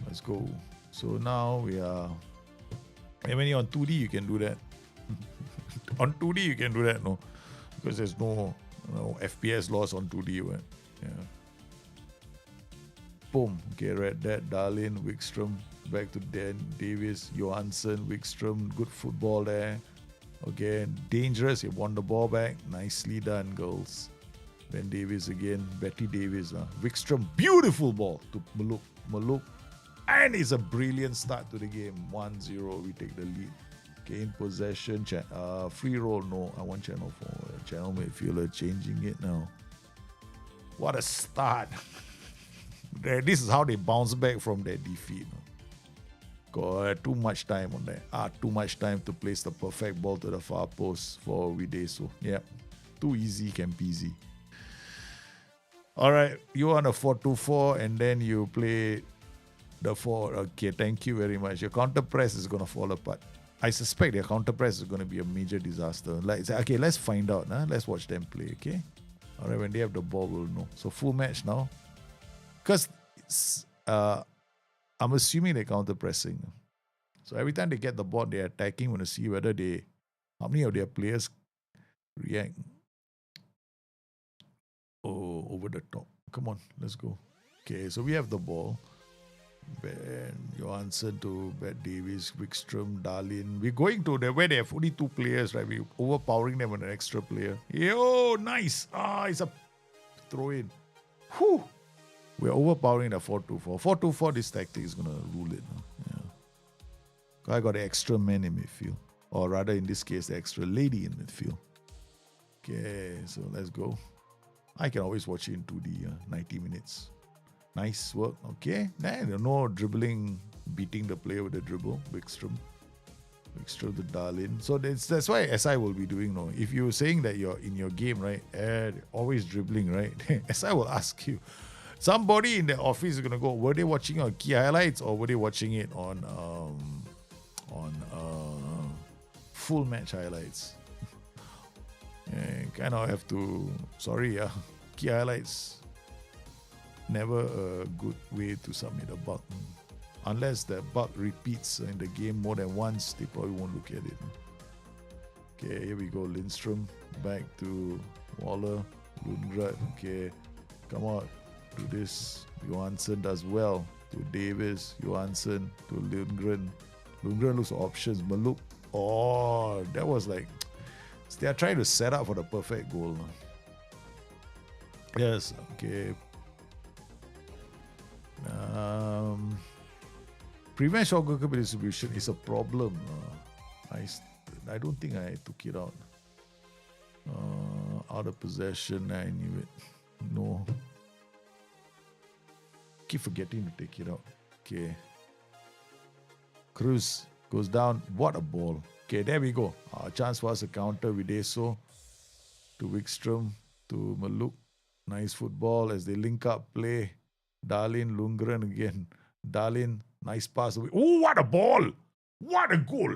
Let's go. So now we are. I mean, on 2D you can do that. On 2D you can do that, no, because there's no No, FPS loss on 2D. Right? Yeah. Boom. Okay, read that. Darlin, Wickstrom. Back to Dan Davis, Johansson, Wickstrom. Good football there. Okay, dangerous. You won the ball back. Nicely done, girls. Ben Davis again. Betty Davis. Wickstrom. Beautiful ball to Maluk. Maluk. And it's a brilliant start to the game. 1-0. We take the lead. Okay, in possession. Free roll. No, I want channel 4. Channel midfielder. Changing it now. What a start. This is how they bounce back from their defeat. Got too much time on that. Too much time to place the perfect ball to the far post for Videso. Yeah, too easy, can peasy. All right, you on a 4-2-4 and then you play the 4. Okay, thank you very much. Your counter press is going to fall apart. I suspect their counter press is going to be a major disaster. Okay, let's find out. Let's watch them play, okay? All right, when they have the ball, we'll know. So full match now. Because I'm assuming they're counter pressing. So every time they get the ball, they're attacking. Want to see whether how many of their players react. Oh, over the top. Come on, let's go. Okay, so we have the ball. Ben Johansson to Bet Davis, Wickstrom, Darlin. We're going to where they have only 2 players, right? We're overpowering them with an extra player. Yo, nice. It's a throw in. Whew. We're overpowering the 4-2-4. 4-2-4, this tactic is going to rule it. Yeah. I got an extra man in midfield. Or rather, in this case, the extra lady in midfield. Okay, so let's go. I can always watch it in 2D, 90 minutes. Nice work. Okay. No dribbling, beating the player with the dribble. Wickstrom to Darlin. So that's why SI will be doing. No, if you're saying that you're in your game, right, always dribbling, right, SI will ask you. Somebody in the office is gonna go, were they watching on key highlights or were they watching it on full match highlights? Kind of have to. Sorry, key highlights. Never a good way to submit a bug. Unless the bug repeats in the game more than once, they probably won't look at it. Okay, here we go. Lindstrom back to Waller. Lundgren. Okay, come on. Do this. Johansson does well. To Davis. Johansson to Lundgren. Lundgren looks for options. Maluk. Oh, that was like. They are trying to set up for the perfect goal. Yes, okay. Prevent short goal distribution is a problem. I don't think I took it out. Out of possession, I knew it. No. Keep forgetting to take it out. Okay. Cruz goes down. What a ball. Okay, there we go. Chance for us to counter Videso to Wickstrom to Maluk. Nice football as they link up play. Darlin, Lundgren again. Darlin, nice pass away. Oh, what a ball! What a goal!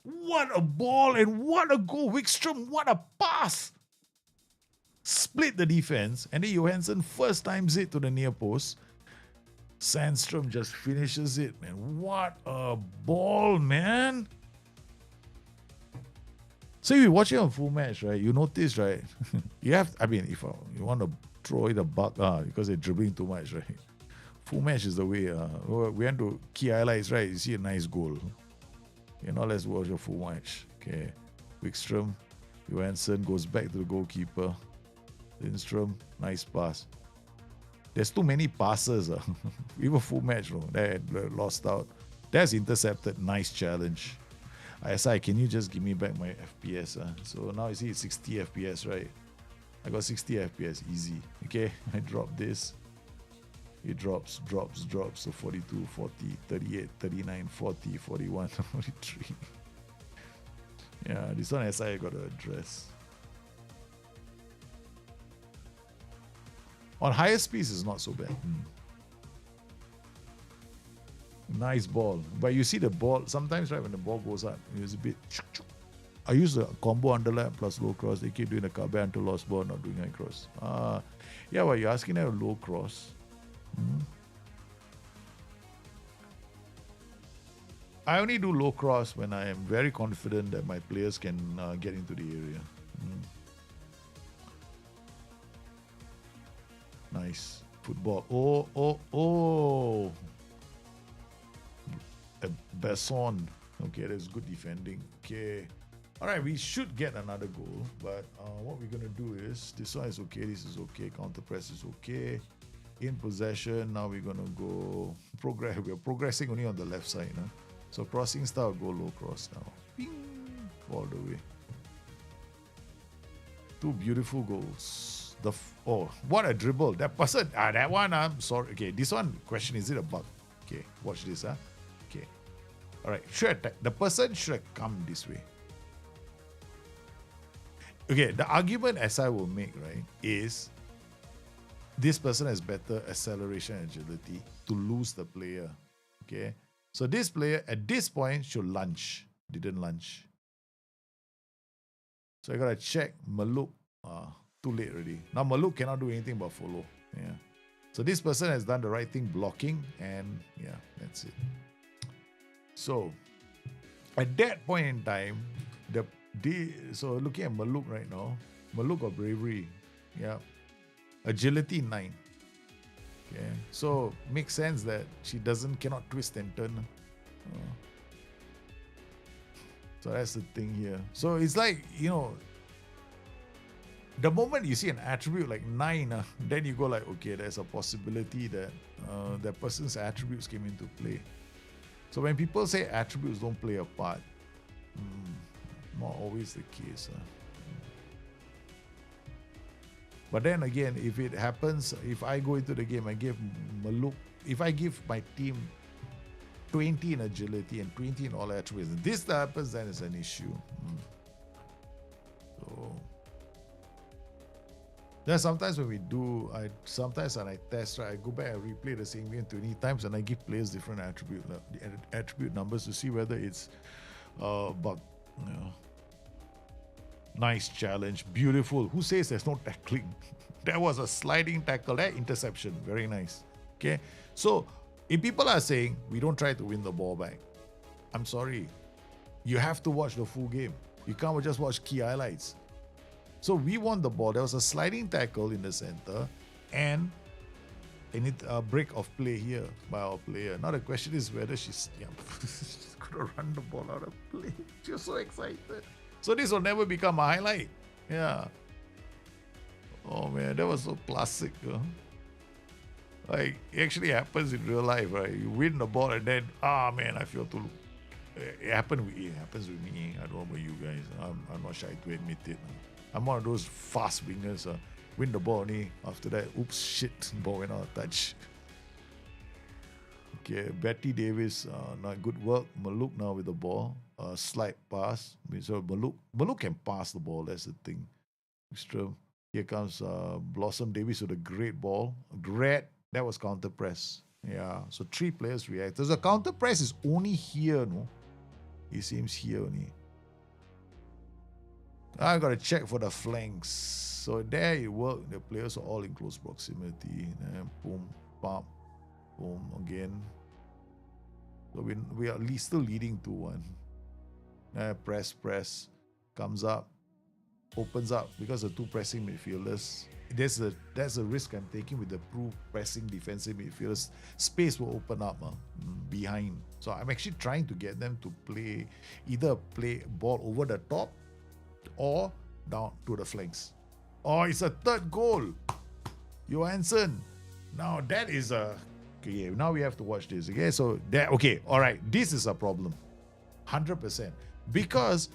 What a ball and what a goal. Wickstrom, what a pass! Split the defense and then Johansson first times it to the near post. Sandstrom just finishes it, man. What a ball, man. So you're watching a full match, right? You notice, right? If you want to throw it a buck, because they're dribbling too much, right? Full match is the way. We went to key highlights, right? You see a nice goal. Now let's watch a full match. Okay. Wickstrom, Johansson goes back to the goalkeeper. Lindstrom, nice pass. There's too many passes. Even full match, they lost out. That's intercepted. Nice challenge. SI, can you just give me back my FPS? So now you see it's 60 FPS, right? I got 60 FPS, easy. Okay, I drop this. It drops. So 42, 40, 38, 39, 40, 41, 43. Yeah, this one SI I got to address. On higher speeds, it's not so bad. Nice ball. But you see the ball, sometimes, right, when the ball goes up, it's a bit. I use the combo underlap plus low cross. They keep doing the cabe until lost ball, not doing high cross. Yeah, well, you're asking a low cross. I only do low cross when I am very confident that my players can get into the area. Nice. Football. Oh. Besson. Okay, that's good defending. Okay. All right, we should get another goal. But what we're going to do is, this one is okay, this is okay. Counter press is okay. In possession, now we're going to go progress. We're progressing only on the left side. Huh? So crossing style, go low cross now. Bing, all the way. Two beautiful goals. What a dribble. That person, that one, I'm sorry. Okay, this one, question, is it a bug? Okay, watch this. Okay. All right, the person should have come this way. Okay, the argument as I will make, right, is this person has better acceleration and agility to lose the player. Okay, so this player at this point should lunge. Didn't lunge. So I gotta check Maluk. Too late already. Now Maluk cannot do anything but follow. Yeah. So this person has done the right thing, blocking, and yeah, that's it. So at that point in time, so looking at Maluk right now, Maluk got bravery. Yeah. Agility 9. Okay. So makes sense that she cannot twist and turn. So that's the thing here. So it's like, the moment you see an attribute like 9, then you go like, okay, there's a possibility that that person's attributes came into play. So when people say attributes don't play a part, not always the case. But then again, if it happens, if I go into the game, I give Maluk, if I give my team 20 in agility and 20 in all attributes, and this happens, then it's an issue. So then sometimes when I test, right, I go back and replay the same game 20 times and I give players different attribute numbers to see whether it's bug. Nice challenge, beautiful. Who says there's no tackling? That was a sliding tackle, that interception, very nice. Okay, so if people are saying we don't try to win the ball back, I'm sorry, you have to watch the full game. You can't just watch key highlights. So we won the ball. There was a sliding tackle in the center and a break of play here by our player. Now the question is whether she's going to run the ball out of play. She was so excited. So this will never become a highlight. Yeah. Oh man, that was so classic. Like, it actually happens in real life, right? You win the ball and then, man, I feel too. It happens with me. I don't know about you guys. I'm not shy to admit it. I'm one of those fast wingers. Win the ball only. After that, oops, shit, ball went out of touch. Okay, Betty Davis, not good work. Maluk now with the ball. Slight pass. So Maluk can pass the ball. That's the thing. Extra. Here comes Blossom Davis with a great ball. That was counter press. Yeah. So 3 players react. So the counter press is only here, no? It seems here only. I got to check for the flanks. So there it worked. The players are all in close proximity. And boom, pump, boom again. So we are still leading 2-1. Press. Comes up. Opens up because the 2 pressing midfielders. That's a risk I'm taking with the pressing defensive midfielders. Space will open up behind. So I'm actually trying to get them to either play ball over the top or down to the flanks. Oh, it's a 3rd goal. Johansson. Now that is okay, now we have to watch this. Okay, so all right. This is a problem. 100%. Because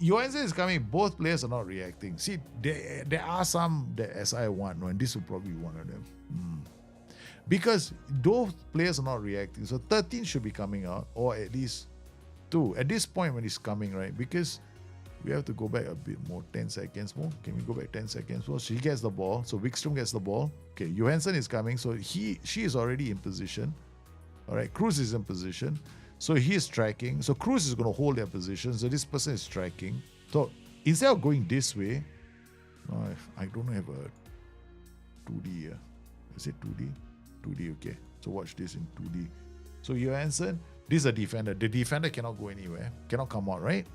Johansson is coming, both players are not reacting. See, there are some that SI want, and this will probably be one of them. Because those players are not reacting. So 13 should be coming out, or at least 2. At this point when he's coming, right? Because we have to go back a bit more, 10 seconds more. Can we go back 10 seconds more? She gets the ball. So Wikström gets the ball. Okay, Johansson is coming. So she is already in position. All right, Cruz is in position. So he is tracking. So Cruz is going to hold their position. So this person is tracking. So instead of going this way, I don't have a 2D here. Is it 2D? 2D, okay. So watch this in 2D. So Johansson, This is a defender. The defender cannot go anywhere, cannot come out, right?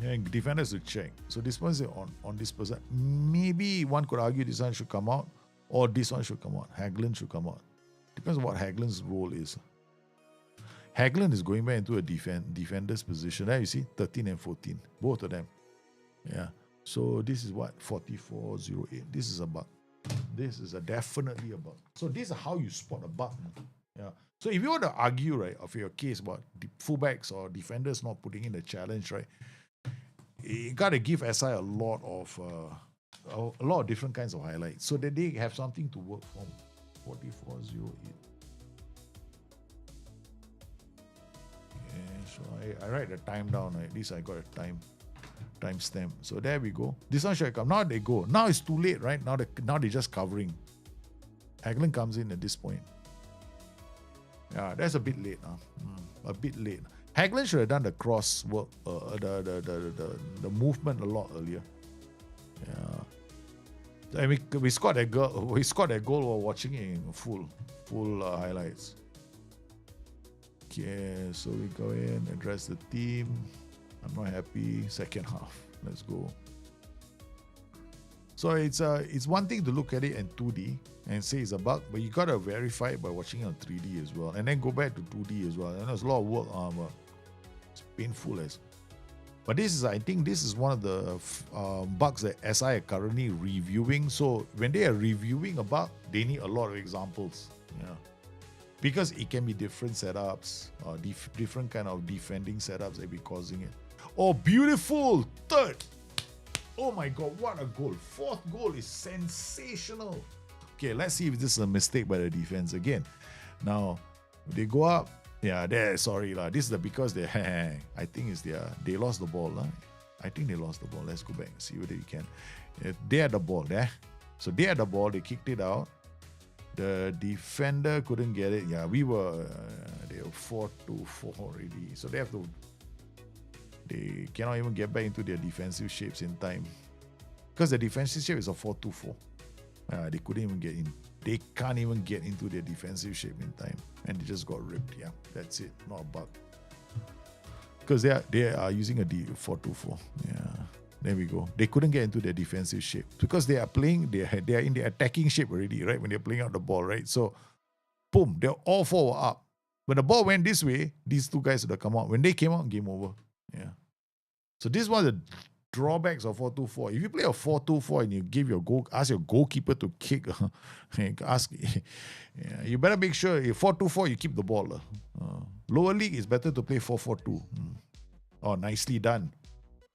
Yeah, defenders will check. So this one's on this person. Maybe one could argue this one should come out, or this one should come out. Hagelin should come out. Depends on what Hagelin's role is. Hagelin is going back into a defender's position. There you see, 13 and 14, both of them. Yeah. So this is what 4408. This is a bug. This is definitely a bug. So this is how you spot a bug. Yeah. So if you want to argue, right, of your case about the fullbacks or defenders not putting in the challenge, right, you gotta give SI a lot of different kinds of highlights so that they have something to work from. 4408. Yeah, so I write the time down. At least I got a time stamp. So there we go. This one should come. Now they go. Now it's too late, right? Now they're just covering. Hagelin comes in at this point. Yeah, that's a bit late. A bit late. Hagelin should have done the cross work, the movement a lot earlier. Yeah. I mean, we scored that goal. We scored that goal while watching it in full highlights. Okay, so we go in, address the team. I'm not happy. Second half. Let's go. So it's one thing to look at it in 2D and say it's a bug, but you gotta verify it by watching it on 3D as well, and then go back to 2D as well. And there's a lot of work. It's painful as. But I think this is one of the bugs that SI are currently reviewing. So when they are reviewing a bug, they need a lot of examples. Yeah. Because it can be different setups, different kind of defending setups that be causing it. Oh, beautiful! Third! Oh my God, what a goal. Fourth goal is sensational. Okay, let's see if this is a mistake by the defense again. Now, they go up. Yeah, sorry. This is because they, I think it's they lost the ball. I think they lost the ball. Let's go back and see whether you can. They had the ball there. So they had the ball, they kicked it out. The defender couldn't get it. Yeah, they were 4-4 already. So they cannot even get back into their defensive shapes in time. Because the defensive shape is a 4-2-4. They couldn't even get in. They can't even get into their defensive shape in time. And they just got ripped. Yeah, that's it. Not a bug. Because they are using a 4-2-4. Yeah. There we go. They couldn't get into their defensive shape because they are playing. They are in the attacking shape already, right? When they're playing out the ball, right? So, boom, they're all four up. When the ball went this way, these two guys would have come out. When they came out, game over. Yeah. So this was the drawbacks of 4-2-4. If you play a 4-2-4 and you give ask your goalkeeper to kick, you better make sure if 4-2-4 you keep the ball. Lower league is better to play 4-4-2. Oh, nicely done.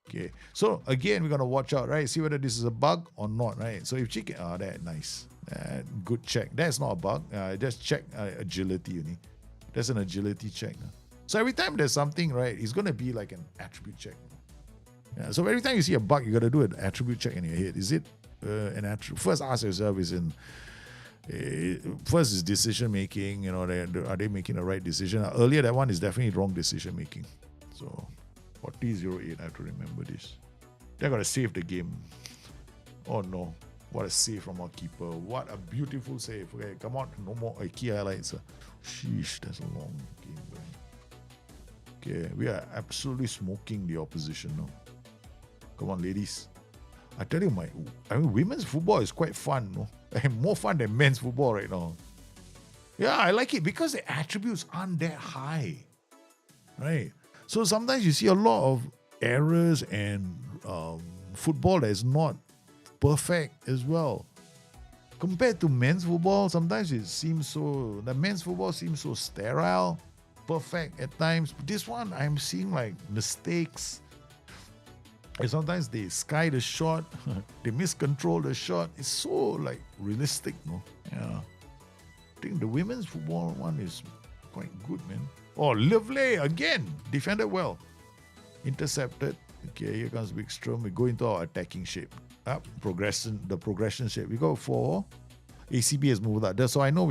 Okay, so again, we're going to watch out, right? See whether this is a bug or not, right? So if chicken, that's nice. Good check. That's not a bug. Just check agility. That's an agility check. So every time there's something, right, it's going to be like an attribute check. Yeah, so every time you see a bug, you got to do an attribute check in your head. Is it an attribute? First, ask yourself, first is decision making. Are they making the right decision? Earlier, that one is definitely wrong decision making. So 40-08, I have to remember this. They got to save the game. Oh no, what a save from our keeper. What a beautiful save. Okay, come on, no more key highlights. Sheesh, that's a long game. Okay, we are absolutely smoking the opposition now. Come on, ladies. I tell you, women's football is quite fun, no? And more fun than men's football right now. Yeah, I like it because the attributes aren't that high. Right? So sometimes you see a lot of errors and football that is not perfect as well. Compared to men's football, sometimes the men's football seems so sterile, perfect at times. But this one, I'm seeing like mistakes. And sometimes they sky the shot, they miscontrol the shot. It's so like realistic, no? Yeah. I think the women's football one is quite good, man. Oh, lovely again. Defended well. Intercepted. Okay, here comes Wickstrom. We go into our attacking shape. The progression shape. We go for ACB has moved up. So I know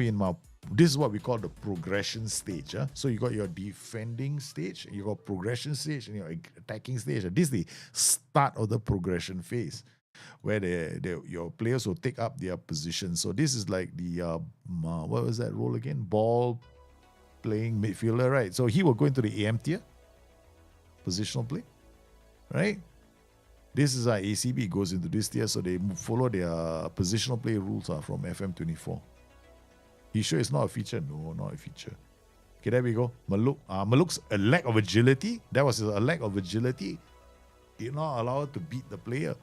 this is what we call the progression stage. So you got your defending stage, you got progression stage, and your attacking stage. This is the start of the progression phase, where your players will take up their position. So this is like the what was that role again? Ball playing midfielder, right? So he will go into the AM tier, positional play, right? This is our ACB goes into this tier, so they follow their positional play rules from FM24. You sure it's not a feature? No, not a feature. Okay, there we go. Maluk's a lack of agility. That was a lack of agility. Did not allow her to beat the player.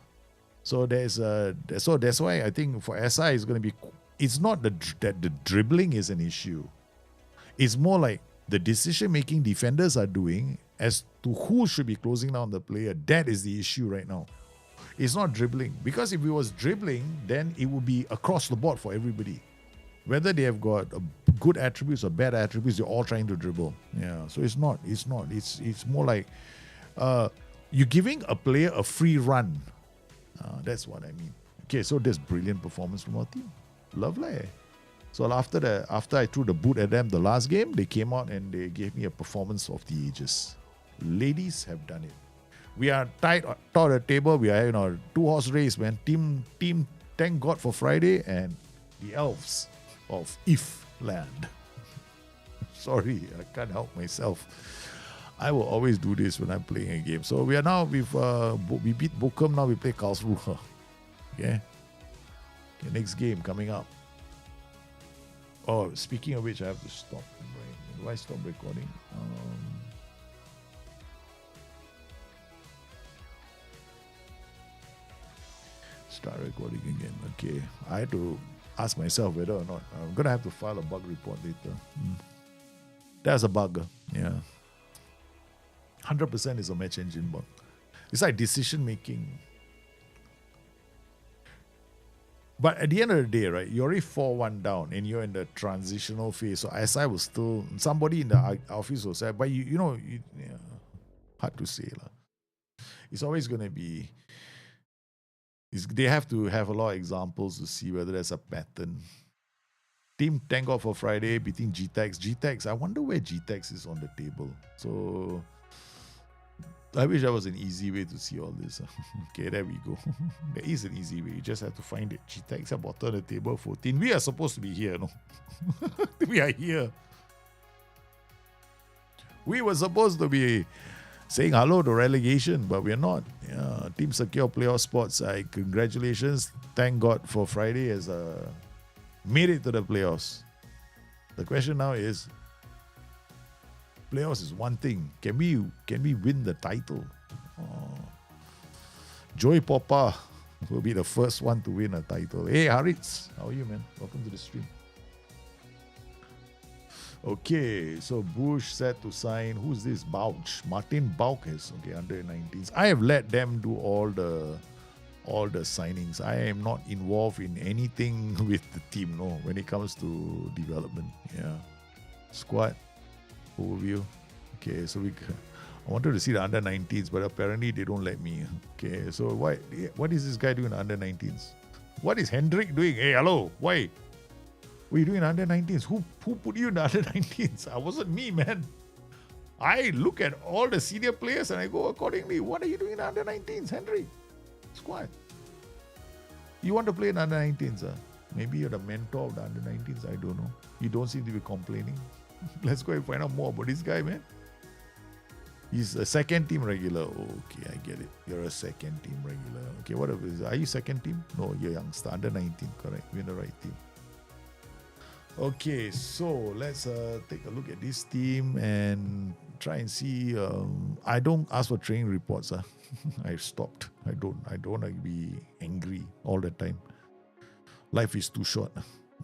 So that's why I think for SI it's going to be. It's not that the dribbling is an issue. It's more like the decision-making defenders are doing as to who should be closing down the player. That is the issue right now. It's not dribbling. Because if it was dribbling, then it would be across the board for everybody. Whether they have got good attributes or bad attributes, they're all trying to dribble. Yeah, so it's not. It's more like you're giving a player a free run. That's what I mean. Okay, so there's brilliant performance from our team. Lovely. So after I threw the boot at them the last game, they came out and they gave me a performance of the ages. Ladies have done it. We are tied top of the table. We are having a 2-horse race, man. Team, thank God for Friday and the elves of If Land. Sorry, I can't help myself. I will always do this when I'm playing a game. So we are now we beat Bochum. Now we play Karlsruhe. Okay. The next game coming up. Oh, speaking of which, I have to stop. Right? Do I stop recording? Start recording again. Okay. I had to ask myself whether or not I'm gonna have to file a bug report later. That's a bug. Yeah. 100% is a match engine bug. It's like decision making. But at the end of the day, right, you're already 4-1 down and you're in the transitional phase. So SI will still, somebody in the office will say, but hard to say. It's always going to be, they have to have a lot of examples to see whether there's a pattern. Team, thank God for Friday, beating GTEX. GTEX, I wonder where GTEX is on the table. So I wish there was an easy way to see all this. Okay, there we go. There is an easy way. You just have to find it. GTEX at bottom of the table, 14. We are supposed to be here, no? We are here. We were supposed to be saying hello to relegation, but we're not. Yeah, team secure playoff spots. Congratulations. Thank God for Friday as made it to the playoffs. The question now is, playoffs is one thing. Can we win the title? Joey Poppa will be the first one to win a title. Hey Haritz, how are you, man? Welcome to the stream. Okay, so Bush set to sign. Who's this? Bouch. Martin Bouch is under 19s. I have let them do all the signings. I am not involved in anything with the team, no, when it comes to development. Yeah. Squad overview. Okay, so I wanted to see the under 19s, but apparently they don't let me. Okay, so what is this guy doing under 19s? What is Hendrik doing? Hey, hello, why? What are you doing under 19s? Who put you in the under 19s? I wasn't me, man. I look at all the senior players and I go accordingly. What are you doing in the under 19s, Hendrik? Squad. You want to play in under 19s? Maybe you're the mentor of the under 19s. I don't know. You don't seem to be complaining. Let's go and find out more about this guy, man. He's a second team regular. Okay, I get it. You're a second team regular. Okay, what are you second team? No, you're youngster. Under 19, correct. You're in the right team. Okay, so let's take a look at this team and try and see. I don't ask for training reports. I've stopped. I don't want to be angry all the time. Life is too short.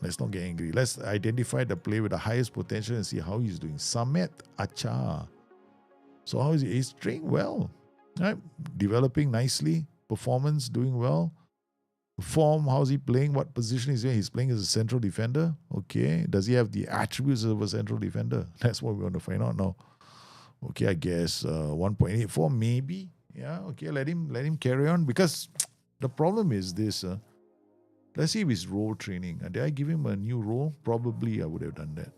Let's not get angry. Let's identify the player with the highest potential and see how he's doing. Samet Acha. So how is he? He's training well. Right? Developing nicely. Performance doing well. Form, how's he playing? What position is he? He's playing as a central defender. Okay. Does he have the attributes of a central defender? That's what we want to find out now. Okay, I guess 1.84 maybe. Yeah, okay, let him carry on. Because the problem is this. Let's see if his role training. Did I give him a new role? Probably I would have done that.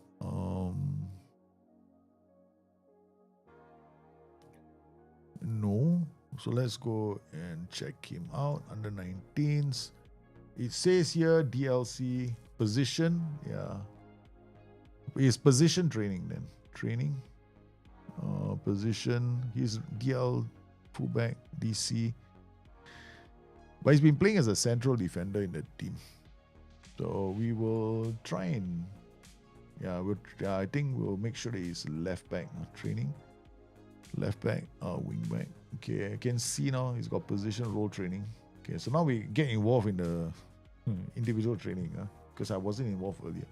No. So let's go and check him out. Under 19s. It says here DLC position. Yeah. His position training then. Training. Position. He's DL, fullback, DC. But he's been playing as a central defender in the team. So we will try and I think we'll make sure that he's left back training. Left back, wing back. Okay, I can see now he's got position role training. Okay, so now we get involved in the individual training because I wasn't involved earlier.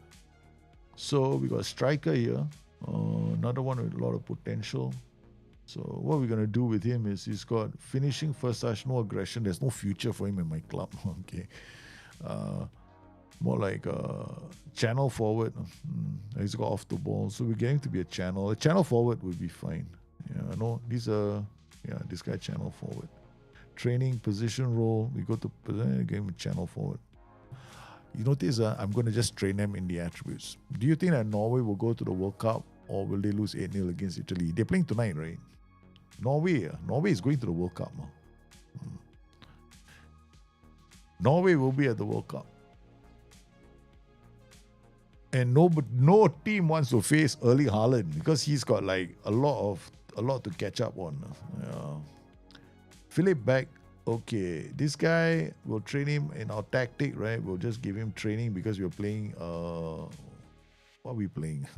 So we got a striker here, another one with a lot of potential. So what we're going to do with him is he's got finishing, first touch, no aggression. There's no future for him in my club. Okay. More like channel forward. He's got off the ball. So we're getting to be a channel. A channel forward would be fine. Yeah, no, this guy channel forward. Training, position role. We go to game channel forward. You notice I'm going to just train them in the attributes. Do you think that Norway will go to the World Cup or will they lose 8-0 against Italy? They're playing tonight, right? Norway is going to the World Cup. Norway will be at the World Cup. And no team wants to face Erling Haaland because he's got like a lot to catch up on. Philip Beck, okay, this guy will train him in our tactic, right? We'll just give him training because we're playing. What are we playing?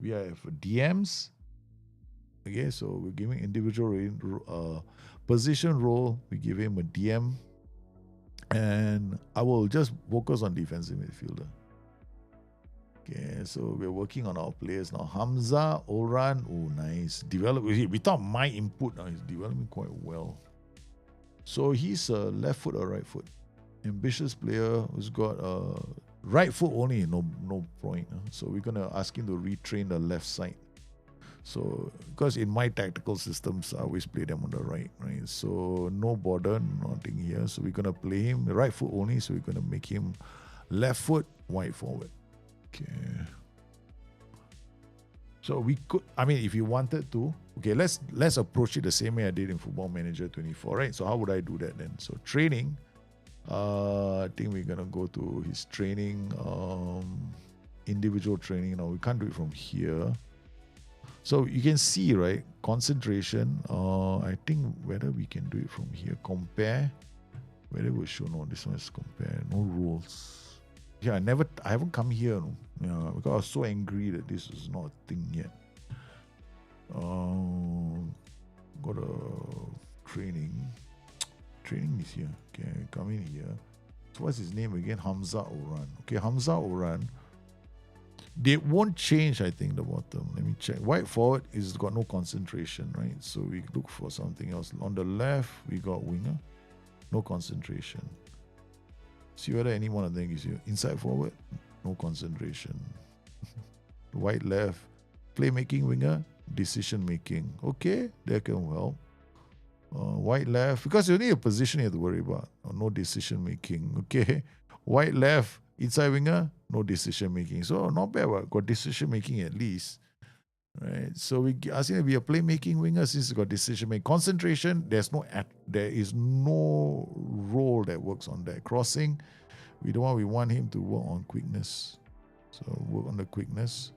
We have DMs. Okay, so we're giving individual position role. We give him a DM. And I will just focus on defensive midfielder. Okay, so we're working on our players now. Hamza, Oran, oh nice. Without my input, now he's developing quite well. So he's a left foot or right foot. Ambitious player who's got right foot only, no point. So we're gonna ask him to retrain the left side. So, because in my tactical systems, I always play them on the right? So, no border, nothing here. So, we're going to play him right foot only. So, we're going to make him left foot, wide forward. Okay. So, we could, if you wanted to, okay, let's approach it the same way I did in Football Manager 24, right? So, how would I do that then? So, training, I think we're going to go to his training, individual training. Now, we can't do it from here. So you can see, right, concentration. I think whether we can do it from here. Compare. Whether we show no, this one is compare. No rules. Yeah, I haven't come here. No. Yeah, because I was so angry that this is not a thing yet. Got a training. Training is here. Okay, come in here. So what's his name again? Hamza Oran. Okay, Hamza Oran. They won't change, I think, the bottom. Let me check. Wide forward is got no concentration, right? So we look for something else. On the left, we got winger. No concentration. See whether any one of them is here. Inside forward, no concentration. Wide left, playmaking winger, decision making. Okay, that can help. Wide left, because you need a position you have to worry about. No decision making. Okay. Wide left, inside winger, no decision making. So not bad, but got decision making at least. Right. So we ask him to be a playmaking winger since he's got decision making. Concentration, there is no role that works on that. Crossing, we want him to work on quickness. So work on the quickness.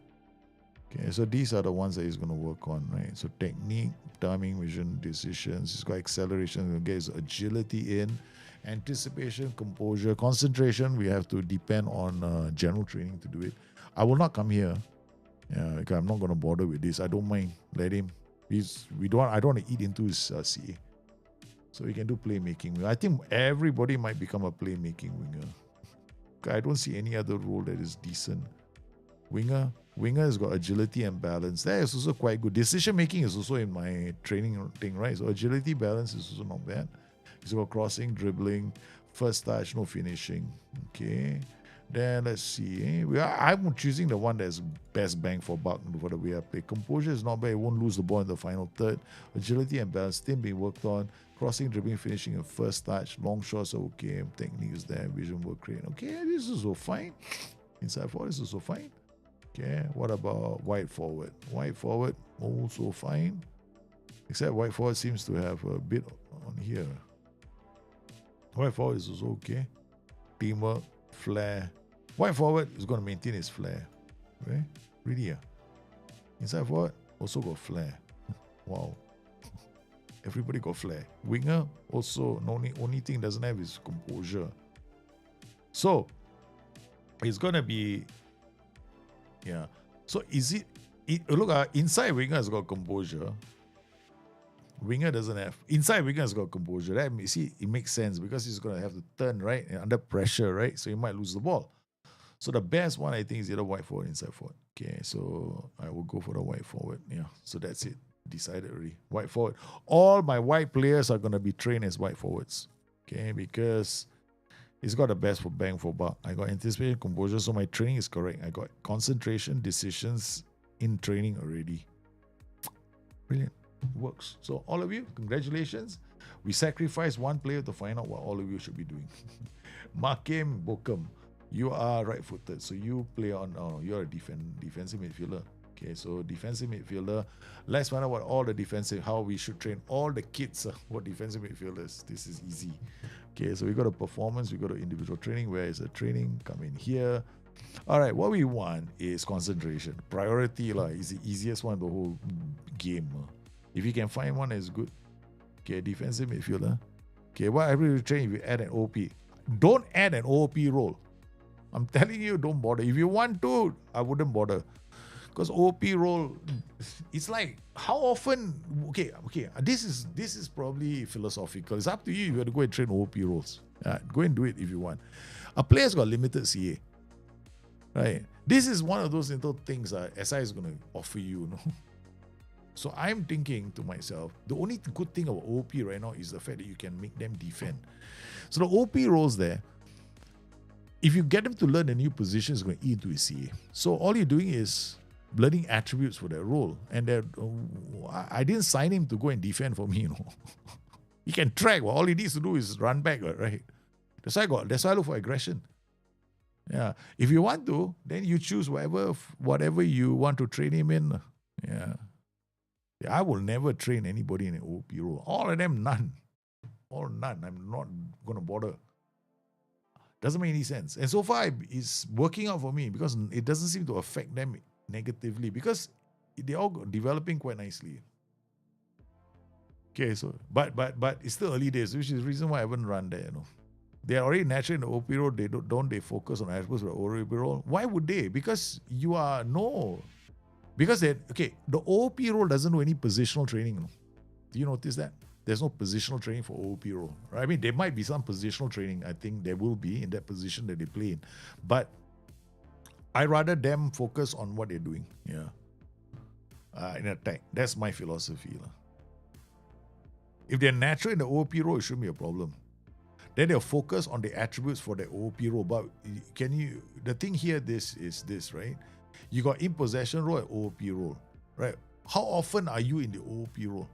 Okay, so these are the ones that he's going to work on, right? So technique, timing, vision, decisions. He's got acceleration. He'll get his agility in. Anticipation, composure, concentration. We have to depend on general training to do it. I will not come here. Yeah, because I'm not going to bother with this. I don't mind. Let him. I don't want to eat into his CA. So he can do playmaking. I think everybody might become a playmaking winger. I don't see any other role that is decent. Winger has got agility and balance. That is also quite good. Decision making is also in my training thing, right? So agility, balance is also not bad. He's got crossing, dribbling, first touch, no finishing. Okay. Then let's see. I'm choosing the one that's best bang for buck for the way I play. Composure is not bad. It won't lose the ball in the final third. Agility and balance still being worked on. Crossing, dribbling, finishing, and first touch. Long shots are okay. Technique is there. Vision work great. Okay, this is also fine. Inside forward is also fine. Okay, what about wide forward? Wide forward, also fine. Except wide forward seems to have a bit on here. Wide forward is also okay. Teamwork, flair. Wide forward is going to maintain his flair. Right? Really, yeah. Inside forward also got flair. Wow. Everybody got flair. Winger also, only thing doesn't have is composure. So, it's going to be, yeah. So, is it look, inside winger has got composure. Winger doesn't have. Inside winger has got composure. That, see, it makes sense because he's going to have to turn, right? Under pressure, right? So, he might lose the ball. So, the best one, I think, is either wide forward, inside forward. Okay, so I will go for the wide forward. Yeah, so that's it. Decided already. Wide forward. All my wide players are going to be trained as wide forwards. Okay, because it's got the best for bang for buck. I got anticipation, composure, so my training is correct. I got concentration, decisions in training already. Brilliant. Works. So all of you, congratulations. We sacrificed one player to find out what all of you should be doing. Makim Bokum, you are right-footed, so you play on. You're a defensive midfielder. Okay, so defensive midfielder. Let's find out what all the defensive, how we should train all the kids. What defensive midfielders? This is easy. Okay, so we got a performance, we got an individual training. Where is the training? Come in here. All right, what we want is concentration. Priority is the easiest one in the whole game. If you can find one that's good. Okay, defensive midfielder. Okay, whatever you train, if you add an OP. Don't add an OP role. I'm telling you, don't bother. If you want to, I wouldn't bother. Because OP role, it's like, how often, okay, this is probably philosophical. It's up to you if you have to go and train OP roles. Go and do it if you want. A player's got limited CA. Right? This is one of those little things SI is going to offer you, So I'm thinking to myself, the only good thing about OP right now is the fact that you can make them defend. So the OP roles there, if you get them to learn a new position, it's going to eat into his CA. So all you're doing is learning attributes for that role. And I didn't sign him to go and defend for me, He can track. Well, all he needs to do is run back, right? That's why I look for aggression. Yeah. If you want to, then you choose whatever you want to train him in. Yeah. I will never train anybody in an OP role. All of them, none. All none. I'm not going to bother. Doesn't make any sense. And so far, it's working out for me because it doesn't seem to affect them negatively because they're all developing quite nicely. Okay, so but it's still early days, which is the reason why I haven't run there. They are already naturally in the OP role. They focus on attributes for the OP role. Why would they? Because because the OP role doesn't do any positional training. Do you notice that? There's no positional training for OP role. Right? I mean, there might be some positional training. I think there will be in that position that they play in. But I rather them focus on what they're doing. Yeah. In attack. That's my philosophy. If they're natural in the OP role, it shouldn't be a problem. Then they'll focus on the attributes for the OP role. But the thing here is this, right? You got in possession role and OP role, right? How often are you in the OP role?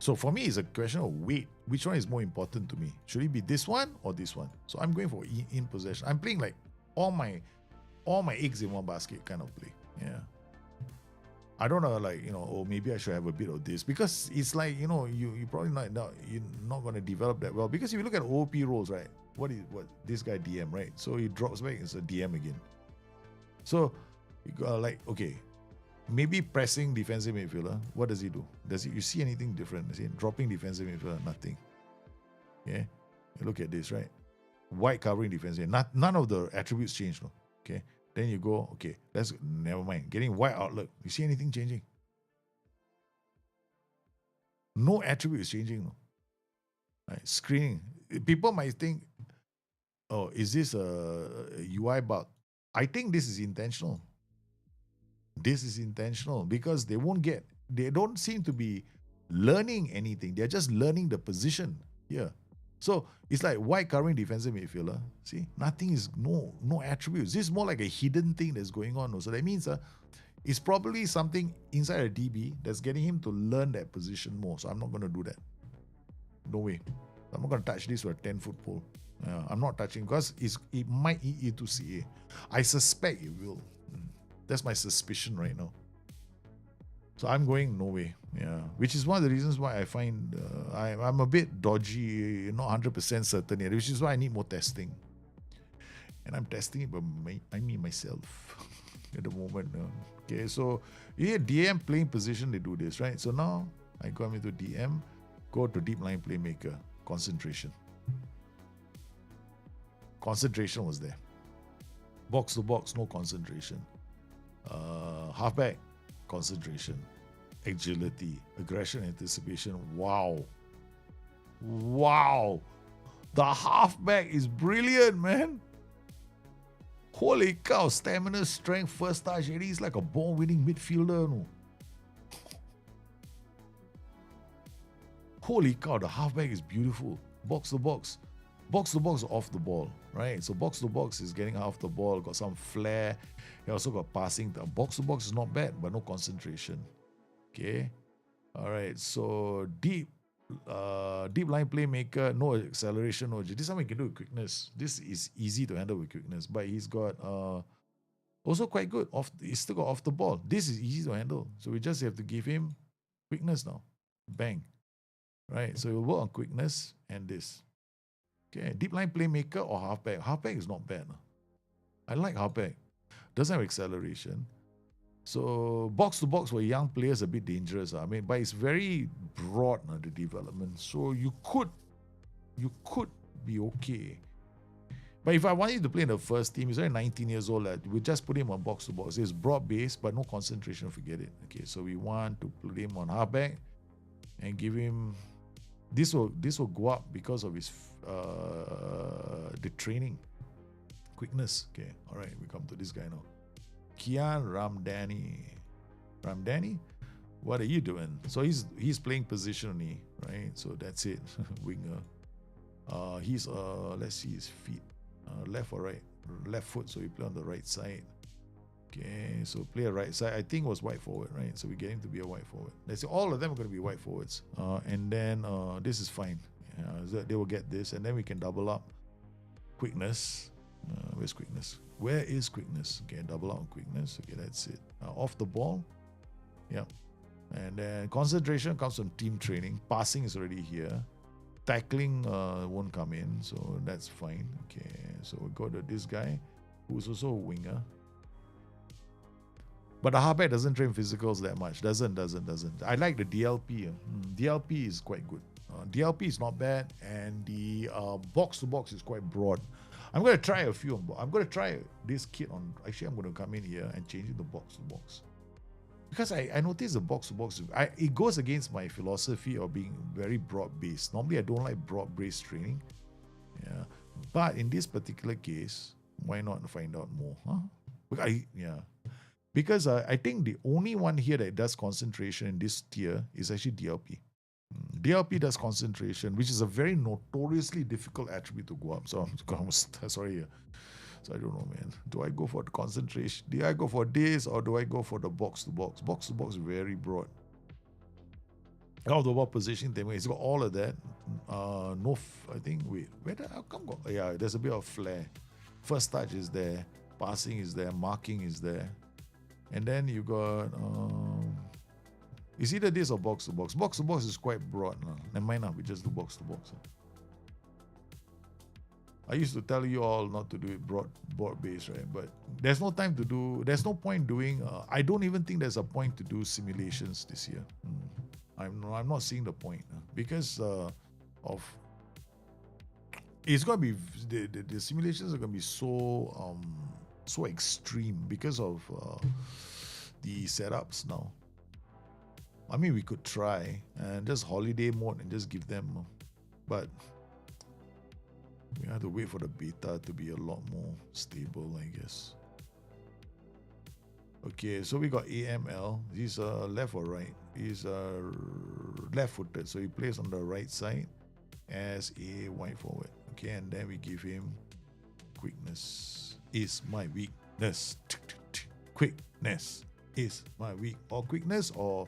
So for me, it's a question of weight. Which one is more important to me? Should it be this one or this one? So I'm going for in possession. I'm playing like all my eggs in one basket kind of play. Yeah. I don't know, maybe I should have a bit of this because it's like, you probably you're not going to develop that well. Because if you look at OP roles, right? What this guy DM, right? So he drops back, it's a DM again. So you got maybe pressing defensive midfielder. What does he do? You see anything different? Is he dropping defensive midfielder? Nothing. Yeah. You look at this, right? Wide covering defensive. None of the attributes change, no. Okay. Then you go, never mind. Getting wide outlook. You see anything changing? No attribute is changing, no. Right. Screening. People might think, oh, is this a UI bug? I think this is intentional. This is intentional because they don't seem to be learning anything. They're just learning the position here. So it's like wide covering defensive midfielder. See, nothing is no attributes. This is more like a hidden thing that's going on. So that means it's probably something inside a DB that's getting him to learn that position more. So I'm not going to do that. No way. I'm not going to touch this with a 10-foot pole. I'm not touching because it might eat into CA. I suspect it will. That's my suspicion right now. So I'm going no way. Yeah, which is one of the reasons why I find I'm a bit dodgy, not 100% certain yet, which is why I need more testing. And I'm testing it, but myself at the moment. Okay, so here DM playing position, they do this, right? So now I go into DM, go to deep line playmaker, concentration. Concentration was there. Box to box, no concentration. Halfback, concentration. Agility, aggression, anticipation. Wow. The halfback is brilliant, man. Holy cow, stamina, strength, first touch. He's like a ball-winning midfielder. No? Holy cow, the halfback is beautiful. Box to box. Box to box off the ball, right? So box to box is getting off the ball, got some flair. He also got passing. Box to box is not bad, but no concentration. Okay. All right. So deep line playmaker, no acceleration, no. This time we can do with quickness. This is easy to handle with quickness, but he's got also quite good. He's still got off the ball. This is easy to handle. So we just have to give him quickness now. Bang. Right. So we'll work on quickness and this. Okay. Deep line playmaker or halfback. Halfback is not bad. I like halfback. Doesn't have acceleration. So box to box for young players a bit dangerous. I mean, but it's very broad the development. So you could be okay. But if I want you to play in the first team, he's only 19 years old. We just put him on box to box. It's broad base, but no concentration. Forget it. Okay, so we want to put him on halfback and give him. This will go up because of his the training, quickness. Okay, all right. We come to this guy now. Kian Ramdani, what are you doing? So he's playing positionally, right? So that's it, winger. He's let's see his feet, left or right, left foot. So he play on the right side. Okay, so play a right side. I think it was wide forward, right? So we get him to be a wide forward. Let's say all of them are going to be wide forwards. And then this is fine. They will get this, and then we can double up. Quickness. Where's quickness? Where is quickness? Okay, double out on quickness. Okay, that's it. Off the ball. Yeah. And then concentration comes from team training. Passing is already here. Tackling won't come in, so that's fine. Okay, so we go to this guy, who's also a winger. But the halfback doesn't train physicals that much. Doesn't. I like the DLP. DLP is quite good. DLP is not bad, and the box to box is quite broad. I'm going to try a few. I'm going to try this kit on. Actually, I'm going to come in here and change it to box to box. Because I noticed the box to box, it goes against my philosophy of being very broad based. Normally, I don't like broad based training. Yeah. But in this particular case, why not find out more? Because I think the only one here that does concentration in this tier is actually DLP. DLP does concentration, which is a very notoriously difficult attribute to go up. So I'm sorry. So I don't know, man. Do I go for the concentration? Do I go for this, or do I go for the box to box? Box to box is very broad. Out of the ball position, it's got all of that. I think how come go? Yeah, there's a bit of flair. First touch is there, passing is there, marking is there, and then you got. It's either this or box to box. Box to box is quite broad. Never mind now, we just do box to box. I used to tell you all not to do it broad base, right? But there's no point doing, I don't even think there's a point to do simulations this year. I'm not seeing the point because of, it's going to be, the simulations are going to be so extreme because of the setups now. I mean, we could try and just holiday mode and just give them, but we have to wait for the beta to be a lot more stable, I guess. Okay, so we got AML. He's left or right? He's left-footed, so he plays on the right side as a wide forward. Okay, and then we give him quickness. Is my weakness. Quickness is my weak. Or quickness or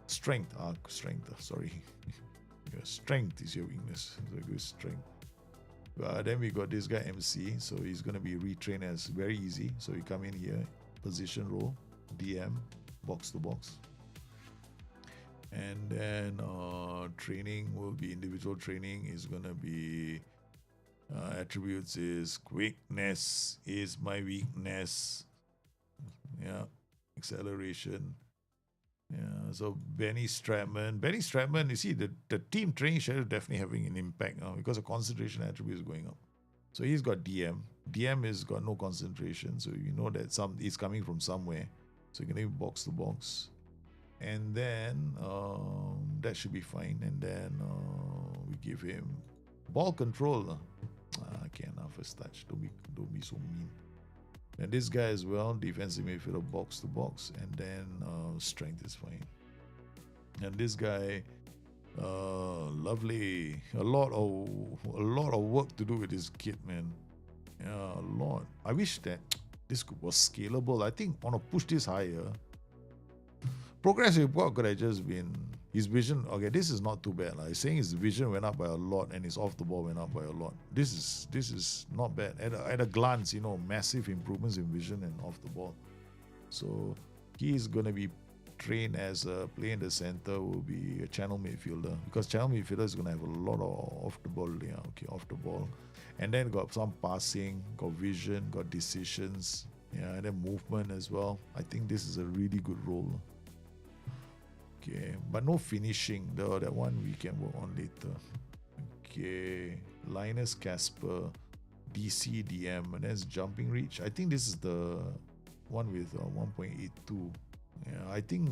strength. Sorry. Your strength is your weakness. So good strength. Then we got this guy MC, so he's going to be retrained as very easy. So we come in here, position role, DM, box to box. And then training will be individual training is going to be Attributes is quickness is my weakness. Yeah, acceleration. Yeah, so Benny Stratman. Benny Stratman, you see, the team training schedule definitely having an impact because the concentration attribute is going up. So he's got DM. DM is got no concentration, so you know that it's coming from somewhere. So you can even box to box. And then that should be fine. And then we give him ball control. Okay, enough first touch. Don't be so mean. And this guy as well, defensive midfielder, box to box, and then strength is fine. And this guy, lovely. A lot of work to do with this kid, man. Yeah, a lot. I wish that this was scalable. I think I want to push this higher. Progress report could have just been his vision. Okay, this is not too bad. He's saying his vision went up by a lot and his off the ball went up by a lot. This is not bad. At a glance, massive improvements in vision and off the ball. So he's gonna be trained as a play in the center, will be a channel midfielder, because channel midfielder is gonna have a lot of off the ball. Yeah, okay, off the ball, and then got some passing, got vision, got decisions. Yeah, and then movement as well. I think this is a really good role. Okay, but no finishing though. That one we can work on later. Okay, Linus Casper, DC DM, and that's jumping reach. I think this is the one with 1.82. Yeah, I think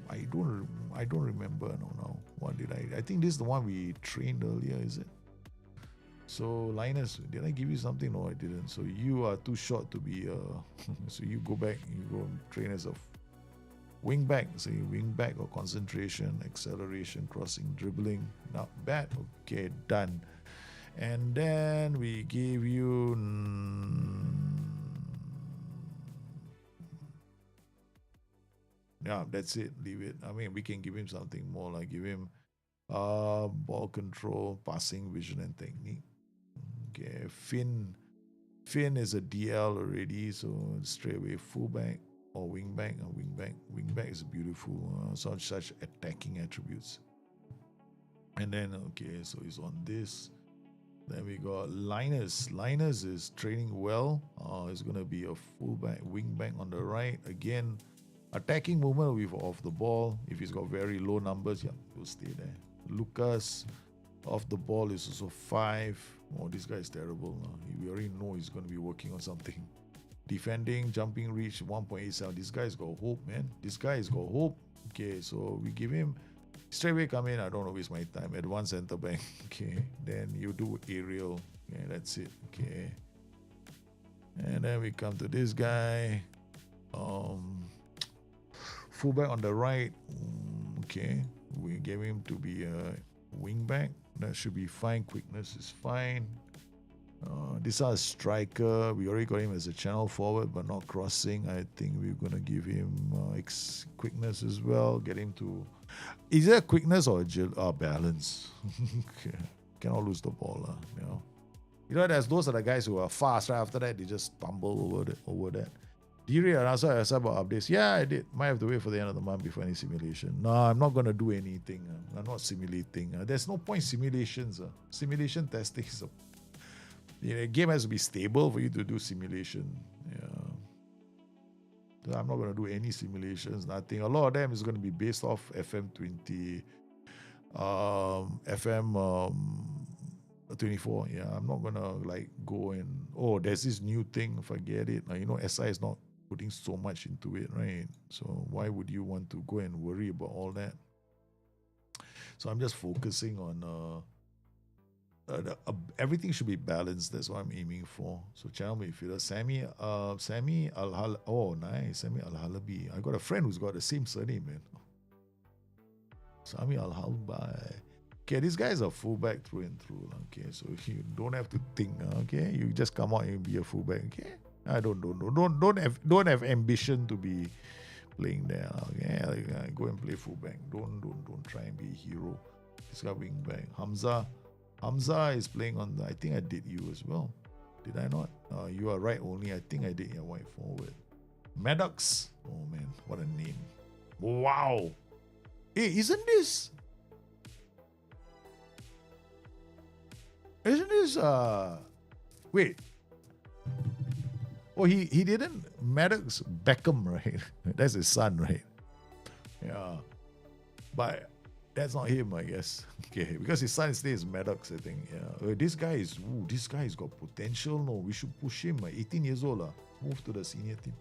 I don't remember now. What did I think this is the one we trained earlier, is it? So Linus, did I give you something? No, I didn't. So you are too short to be so you go back, you go and train as a wing back. So wing back or concentration, acceleration, crossing, dribbling. Not bad. Okay, done. And then we give you yeah, that's it. Leave it. I mean, we can give him something more. Like give him ball control, passing, vision, and technique. Okay, Finn is a DL already, so straight away fullback or wingback. Wingback is beautiful. Such attacking attributes. And then okay, so he's on this. Then we got Linus. Linus is training well. He's gonna be a fullback, wingback on the right. Again, attacking movement with off the ball. If he's got very low numbers, yeah, he'll stay there. Lucas, off the ball is also 5. Oh, this guy is terrible. We already know he's going to be working on something. Defending, jumping reach, 1.87. This guy's got hope, man. This guy has got hope. Okay, so we give him straight away come in. I don't want to waste my time. Advanced center back. Okay, then you do aerial. Okay, that's it. Okay, and then we come to this guy. Fullback on the right. Okay, we gave him to be a wingback. That should be fine. Quickness is fine. This is a striker. We already got him as a channel forward, but not crossing. I think we're gonna give him quickness as well. Get him to. Is there quickness or balance? Okay. Cannot lose the ball, those are the guys who are fast. Right after that, they just stumble over that. Did you read asked about updates? Yeah, I did. Might have to wait for the end of the month before any simulation. No, I'm not going to do anything. I'm not simulating. There's no point simulations. Simulation testing is a game has to be stable for you to do simulation. Yeah. So I'm not going to do any simulations, nothing. A lot of them is going to be based off FM20, FM 24. Yeah, I'm not going to go and, there's this new thing, forget it. SI is not putting so much into it, right? So why would you want to go and worry about all that? So I'm just focusing on everything should be balanced. That's what I'm aiming for. So channel midfielder Sammy Al-Halabi. Oh, nice, Sammy Al-Halabi. I got a friend who's got the same surname, man. Sammy Al-Halabi. Okay, these guys are fullback through and through. Okay, so you don't have to think. Okay, you just come out and be a fullback. Okay, I don't have ambition to be playing there. Okay, go and play fullback. Don't try and be a hero. This guy wingback. Hamza is playing on the. I think I did you as well. Did I not? You are right. Only I think I did your white forward. Maddox. Oh man, what a name! Wow. Hey, isn't this? Isn't this wait. Oh, he didn't Maddox Beckham, right? That's his son, right? Yeah. But that's not him, I guess. Okay, because his son's name is Maddox, I think. Yeah. This guy has got potential. No, we should push him. 18 years old. Move to the senior team.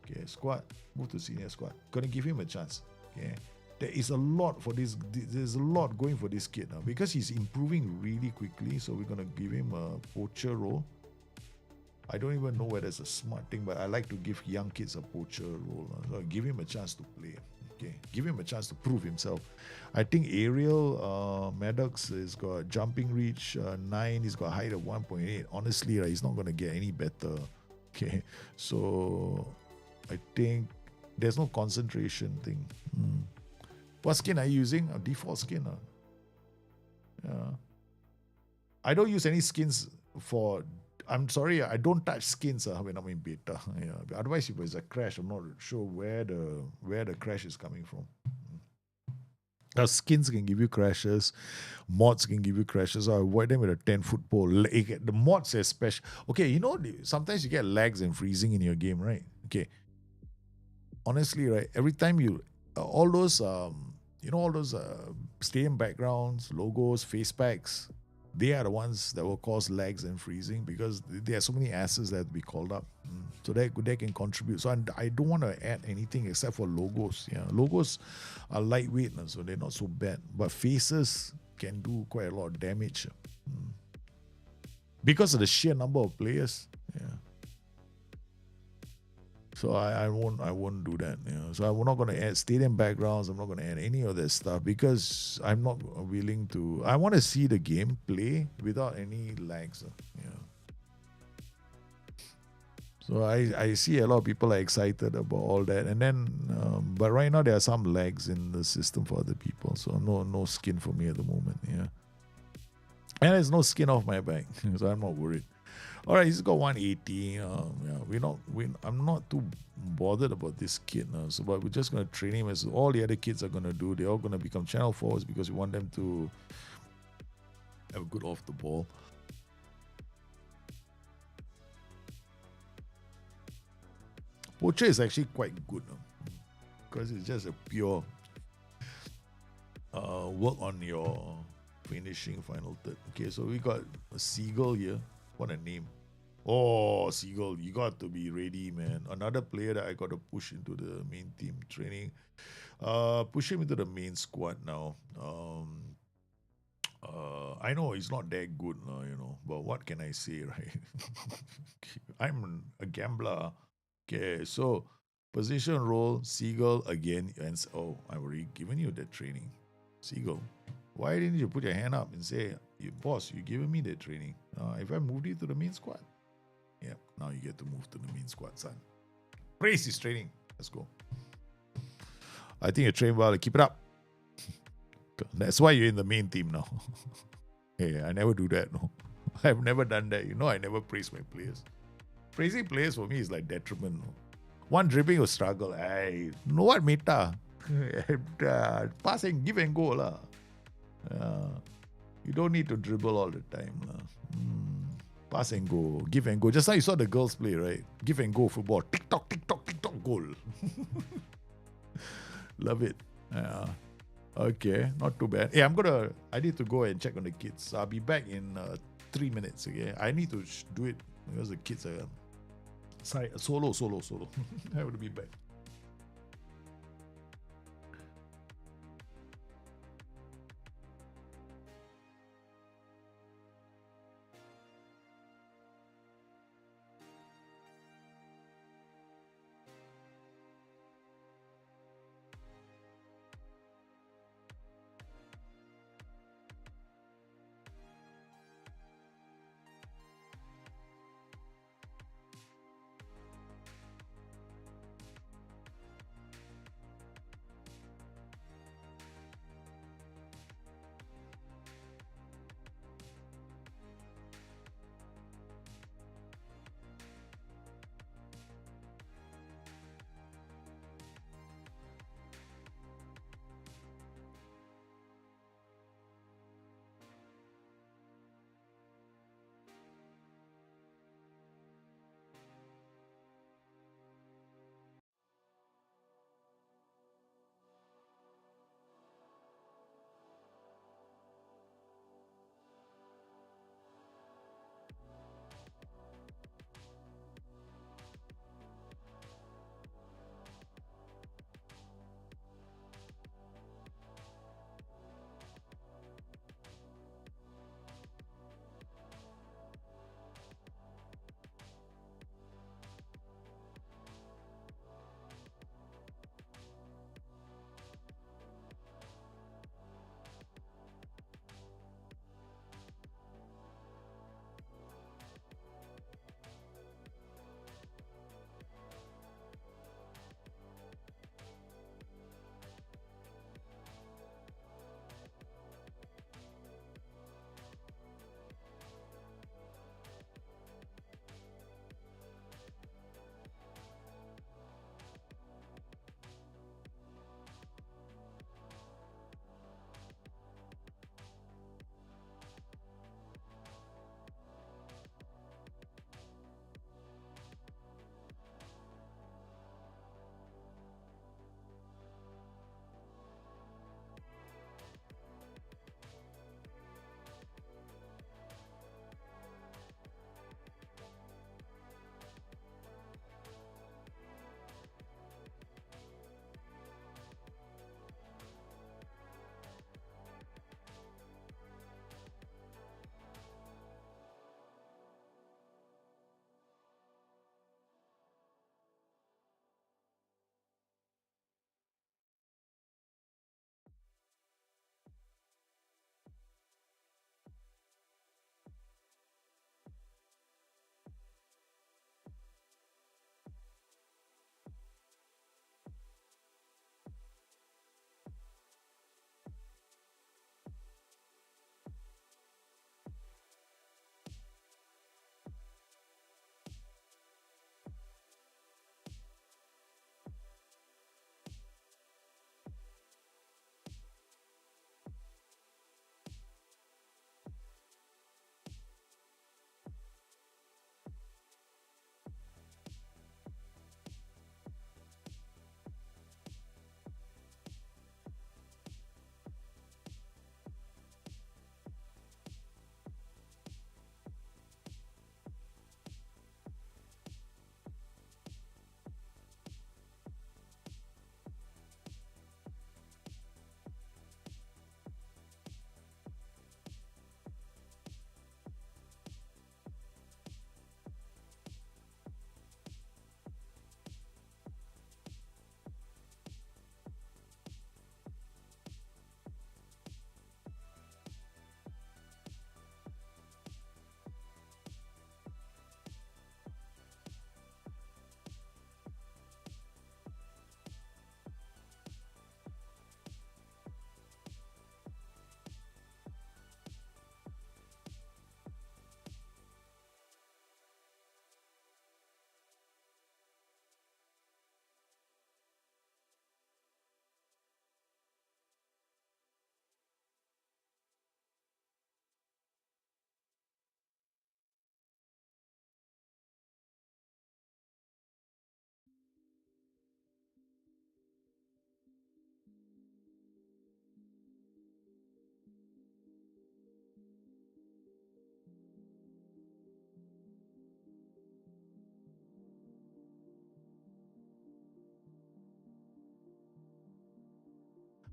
Okay, squad. Move to senior squad. Gonna give him a chance. Okay. There is a lot for this. There's a lot going for this kid now because he's improving really quickly. So we're gonna give him a poacher role. I don't even know whether it's a smart thing, but I like to give young kids a poacher role. So give him a chance to play. Okay, give him a chance to prove himself. I think Ariel Maddox has got jumping reach 9. He's got height of 1.8. Honestly, right, he's not going to get any better. Okay, so I think there's no concentration thing. What skin are you using? A default skin. Yeah. I don't use any skins for. I'm sorry, I don't touch skins when I'm in beta. Yeah. Otherwise, if there's a crash, I'm not sure where the crash is coming from. Now, skins can give you crashes, mods can give you crashes. So I avoid them with a 10-foot pole. The mods are special. Okay, sometimes you get lags and freezing in your game, right? Okay. Honestly, right, every time all those stadium backgrounds, logos, face packs, they are the ones that will cause lags and freezing because there are so many assets that have to be called up. So they can contribute. So I don't want to add anything except for logos. Yeah, logos are lightweight, so they're not so bad. But faces can do quite a lot of damage because of the sheer number of players. Yeah. So I won't do that. So I'm not going to add stadium backgrounds. I'm not going to add any of that stuff because I'm not willing to. I want to see the game play without any lags. So I see a lot of people are excited about all that, and then but right now there are some lags in the system for other people. So no skin for me at the moment. Yeah, and there's no skin off my back, so I'm not worried. All right, he's got 180. I'm not too bothered about this kid now. So, but we're just gonna train him as all the other kids are gonna do. They're all gonna become channel forwards because we want them to have a good off the ball. Poacher is actually quite good because it's just a pure work on your finishing final third. Okay, so we got a seagull here. What a name. Oh, Seagull, you got to be ready, man. Another player that I got to push into the main team training. Push him into the main squad now. I know he's not that good, but what can I say, right? I'm a gambler. Okay, so position role, Seagull again. And I've already given you that training. Seagull, why didn't you put your hand up and say, boss, you giving me that training? If I moved you to the main squad. Yeah, now you get to move to the main squad, son. Praise his training. Let's go. I think you train well. Keep it up. That's why you're in the main team now. Hey, I never do that. No, I've never done that. I never praise my players. Praising players for me is like detriment. No? One dribbling will struggle. I know what meta. Pass and give and go lah. You don't need to dribble all the time lah. Pass and go, give and go. Just like you saw the girls play, right? Give and go football. Tick tock, goal. Love it. Yeah. Okay, not too bad. Hey, I need to go and check on the kids. I'll be back in 3 minutes. Okay, I need to do it because the kids are solo. I will be back.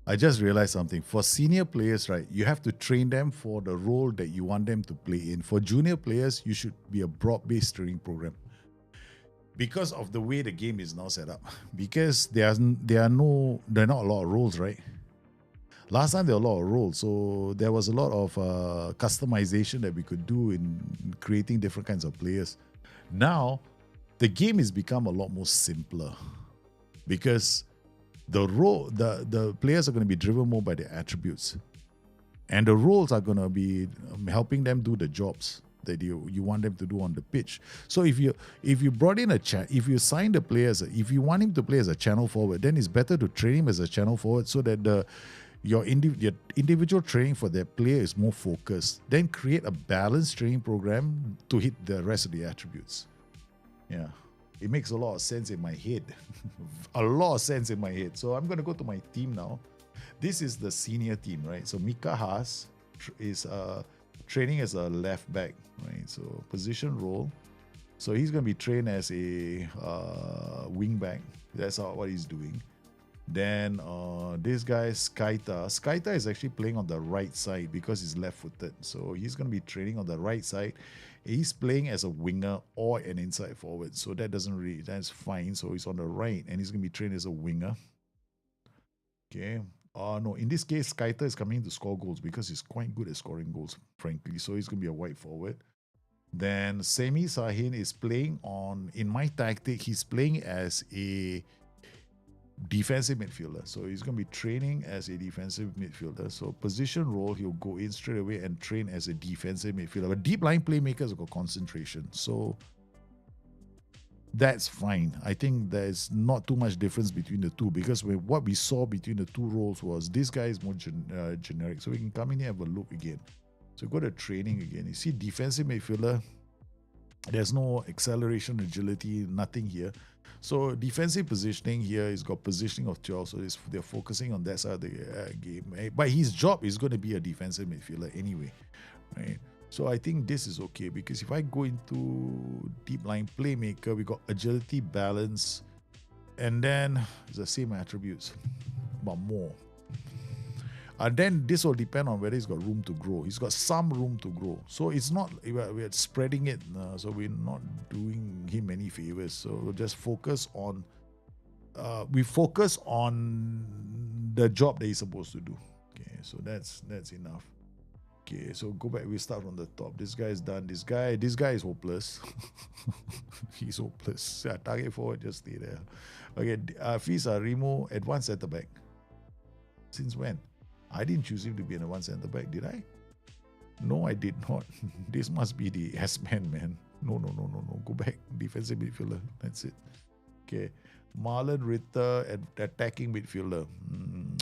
I just realized something. For senior players, right, you have to train them for the role that you want them to play in. For junior players, you should be a broad-based training program. Because of the way the game is now set up. Because there are not a lot of roles, right? Last time there were a lot of roles, so there was a lot of customization that we could do in creating different kinds of players. Now, the game has become a lot more simpler because the players are going to be driven more by their attributes, and the roles are going to be helping them do the jobs that you want them to do on the pitch. So if you brought in if you signed a player if you want him to play as a channel forward, then it's better to train him as a channel forward so that your individual training for that player is more focused. Then create a balanced training program to hit the rest of the attributes. Yeah, it makes a lot of sense in my head. A lot of sense in my head. So I'm going to go to my team now. This is the senior team, right? So Mika Haas is training as a left back, right? So position role. So he's going to be trained as a wing back. That's what he's doing. Then this guy, Skaita. Skaita is actually playing on the right side because he's left-footed. So he's going to be training on the right side. He's playing as a winger or an inside forward. So that's fine. So he's on the right and he's going to be trained as a winger. Okay. No, in this case, Skaita is coming to score goals because he's quite good at scoring goals, frankly. So he's going to be a wide forward. Then Semi Sahin is playing in my tactic, he's playing as a defensive midfielder. So he's going to be training as a defensive midfielder. So position role, he'll go in straight away and train as a defensive midfielder. But deep line playmakers have got concentration. So that's fine. I think there's not too much difference between the two because what we saw between the two roles was this guy is more generic. So we can come in here and have a look again. So go to training again. You see defensive midfielder, there's no acceleration, agility, nothing here. So defensive positioning here, he's got positioning of 12, so they're focusing on that side of the game. But his job is going to be a defensive midfielder anyway, right? So I think this is okay because if I go into deep line playmaker, we got agility, balance, and then it's the same attributes, but more. And then this will depend on whether he's got room to grow. He's got some room to grow. So it's not, we're spreading it. So we're not doing him any favors. So we'll just focus on, we focus on the job that he's supposed to do. Okay, so that's enough. Okay, so go back, we start from the top. This guy is done. This guy is hopeless. He's hopeless. Yeah, target forward, just stay there. Okay, Fisa Remo, advanced centre back. Since when? I didn't choose him to be an advanced centre back, did I? No, I did not. This must be the S-man, man. No. Go back. Defensive midfielder. That's it. Okay. Marlon Ritter, attacking midfielder.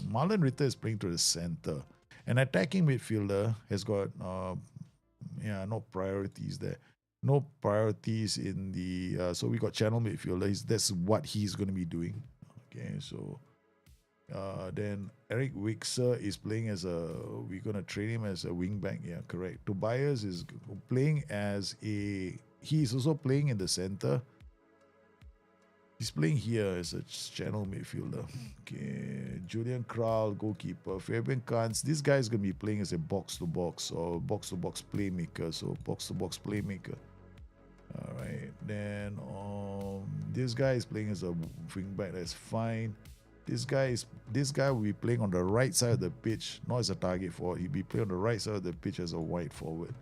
Marlon Ritter is playing to the centre. An attacking midfielder has got, no priorities there. No priorities in the, so we got channel midfielder. That's what he's going to be doing. Okay, so then Eric Wixer is playing we're going to train him as a wing back. Yeah, correct. Tobias is playing he's also playing in the center. He's playing here as a channel midfielder. Okay, Julian Kral, goalkeeper. Fabian Kantz, this guy is going to be playing as a box-to-box or box-to-box playmaker. So box-to-box playmaker. All right. Then this guy is playing as a wing back. That's fine. This guy will be playing on the right side of the pitch, not as a target forward. He'll be playing on the right side of the pitch as a wide forward.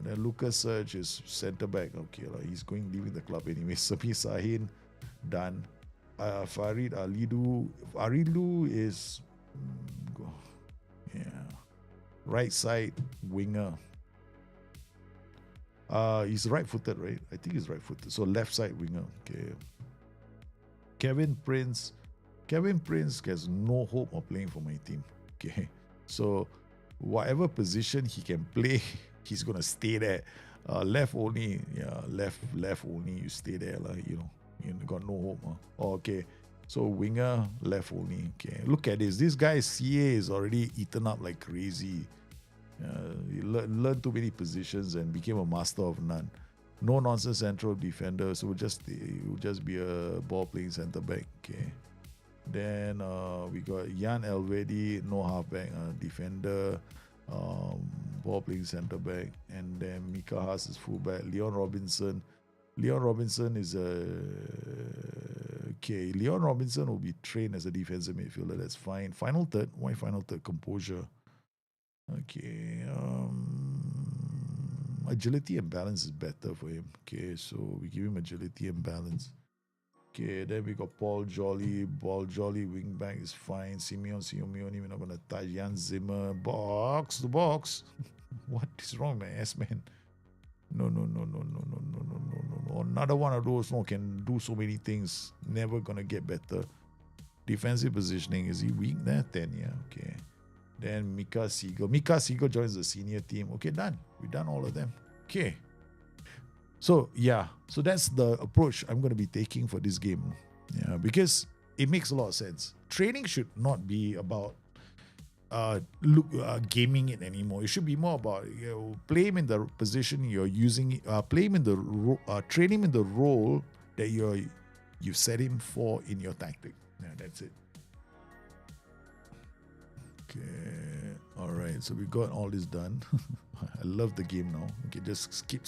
Then Lucas Serge is centre back. Okay, he's leaving the club anyway. Sami Sahin, done. Farid Arilu is right side winger. He's right-footed, right? I think he's right-footed. So left side winger. Okay. Kevin Prince has no hope of playing for my team. Okay. So whatever position he can play, he's gonna stay there. Left only, left only. You stay there, you got no hope. Oh, okay. So winger, left only. Okay. Look at this. This guy's CA is already eaten up like crazy. He learned too many positions and became a master of none. No nonsense central defender. So he'll just be a ball playing centre back. Okay. Then we got Jan Elvedi, no halfback, defender. Ball playing centre back. And then Mika Haas is fullback. Leon Robinson. Leon Robinson is okay. Leon Robinson will be trained as a defensive midfielder. That's fine. Final third. Why final third? Composure. Okay. Agility and balance is better for him. Okay, so we give him agility and balance. Okay, then we got Paul Jolly. Paul Jolly, wing back is fine. Simeon Simeone, we're not going to touch. Jan Zimmer, box to box. What is wrong, my ass man? No. Another one of those can do so many things. Never going to get better. Defensive positioning, is he weak there? 10, yeah, okay. Then Mika Siegel. Mika Siegel joins the senior team. Okay, done. We've done all of them. Okay. So, yeah. So that's the approach I'm going to be taking for this game. Yeah, because it makes a lot of sense. Training should not be about gaming it anymore. It should be more about play him in the position you're using. Play him in the train him in the role that you set him for in your tactic. Yeah, that's it. Okay, all right. So we got all this done. I love the game now. Okay, just skip.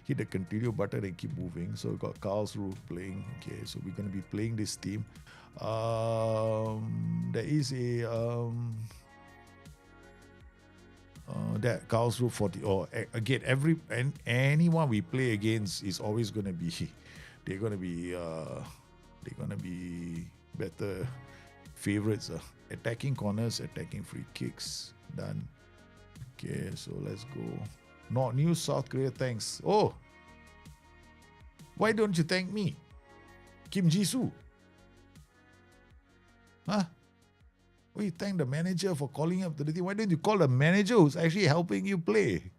Hit the continue button and keep moving. So we got Karlsruhe playing. Okay, so we're gonna be playing this team. There is a that Karlsruhe 40. Or again, anyone we play against is always gonna be they're gonna be better favorites. Attacking corners, attacking free kicks. Done. Okay, so let's go. Not new South Korea, thanks. Oh, why don't you thank me? Kim Jisoo. Huh? Well, you thank the manager for calling up to the team. Why don't you call the manager who's actually helping you play?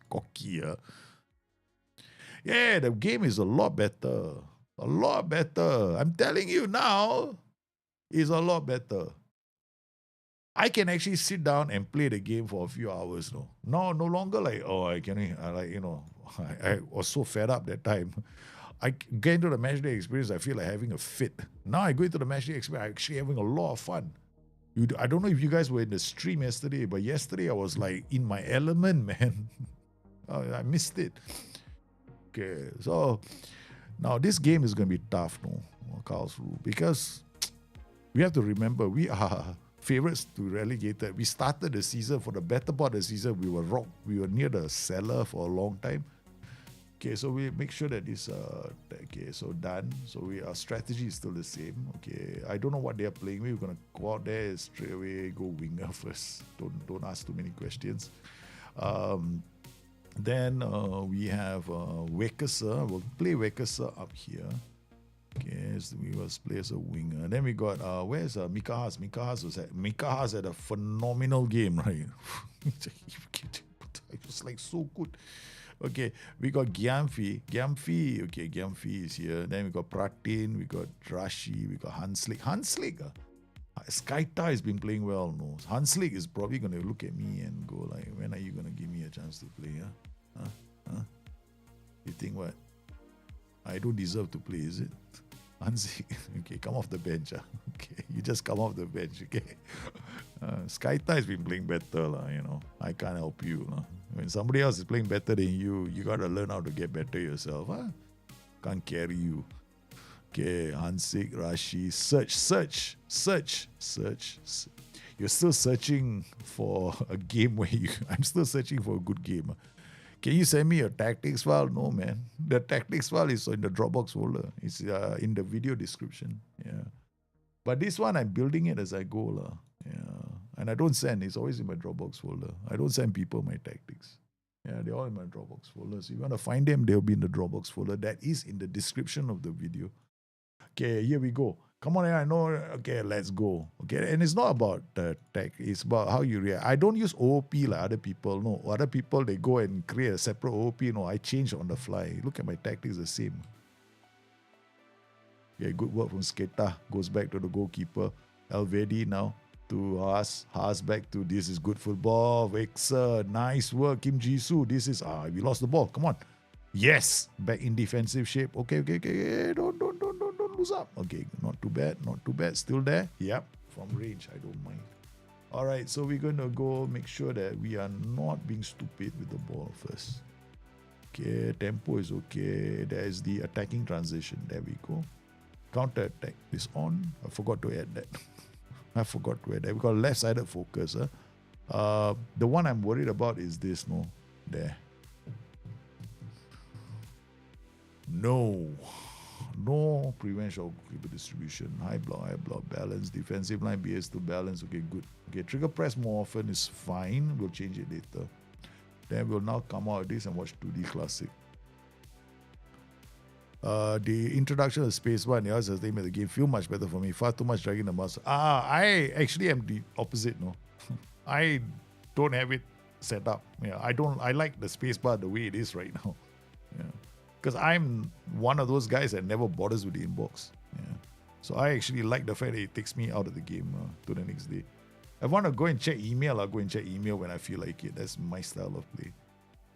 Cocky. Yeah, the game is a lot better. A lot better. I'm telling you now, it's a lot better. I can actually sit down and play the game for a few hours. No longer like, I was so fed up that time. I get into the matchday experience, I feel like having a fit. Now I go into the matchday experience, I'm actually having a lot of fun. I don't know if you guys were in the stream yesterday, but yesterday I was like in my element, man. I missed it. Okay, so now this game is going to be tough, Karlsruhe, because we have to remember we are favorites to relegated. We started the season, for the better part of the season, we were near the cellar for a long time. Okay, so we make sure that this so done. So our strategy is still the same. Okay, I don't know what they are playing. We're gonna go out there straight away, go winger first. Don't ask too many questions. Then we have Wekesa. We'll play Wekesa up here. Okay, so we will play as a winger. Then we got where's Mika Haas? Mika Haas had a phenomenal game, right? It was like so good. Okay, we got Gyamfi. Okay, Gyamfi is here. Then we got Pratin, we got Rashi, we got Hanslik. Skaita has been playing well. No, Hanslik is probably going to look at me and go like, when are you going to give me a chance to play? Huh? You think what? I don't deserve to play, is it? Hanslik, okay, come off the bench. Okay, you just come off the bench. Okay, Skaita has been playing better, I can't help you. When somebody else is playing better than you, you gotta learn how to get better yourself. Can't carry you. Okay, Hansik, Rashi, search. You're still searching for a game where I'm still searching for a good game. Can you send me your tactics file? No, man. The tactics file is in the Dropbox folder. It's in the video description. Yeah. But this one, I'm building it as I go. Yeah. And I don't send. It's always in my Dropbox folder. I don't send people my tactics. Yeah, they're all in my Dropbox folder. So if you want to find them, they'll be in the Dropbox folder. That is in the description of the video. Okay, here we go. Come on, I know. Okay, let's go. Okay, and it's not about the tech. It's about how you react. I don't use OOP like other people. No, other people, they go and create a separate OOP. No, I change on the fly. Look at my tactics, the same. Okay, good work from Sketa. Goes back to the goalkeeper. Elvedi now to Haas. Haas back to this is good football. Vexer, nice work. Kim Jisoo. This is, we lost the ball. Come on. Yes, back in defensive shape. Okay. Don't. Who's up? Okay, not too bad, not too bad. Still there? Yep, from range, I don't mind. All right, so we're going to go make sure that we are not being stupid with the ball first. Okay, tempo is okay. There's the attacking transition. There we go. Counter attack is on. I forgot to add that. I forgot to add that. We got left-sided focus. The one I'm worried about is this. No, there. No prevent shot goalkeeper distribution. High block, balance. Defensive line BS to balance. Okay, good. Okay, trigger press more often is fine. We'll change it later. Then we'll now come out of this and watch 2D Classic. The introduction of spacebar and the other thing made the game feel much better for me. Far too much dragging the mouse. I actually am the opposite. No, I don't have it set up. Yeah, I like the spacebar the way it is right now. Yeah. Because I'm one of those guys that never bothers with the inbox. Yeah. So I actually like the fact that it takes me out of the game to the next day. If I want to go and check email, I'll go and check email when I feel like it. That's my style of play.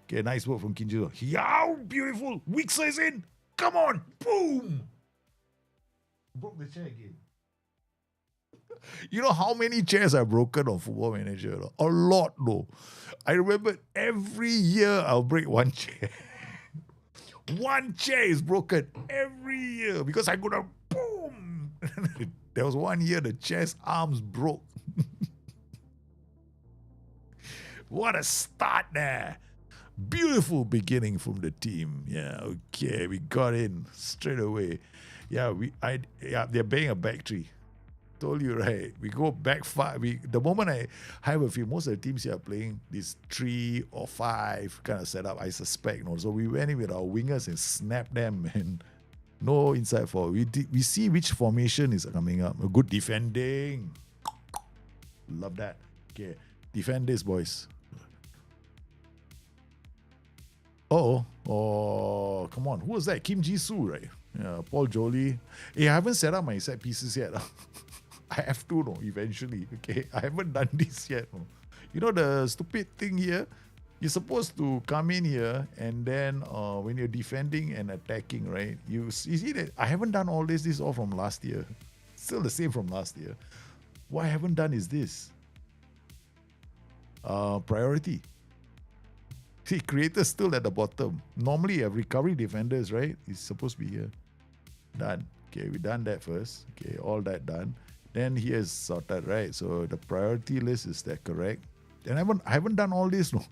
Okay, nice work from Kinjo. Yow, beautiful. Weak size in. Come on. Boom. Broke the chair again. You know how many chairs I've broken on Football Manager? A lot, no. I remember every year I'll break one chair. One chair is broken every year because I go down, boom. There was one year the chair's arms broke. What a start there. Beautiful beginning from the team. Yeah, okay, we got in straight away. Yeah, they're paying a back three. Told you, right? We go back far. The moment I have a feel, most of the teams here are playing this 3 or 5 kind of setup, I suspect. No? So we went in with our wingers and snapped them, and no inside forward. We see which formation is coming up. Good defending. Love that. Okay, defend this, boys. Oh, come on. Who was that? Kim Ji-soo, right? Yeah, Paul Jolie. Hey, I haven't set up my set pieces yet. I have to, no, eventually. Okay, I haven't done this yet. No. You know the stupid thing here? You're supposed to come in here and then when you're defending and attacking, right? You see that I haven't done all this. This is all from last year. Still the same from last year. What I haven't done is this. Priority. See, creators still at the bottom. Normally, you have recovery defenders, right? It's supposed to be here. Done. Okay, we done that first. Okay, all that done. Then here's sorted, right? So the priority list, is that correct? And I haven't done all this, no.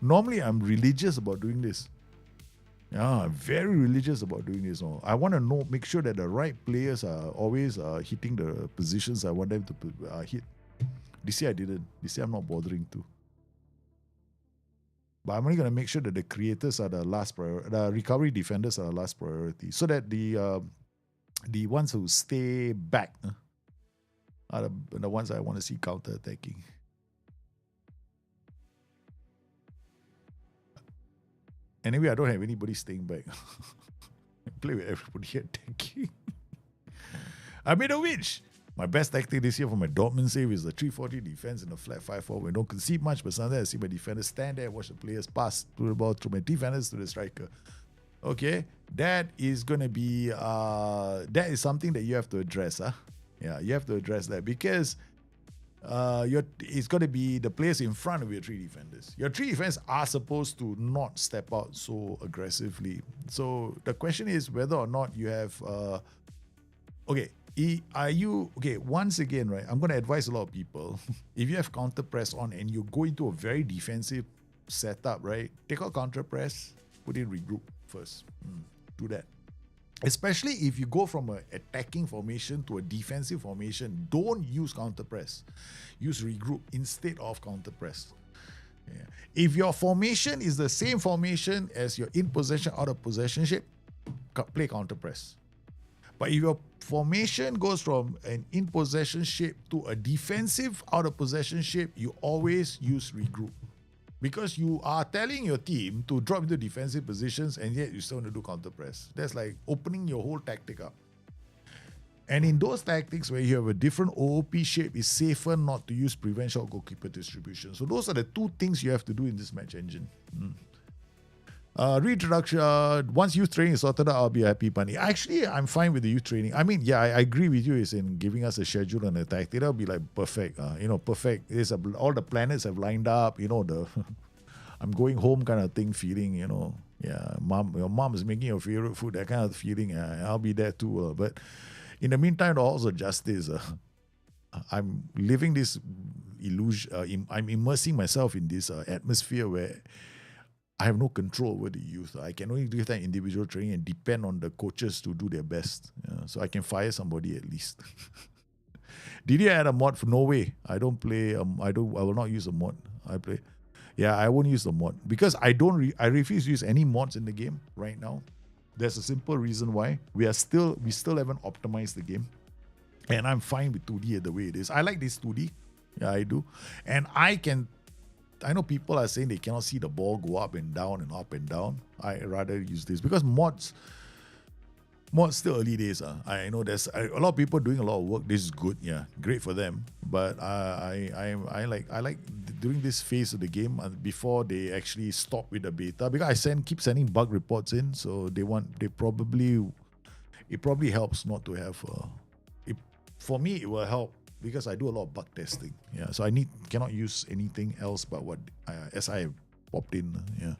Normally, I'm religious about doing this. Yeah, I'm very religious about doing this. No. I want to make sure that the right players are always hitting the positions I want them to hit. This year I didn't. This year I'm not bothering to. But I'm only going to make sure that the creators are the last priority, the recovery defenders are the last priority, so that the ones who stay back are the ones I want to see counter-attacking. Anyway, I don't have anybody staying back. I play with everybody attacking. I made a witch. My best tactic this year for my Dortmund save is the 340 defense in the flat 5-4. We don't concede much, but sometimes I see my defenders stand there, watch the players pass through the ball through my defenders to the striker. Okay, that is going to be, that is something that you have to address. Yeah, you have to address that because it's going to be the players in front of your 3 defenders. Your 3 defenders are supposed to not step out so aggressively. So the question is whether or not you have, once again, right, I'm going to advise a lot of people, if you have counter press on and you go into a very defensive setup, right, take out counter press, put in regroup first. Do that. Especially if you go from an attacking formation to a defensive formation, don't use counter press. Use regroup instead of counter press. Yeah. If your formation is the same formation as your in possession, out of possession shape, play counter press. But if your formation goes from an in possession shape to a defensive out of possession shape, you always use regroup. Because you are telling your team to drop into defensive positions and yet you still want to do counter press. That's like opening your whole tactic up. And in those tactics where you have a different OOP shape, it's safer not to use prevent shot goalkeeper distribution. So those are the 2 things you have to do in this match engine. Reintroduction. Once youth training is sorted out, I'll be a happy bunny. Actually, I'm fine with the youth training. I mean, yeah, I agree with you. Is in giving us a schedule and a tactic. That'll be like perfect. Perfect. All the planets have lined up. The I'm going home kind of thing. Feeling. Yeah, your mom is making your favorite food. That kind of feeling. I'll be there too. But in the meantime, also justice. I'm living this illusion. I'm immersing myself in this atmosphere where I have no control over the youth. I can only give that individual training and depend on the coaches to do their best. So I can fire somebody at least. Did you add a mod? No way. I don't play. I will not use a mod. I play. Yeah, I won't use the mod because I don't. I refuse to use any mods in the game right now. There's a simple reason why. We still haven't optimized the game, and I'm fine with 2D the way it is. I like this 2D. Yeah, I do, and I know people are saying they cannot see the ball go up and down and up and down. I rather use this because mods still early days. I know there's a lot of people doing a lot of work. This is good, yeah, great for them. But I like during this phase of the game before they actually stop with the beta, because keep sending bug reports in. So it probably helps not to have. For me, it will help because I do a lot of bug testing. Yeah, so cannot use anything else but what SI have popped in. Yeah,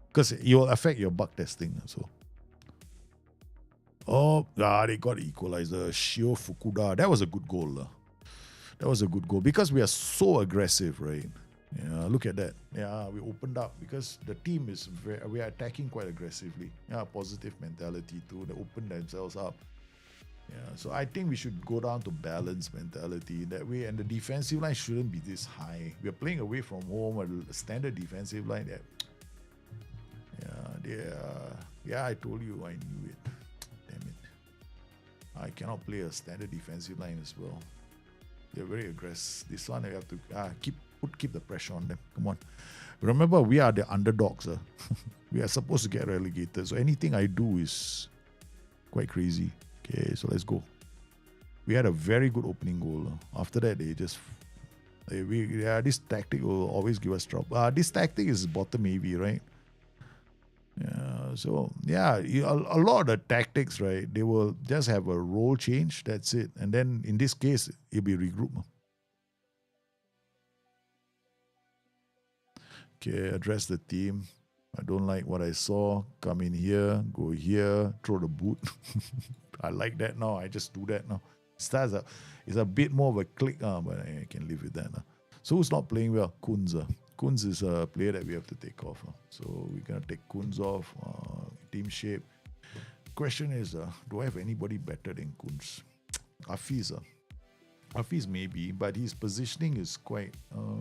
because it will affect your bug testing. So, they got equalizer. Shio Fukuda. That was a good goal. That was a good goal because we are so aggressive, right? Yeah, look at that. Yeah, we opened up because the team we are attacking quite aggressively. Yeah, positive mentality too. They opened themselves up. Yeah, so I think we should go down to balanced mentality that way, and the defensive line shouldn't be this high. We're playing away from home, a standard defensive line that, I told you, I knew it. Damn it. I cannot play a standard defensive line as well. They're very aggressive. This one, I have to keep the pressure on them. Come on. Remember, we are the underdogs. We are supposed to get relegated. So anything I do is quite crazy. Okay, so let's go. We had a very good opening goal. After that, this tactic will always give us trouble. This tactic is bottom AV, right? Yeah, so a lot of the tactics, right? They will just have a role change. That's it. And then in this case, it'll be regroup. Okay, address the team. I don't like what I saw. Come in here, go here, throw the boot. I like that now. I just do that now. It's a bit more of a click, but I can live with that. So who's not playing well? Kunz. Kunz is a player that we have to take off. So we're going to take Kunz off. Team shape. Question is, do I have anybody better than Kunz? Hafiz. Hafiz maybe, but his positioning is quite,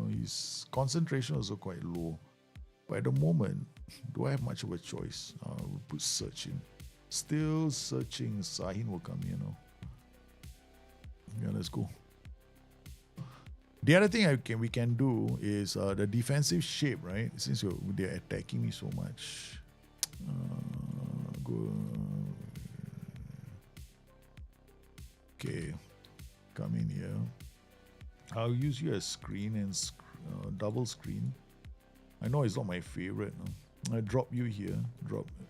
his concentration is also quite low. But at the moment, do I have much of a choice? We'll put search in. Still searching. Sahin will come here now. Yeah, let's go. The other thing we can do is the defensive shape, right? Since they're attacking me so much. Go. Okay. Come in here. I'll use you as screen and double screen. I know it's not my favorite. I drop you here.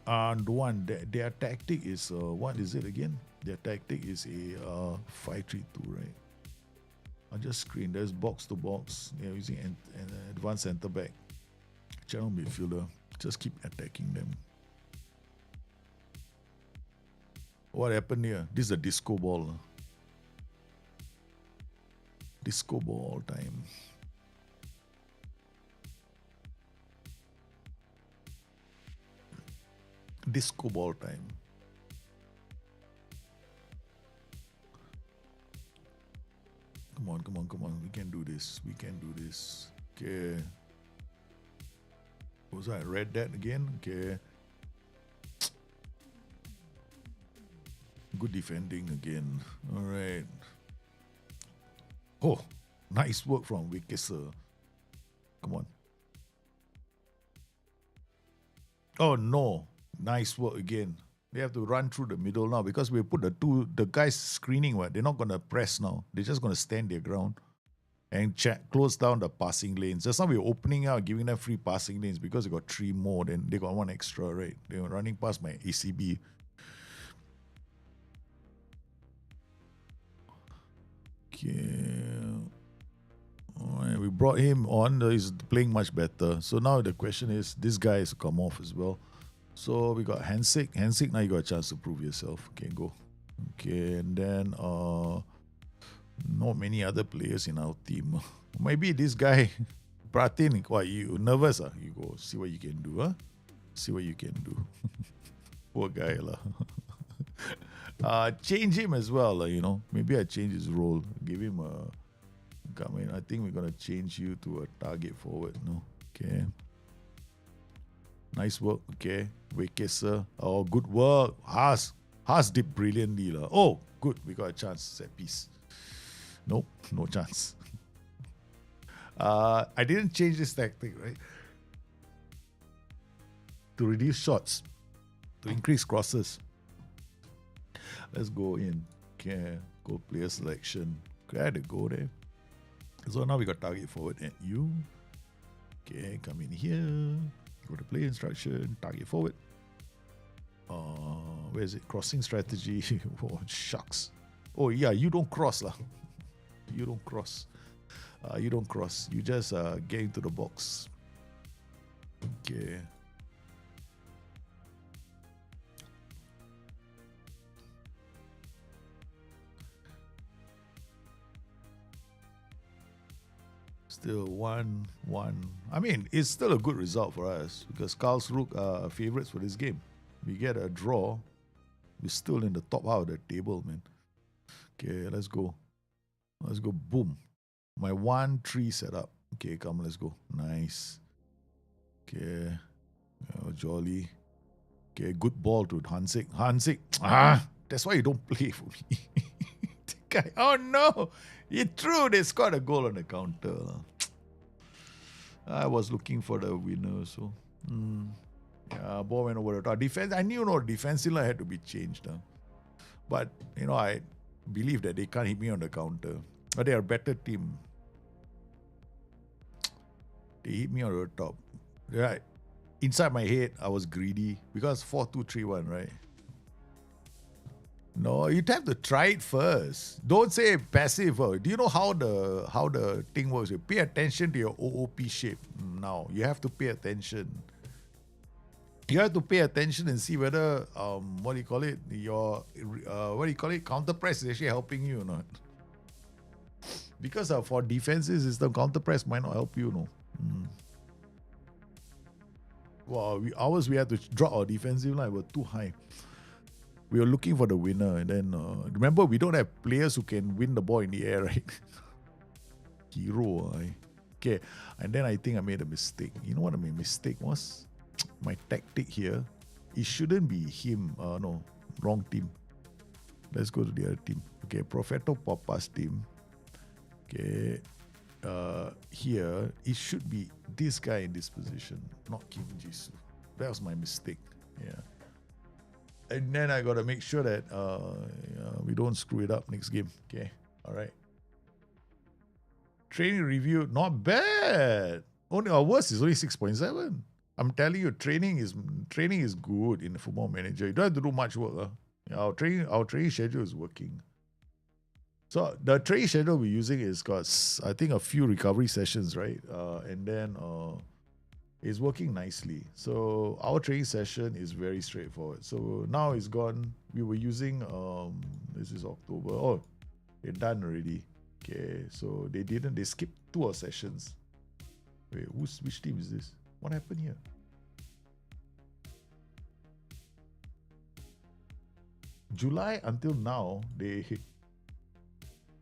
And one, their tactic is, what is it again? Their tactic is a 5-3-2, right? I'll just screen. There's box to box. They're using an advanced center back. Channel midfielder. Just keep attacking them. What happened here? This is a disco ball. Disco ball time. Disco ball time. Come on. We can do this. Okay. Was I read that again? Okay. Good defending again. All right. Oh, nice work from Wikisser. Come on. Oh no. Nice work again. They have to run through the middle now because we put the guys screening. They're not going to press now. They're just going to stand their ground. and close down the passing lanes. Just now we're opening out, giving them free passing lanes because they got 3 more, then they got 1 extra, right? They were running past my ACB. Okay. Alright, we brought him on. He's playing much better. So now the question is, this guy has to come off as well. So we got Hansik. Hansik, now you got a chance to prove yourself. Okay, go. Okay, and then not many other players in our team. Maybe this guy, Pratin, what, you nervous? You go, see what you can do, huh? See what you can do. Poor guy, lah. Change him as well, you know. Maybe I change his role. Give him a... Come in. I think we're going to change you to a target forward, no? Okay. Nice work, okay. Wekesa. Oh, good work. Haas did brilliantly, lah. Oh, good. We got a chance. Set piece. Nope, no chance. I didn't change this tactic, right? To reduce shots, to increase crosses. Let's go in. Okay, go player selection. Glad to go there. So now we got target forward at you. Okay, come in here. Go to play instruction. Target forward. Where is it? Crossing strategy. Oh, shucks. Oh yeah, you don't cross lah. You don't cross. You don't cross. You just get into the box. Okay. Still 1-1. I mean, it's still a good result for us because Karlsruhe are favourites for this game. We get a draw. We're still in the top half of the table, man. Okay, let's go. Let's go. Boom. My 1-3 setup. Okay, come, let's go. Nice. Okay. Jolly. Okay, good ball to Hansik. Hansik. That's why you don't play for me. Guy. Oh no! He threw. They scored a goal on the counter. I was looking for the winner, so. Yeah, ball went over the top. Defense. I knew defensive line had to be changed. But I believe that they can't hit me on the counter. But they are a better team. They hit me on the top. Right. Inside my head, I was greedy because 4-2-3-1, right? No, you'd have to try it first. Don't say passive. Do you know how the thing works? You pay attention to your OOP shape. Now you have to pay attention. You have to pay attention and see whether your counter press is actually helping you or not. Because for defensive system, counter press might not help you, no. Well, we had to drop our defensive line. We're too high. We were looking for the winner, and then remember, we don't have players who can win the ball in the air, right? Hero, okay. And then I think I made a mistake. You know what my mistake was? My tactic here, it shouldn't be him. No, wrong team. Let's go to the other team. Okay, Profeto Papa's team. Okay, here it should be this guy in this position, not Kim Jisoo. That was my mistake. Yeah. And then I got to make sure that we don't screw it up next game. Okay. All right. Training review, not bad. Only our worst is only 6.7. I'm telling you, training is good in the Football Manager. You don't have to do much work. Our training schedule is working. So the training schedule we're using is got, I think, a few recovery sessions, right? And then it's working nicely. So our training session is very straightforward. So now it's gone. We were using, this is October. Oh, they're done already. Okay, so they skipped 2 sessions. Wait, which team is this? What happened here? July until now, this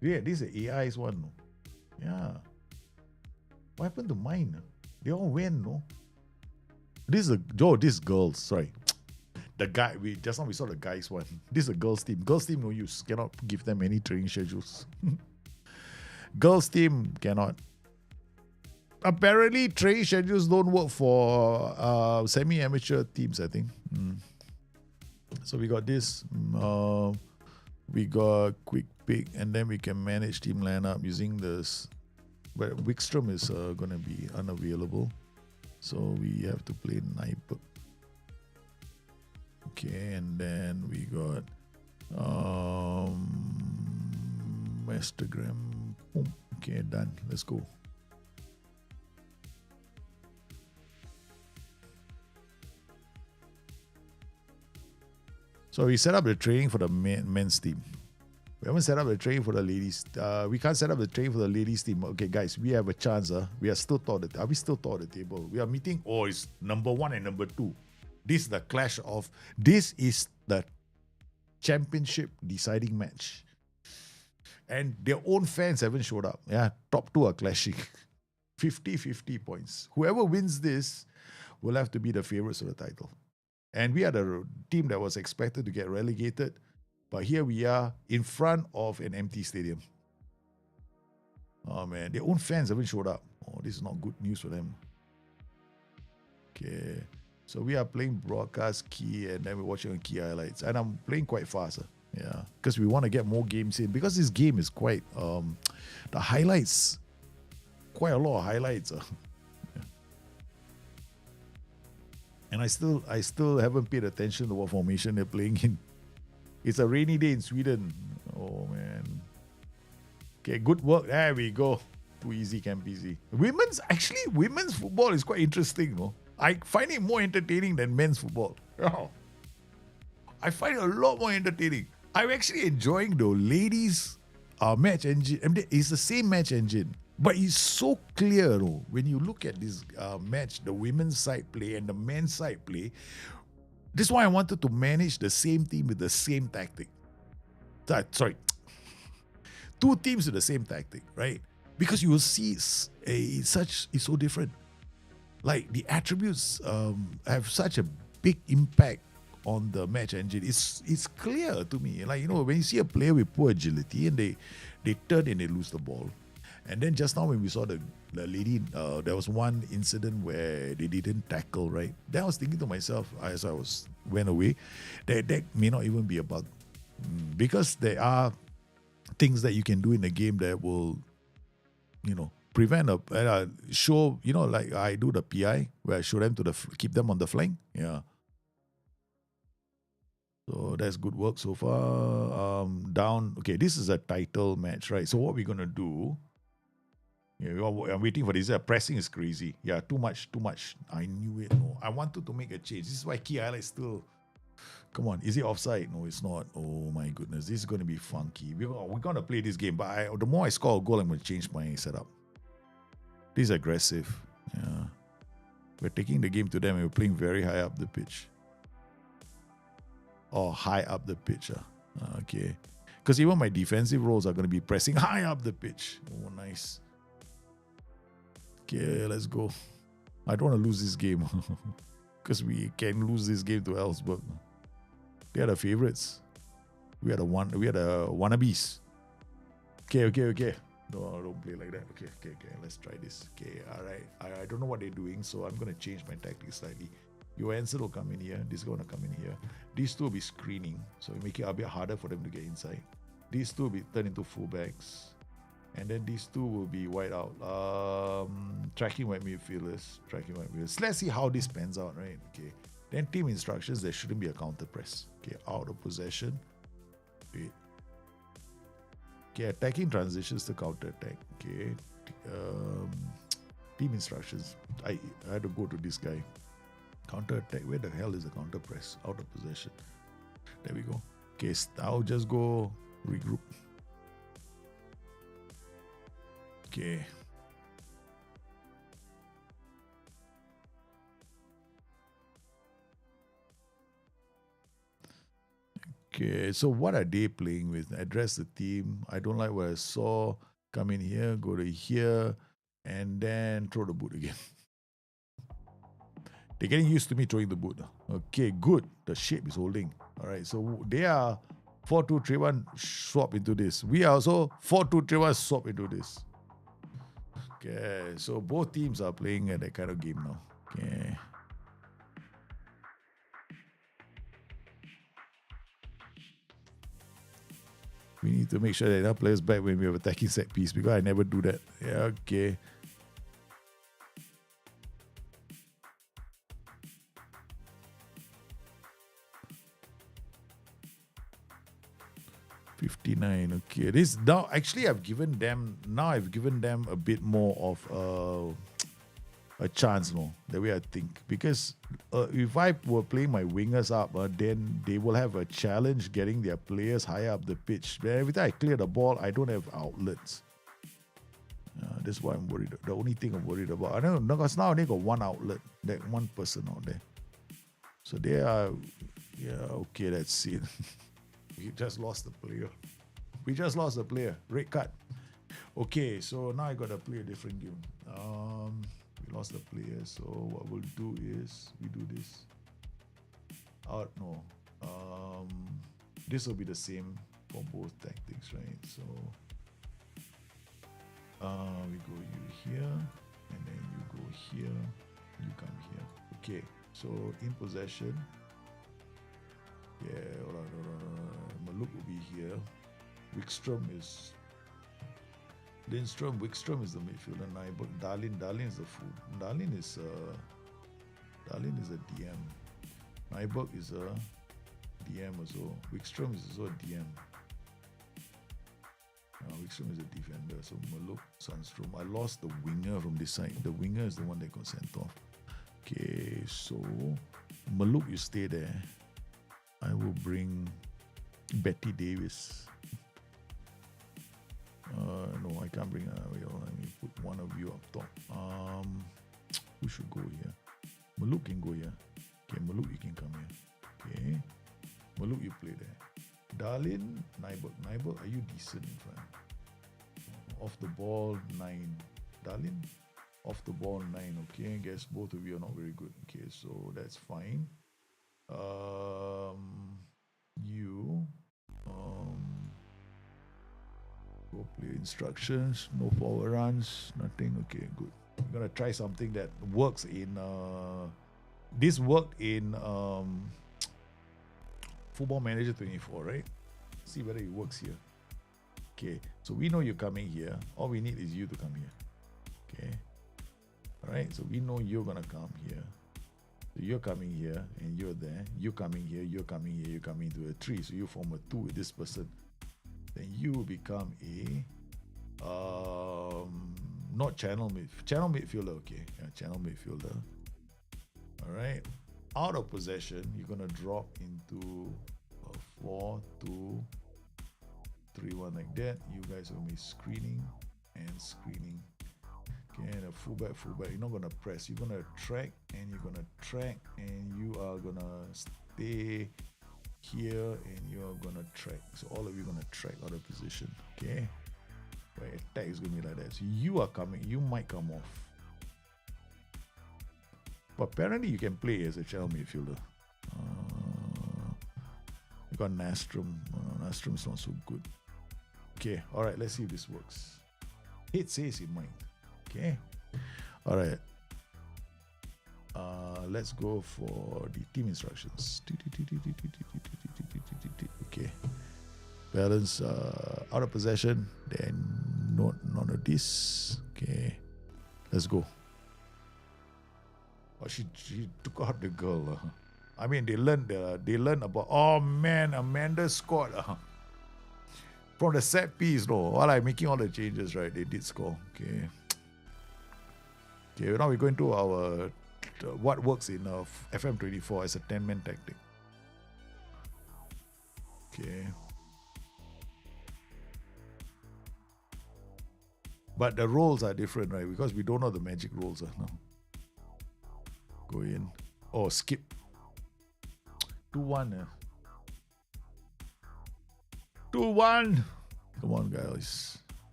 is AI's one. No? Yeah. What happened to mine? They all went, no? This girls, sorry. The guy, just now we saw the guys one. This is a girls team. Girls team no use. Cannot give them any training schedules. Girls team cannot. Apparently, training schedules don't work for semi-amateur teams, I think. So we got this. We got quick pick, and then we can manage team lineup using this But Wickstrom is going to be unavailable. So we have to play Nyberg. Okay, and then we got Instagram. Boom. Okay, done. Let's go. So we set up the training for the men's team. We haven't set up the training for the ladies. We can't set up the training for the ladies team. Okay, guys, we have a chance. We are still top of the. Are we still top of the table? We are meeting. Oh, it's number 1 and number 2. This is the clash of. This is the championship deciding match. And their own fans haven't showed up. Yeah, top 2 are clashing. 50-50 points. Whoever wins this will have to be the favorites of the title. And we are the team that was expected to get relegated. But here we are in front of an empty stadium. Oh man, their own fans haven't showed up. Oh, this is not good news for them. Okay, so we are playing broadcast key and then we're watching on key highlights. And I'm playing quite fast. Yeah, because we want to get more games in. Because this game is quite, the highlights, quite a lot of highlights. Yeah. And I still haven't paid attention to what formation they're playing in. It's a rainy day in Sweden. Oh, man. Okay, good work. There we go. Too easy, Camp Easy. Women's football is quite interesting, no? I find it more entertaining than men's football. Oh. I find it a lot more entertaining. I'm actually enjoying the ladies' match engine. I mean, it's the same match engine, but it's so clear, no? When you look at this match, the women's side play and the men's side play. This is why I wanted to manage the same team with the same tactic. Sorry. 2 teams with the same tactic, right? Because you will see it's so different. Like the attributes have such a big impact on the match engine. It's clear to me. Like, you know, when you see a player with poor agility and they turn and they lose the ball. And then just now when we saw the lady, there was one incident where they didn't tackle, right? Then I was thinking to myself as I went away, that may not even be a bug. Because there are things that you can do in the game that will, you know, prevent show, you know, like I do the PI where I show them keep them on the flank. Yeah. So that's good work so far. Down. Okay, this is a title match, right? So what we're going to do. Yeah, I'm waiting for this. Pressing is crazy. Yeah, too much. I knew it. No, I wanted to make a change. This is why key highlights still. Come on, is it offside? No, it's not. Oh my goodness, this is going to be funky. We're going to play this game, but the more I score a goal, I'm going to change my setup. This is aggressive. Yeah, we're taking the game to them and we're playing very high up the pitch. Oh, high up the pitch. Okay, because even my defensive roles are going to be pressing high up the pitch. Oh, nice. Okay, let's go. I don't want to lose this game because we can lose this game to Ellsberg. They are the favorites. We are the wannabes. Okay. No, don't play like that. Okay. Let's try this. Okay, all right. I don't know what they're doing, so I'm gonna change my tactics slightly. Your answer will come in here. This is gonna come in here. These 2 will be screening, so we make it a bit harder for them to get inside. These 2 will be turned into fullbacks. And then these 2 will be wide out. Tracking wide midfielders. Let's see how this pans out, right? Okay. Then team instructions, there shouldn't be a counter press. Okay, out of possession. Wait. Okay, attacking transitions to counter attack. Okay. Team instructions. I had to go to this guy. Counter attack. Where the hell is the counter press? Out of possession. There we go. Okay, I'll just go regroup. Okay. Okay, so what are they playing with? Address the team. I don't like what I saw. Come in here, go to here, and then throw the boot again. They're getting used to me throwing the boot. Okay, good. The shape is holding. All right, so they are 4-2-3-1, swap into this. We are also 4-2-3-1, swap into this. Okay, so both teams are playing at that kind of game now. Okay. We need to make sure that our players back when we have attacking set piece because I never do that. Yeah, okay. $59. Okay. This now actually I've given them a bit more of a chance, no, the way I think. Because if I were playing my wingers up, then they will have a challenge getting their players higher up the pitch. But every time I clear the ball, I don't have outlets. That's why I'm worried. The only thing I'm worried about. I don't know, because now they got one outlet, that one person out there. So they are, yeah, okay, that's it. We just lost the player. Red card. Okay, so now I got to play a different game. We lost the player, so what we'll do is we do this. This will be the same for both tactics, right? So we go you here, and then you go here, you come here. Okay, so in possession. Yeah, hold on. Maluk will be here. Wickstrom is Lindstrom. Wickstrom is the midfielder. Nyberg. Darlin is the food. Darlin is a DM. Nyberg is a DM also. Wickstrom is also a DM. Wickstrom is a defender. So Maluk, Sandstrom. I lost the winger from this side. The winger is the one that got sent off. Okay, so Maluk, you stay there. I will bring Betty Davis. No, I can't bring her. Let me put one of you up top. Who should go here? Maluk can go here. Okay, Maluk, you can come here. Okay. Maluk, you play there. Darlin, Nyberg, are you decent in front? Off the ball, 9. Darlin, off the ball, 9. Okay, I guess both of you are not very good. Okay, so that's fine. You go play instructions, no forward runs, nothing. Okay, good. I'm gonna try something that works in this worked in Football Manager 24, right? See whether it works here. Okay, so we know you're coming here. All we need is you to come here. Okay. Alright, so we know you're gonna come here. So you're coming here and you're there. You're coming here, you're coming here, you're coming to a 3. So you form a 2 with this person. Then you will become a not channel midfielder, okay. Yeah, channel midfielder. Alright. Out of possession, you're gonna drop into a 4-2-3-1 like that. You guys will be screening and screening. Okay, and a fullback. You're not gonna press. You're gonna track and you're gonna track and you are gonna stay here and you're gonna track. So all of you are gonna track out of position. Okay. Where attack is gonna be like that. So you are coming. You might come off. But apparently you can play as a channel midfielder. You got Nastrom. Nastrom's not so good. Okay, alright, let's see if this works. It says it might. Okay. Alright. Let's go for the team instructions. Okay. Balance out of possession. Then none of this. Okay. Let's go. Oh, she took out the girl. I mean, they learned about. Oh man, Amanda scored from the set piece. No, while I'm making all the changes, right? They did score. Okay. Okay. Now we're going to our what works in FM24 as a 10-man tactic. Okay. But the roles are different, right? Because we don't know the magic roles. No. Go in. Oh, skip. 2-1. 2-1. Come on, guys.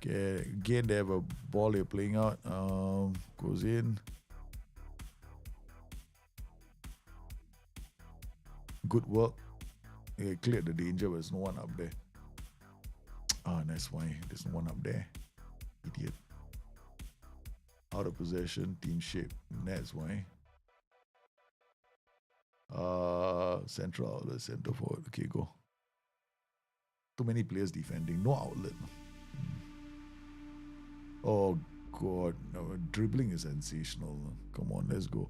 Okay, again, they have a ball they're playing out. Goes in. Good work. They cleared the danger, but there's no one up there. Ah, that's why there's no one up there. Idiot. Out of possession, team shape. That's why. Central outlet, center forward. Okay, go. Too many players defending. No outlet. Oh, God. No, dribbling is sensational. Come on, let's go.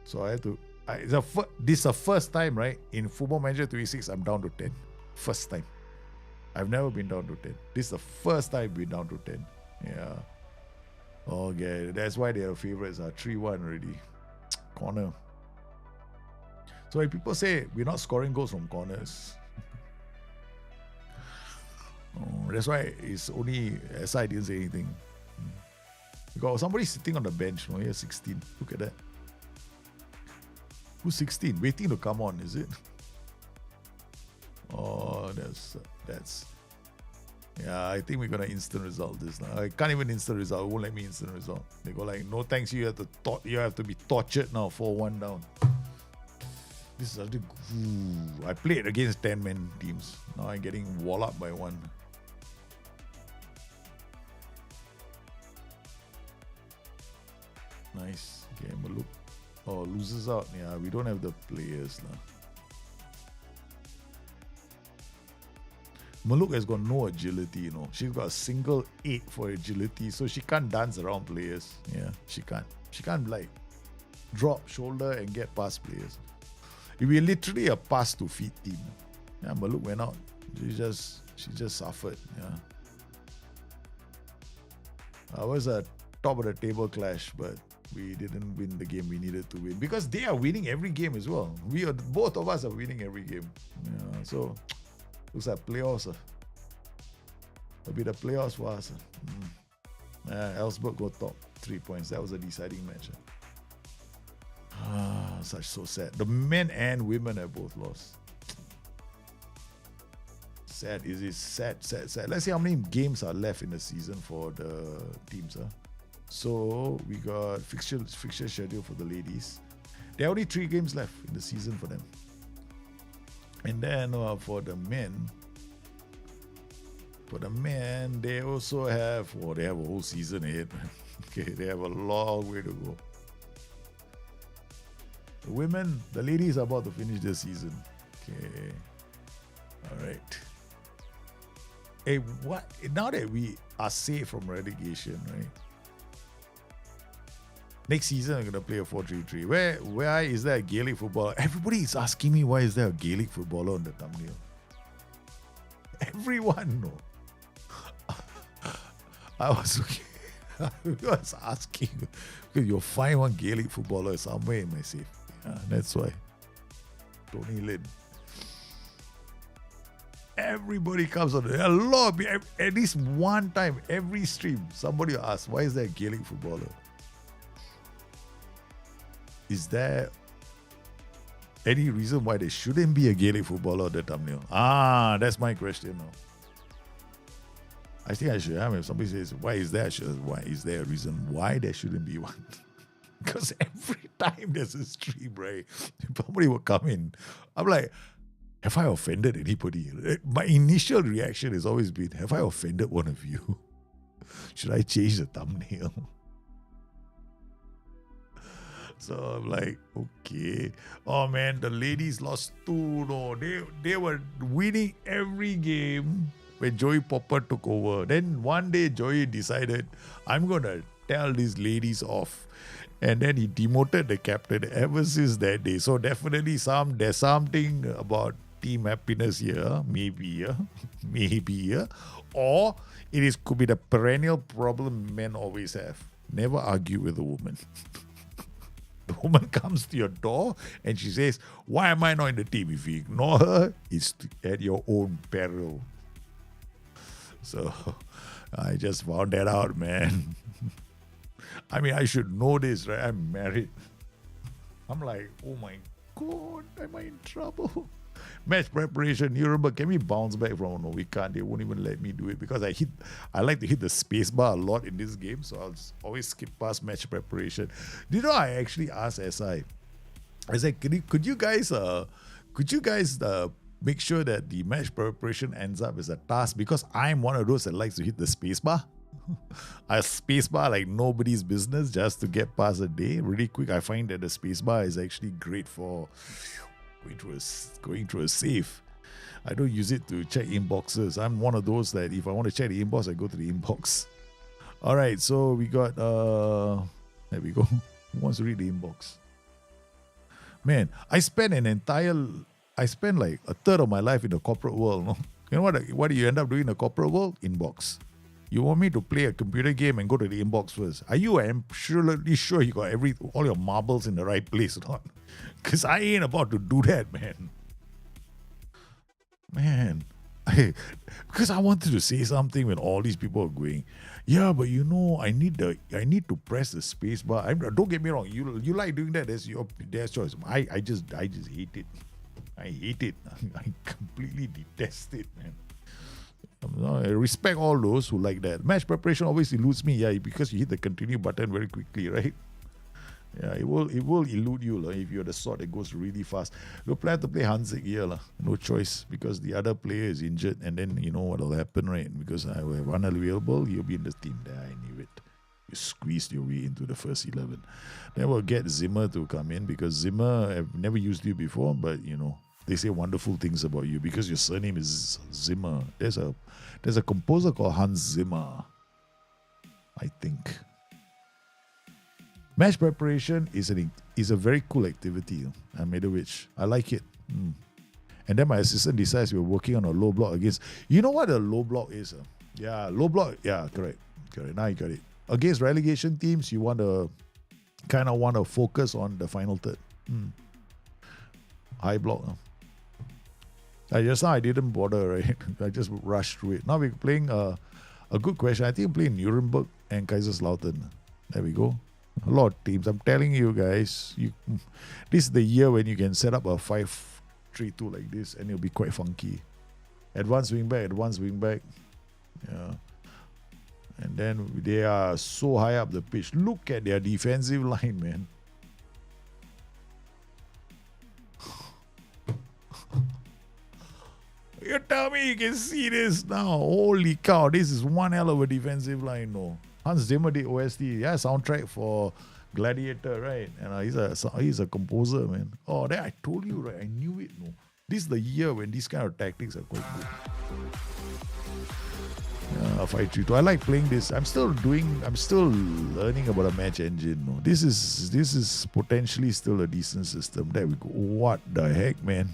So I had to... this is the first time, right? In Football Manager 26, I'm down to 10. First time. I've never been down to 10. This is the first time I've been down to 10. Yeah. Okay, that's why their favorites are 3-1 already. Corner. So when people say we're not scoring goals from corners, that's why it's only SI didn't say anything. Because somebody sitting on the bench, no, here's 16. Look at that. Who's 16? Waiting to come on, is it? Oh, that's. Yeah, I think we're gonna instant result this now. I can't even instant result. It won't let me instant result. They go like, no thanks. You have to be tortured now. 4-1 down. This is I played against 10-man teams. Now I'm getting walloped by one. Nice. Okay, Maluk. Oh, loses out. Yeah, we don't have the players now. Maluk has got no agility, you know. She's got a single 8 for agility, so she can't dance around players. Yeah, she can't. She can't like drop shoulder and get past players. It'll be literally a pass to feet team. Yeah, Maluk went out. She just suffered. Yeah. It was a top of the table clash, but we didn't win the game we needed to win because they are winning every game as well. Both of us are winning every game. Yeah, so looks like playoffs. It'll be the playoffs for us. Ellsberg got top 3 points. That was a deciding match. So sad. The men and women have both lost. Sad. Is it sad? Let's see how many games are left in the season for the teams. So we got fixture schedule for the ladies. There are only 3 games left in the season for them. And then for the men, they also have, they have a whole season ahead. Okay, they have a long way to go. The women, the ladies are about to finish their season. Okay. All right. Hey, what? Now that we are safe from relegation, right? Next season, I'm going to play a 4-3-3. Why is there a Gaelic footballer? Everybody is asking me why is there a Gaelic footballer on the thumbnail. Everyone knows. I was asking because you'll find one Gaelic footballer somewhere in my safe. Yeah, that's why. Tony Lin. Everybody comes on. A lot. At least one time, every stream, somebody will ask, why is there a Gaelic footballer? Is there any reason why there shouldn't be a Gaelic footballer on the thumbnail? That's my question now. I think I should have. If somebody says, why is there a reason why there shouldn't be one? Because every time there's a stream, right, somebody will come in. I'm like, have I offended anybody? My initial reaction has always been, have I offended one of you? Should I change the thumbnail? So I'm like, okay. Oh man, the ladies lost 2. No, they were winning every game when Joey Popper took over. Then one day Joey decided, I'm gonna tell these ladies off. And then he demoted the captain ever since that day. So definitely there's something about team happiness here, maybe, or could be the perennial problem men always have. Never argue with a woman. The woman comes to your door and she says, why am I not in the team? If you ignore her, it's at your own peril. So I just found that out, man. I mean, I should know this, right? I'm married. I'm like, oh my God, am I in trouble? Match preparation, Nuremberg, can we bounce back from? No, we can't. They won't even let me do it because I like to hit the space bar a lot in this game, so I'll always skip past match preparation. Do you know I actually asked SI? I said, could you guys make sure that the match preparation ends up as a task because I'm one of those that likes to hit the space bar. A spacebar like nobody's business just to get past a day really quick. I find that the spacebar is actually great for going through a safe. I don't use it to check inboxes. I'm one of those that if I want to check the inbox, I go to the inbox. All right, so we got there we go. Who wants to read the inbox? Man, I spent like a third of my life in the corporate world. No? You know what do you end up doing in the corporate world? Inbox. You want me to play a computer game and go to the inbox first? Are you absolutely sure you got all your marbles in the right place or not? Because I ain't about to do that, man. Because I wanted to say something when all these people are going, yeah, but I need to press the space bar. Don't get me wrong, you like doing that, that's your choice. I just hate it. I hate it. I completely detest it, man. I respect all those who like that. Match preparation always eludes me, yeah, because you hit the continue button very quickly, right? Yeah, it will elude you if you're the sort that goes really fast. We plan to play Hanzik here, no choice, because the other player is injured, and then you know what will happen, right? Because I will have unavailable, he'll be in the team. There, I knew it. You squeezed your way into the first 11. Then we'll get Zimmer to come in, because Zimmer, I've never used you before, but they say wonderful things about you because your surname is Zimmer. There's a composer called Hans Zimmer, I think. Match preparation is a very cool activity. I made a witch. I like it. And then my assistant decides we're working on a low block against. You know what a low block is? Yeah, low block. Yeah, correct. Now you got it. Against relegation teams, you want to focus on the final third. High block. Just now I didn't bother, right? I just rushed through it. Now we're playing a good question. I think we're playing Nuremberg and Kaiserslautern. There we go. A lot of teams. I'm telling you guys, this is the year when you can set up a 5-3-2 like this and it'll be quite funky. Advanced wing back. Yeah. And then they are so high up the pitch. Look at their defensive line, man. You tell me you can see this now. Holy cow, this is one hell of a defensive line, no. Hans Zimmer did OST, soundtrack for Gladiator, right? And he's a composer, man. Oh, that I told you, right? I knew it, no. This is the year when these kind of tactics are quite good. 5-3-2. I like playing this. I'm still learning about a match engine. No, this is potentially still a decent system. There we go. What the heck, man?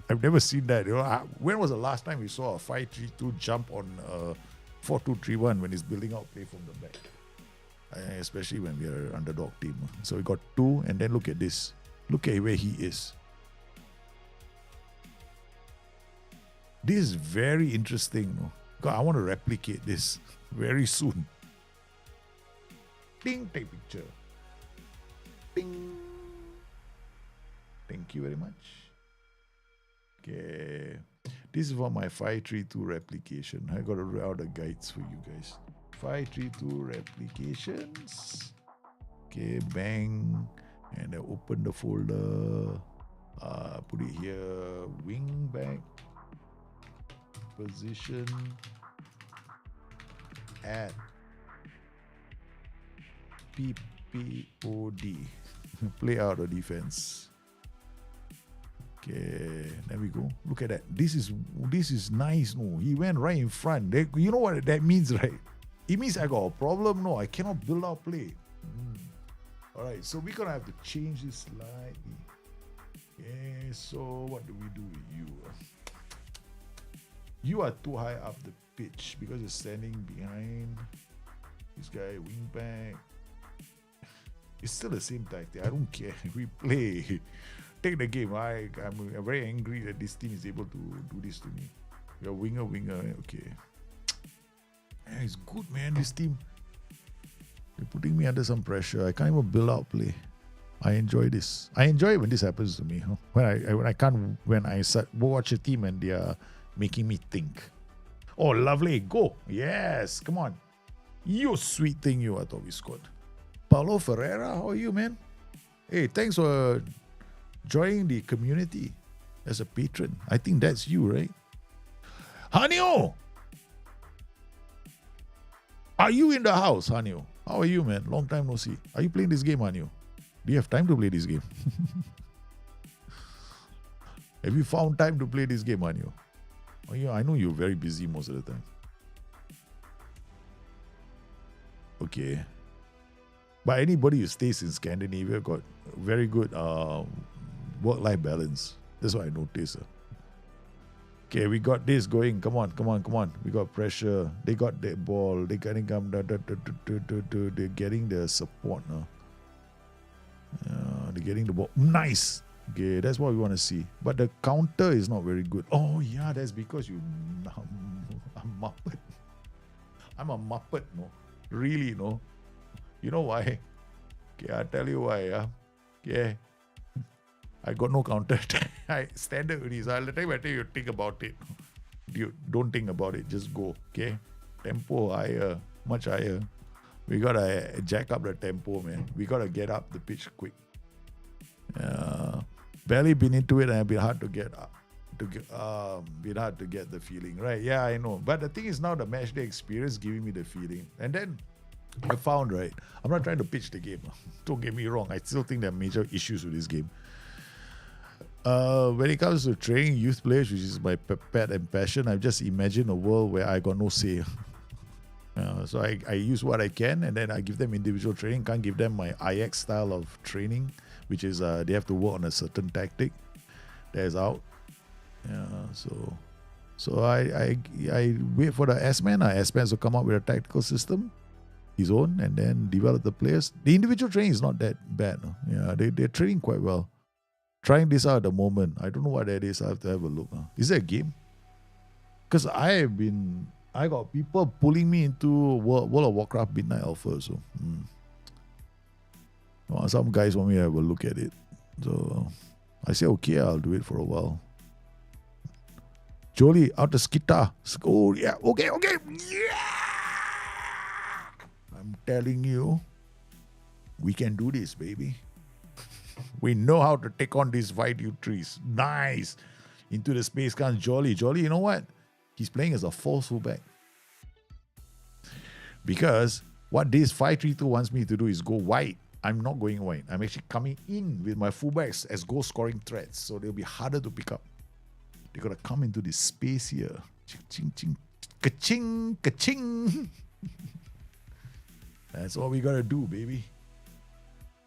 I've never seen that. When was the last time we saw a 5-3-2 jump on 4-2-3-1 when he's building out play from the back? Especially when we are an underdog team. So we got 2, and then look at this. Look at where he is. This is very interesting. No? God, I want to replicate this very soon. Ding, take picture. Ding. Thank you very much. Okay. This is for my 5-3-2 replication. I got to write out the guides for you guys. 5-3-2 replications. Okay, bang. And I open the folder. Put it here. Wing back. Position. At PPOD. Play out the defense. Okay, there we go. Look at that. This is nice. No, he went right in front. You know what that means, right? It means I got a problem. No, I cannot build out play. All right, so we're gonna have to change this slightly. Okay, so what do we do with you? You are too high up the pitch because you're standing behind this guy, wing back. It's still the same tactic. I don't care. We play. Take the game. I'm very angry that this team is able to do this to me. You're winger. Okay. Yeah, it's good, man. This team. They're putting me under some pressure. I can't even build out play. I enjoy this. I enjoy it when this happens to me. Huh? When I watch a team and they are making me think. Oh, lovely. Go. Yes. Come on. You sweet thing you. I thought we scored. Paulo Ferreira, how are you, man? Hey, thanks for joining the community as a patron. I think that's you, right? Hanyo! Are you in the house, Hanyo? How are you, man? Long time no see. Are you playing this game, Hanyo? Do you have time to play this game? Have you found time to play this game, Hanyo? Oh, yeah, I know you're very busy most of the time. Okay. But anybody who stays in Scandinavia got very good work-life balance. That's what I noticed. Okay, we got this going. Come on. We got pressure. They got the ball. They getting they're getting the support now. They're getting the ball. Nice. Okay, that's what we want to see. But the counter is not very good. Oh yeah, that's because you I'm Muppet. I'm a Muppet, no. Really, no. You know why? Okay, I'll tell you why. Okay. I got no counter. I standard with this. I'll tell you think about it. You don't think about it. Just go. Okay. Tempo higher. Much higher. We gotta jack up the tempo, man. We gotta get up the pitch quick. Barely been into it and a bit hard to get up. Bit hard to get the feeling. Right. Yeah, I know. But the thing is now the match day experience giving me the feeling. And then I found, right, I'm not trying to pitch the game. Don't get me wrong. I still think there are major issues with this game. When it comes to training youth players, which is my pet and passion, I've just imagined a world where I got no say. So I use what I can and then I give them individual training. Can't give them my IX style of training, which is they have to work on a certain tactic. That is out. So I wait for the S-Man. S-Man will come up with a tactical system, his own, and then develop the players. The individual training is not that bad. No? Yeah, they're training quite well. Trying this out at the moment. I don't know what that is. I have to have a look. Is it a game? Because I got people pulling me into World of Warcraft Midnight Alpha. So some guys want me to have a look at it. So I say, okay, I'll do it for a while. Jolie, out the skita. Oh, yeah. Okay. Yeah! I'm telling you, we can do this, baby. We know how to take on these white trees. Nice. Into the space comes Jolly. Jolly, you know what? He's playing as a false fullback. Because what this 5-3-2 wants me to do is go wide. I'm not going wide. I'm actually coming in with my fullbacks as goal scoring threats. So they'll be harder to pick up. They got to come into this space here. Ching, ching, ka-ching, ka-ching. That's all we got to do, baby.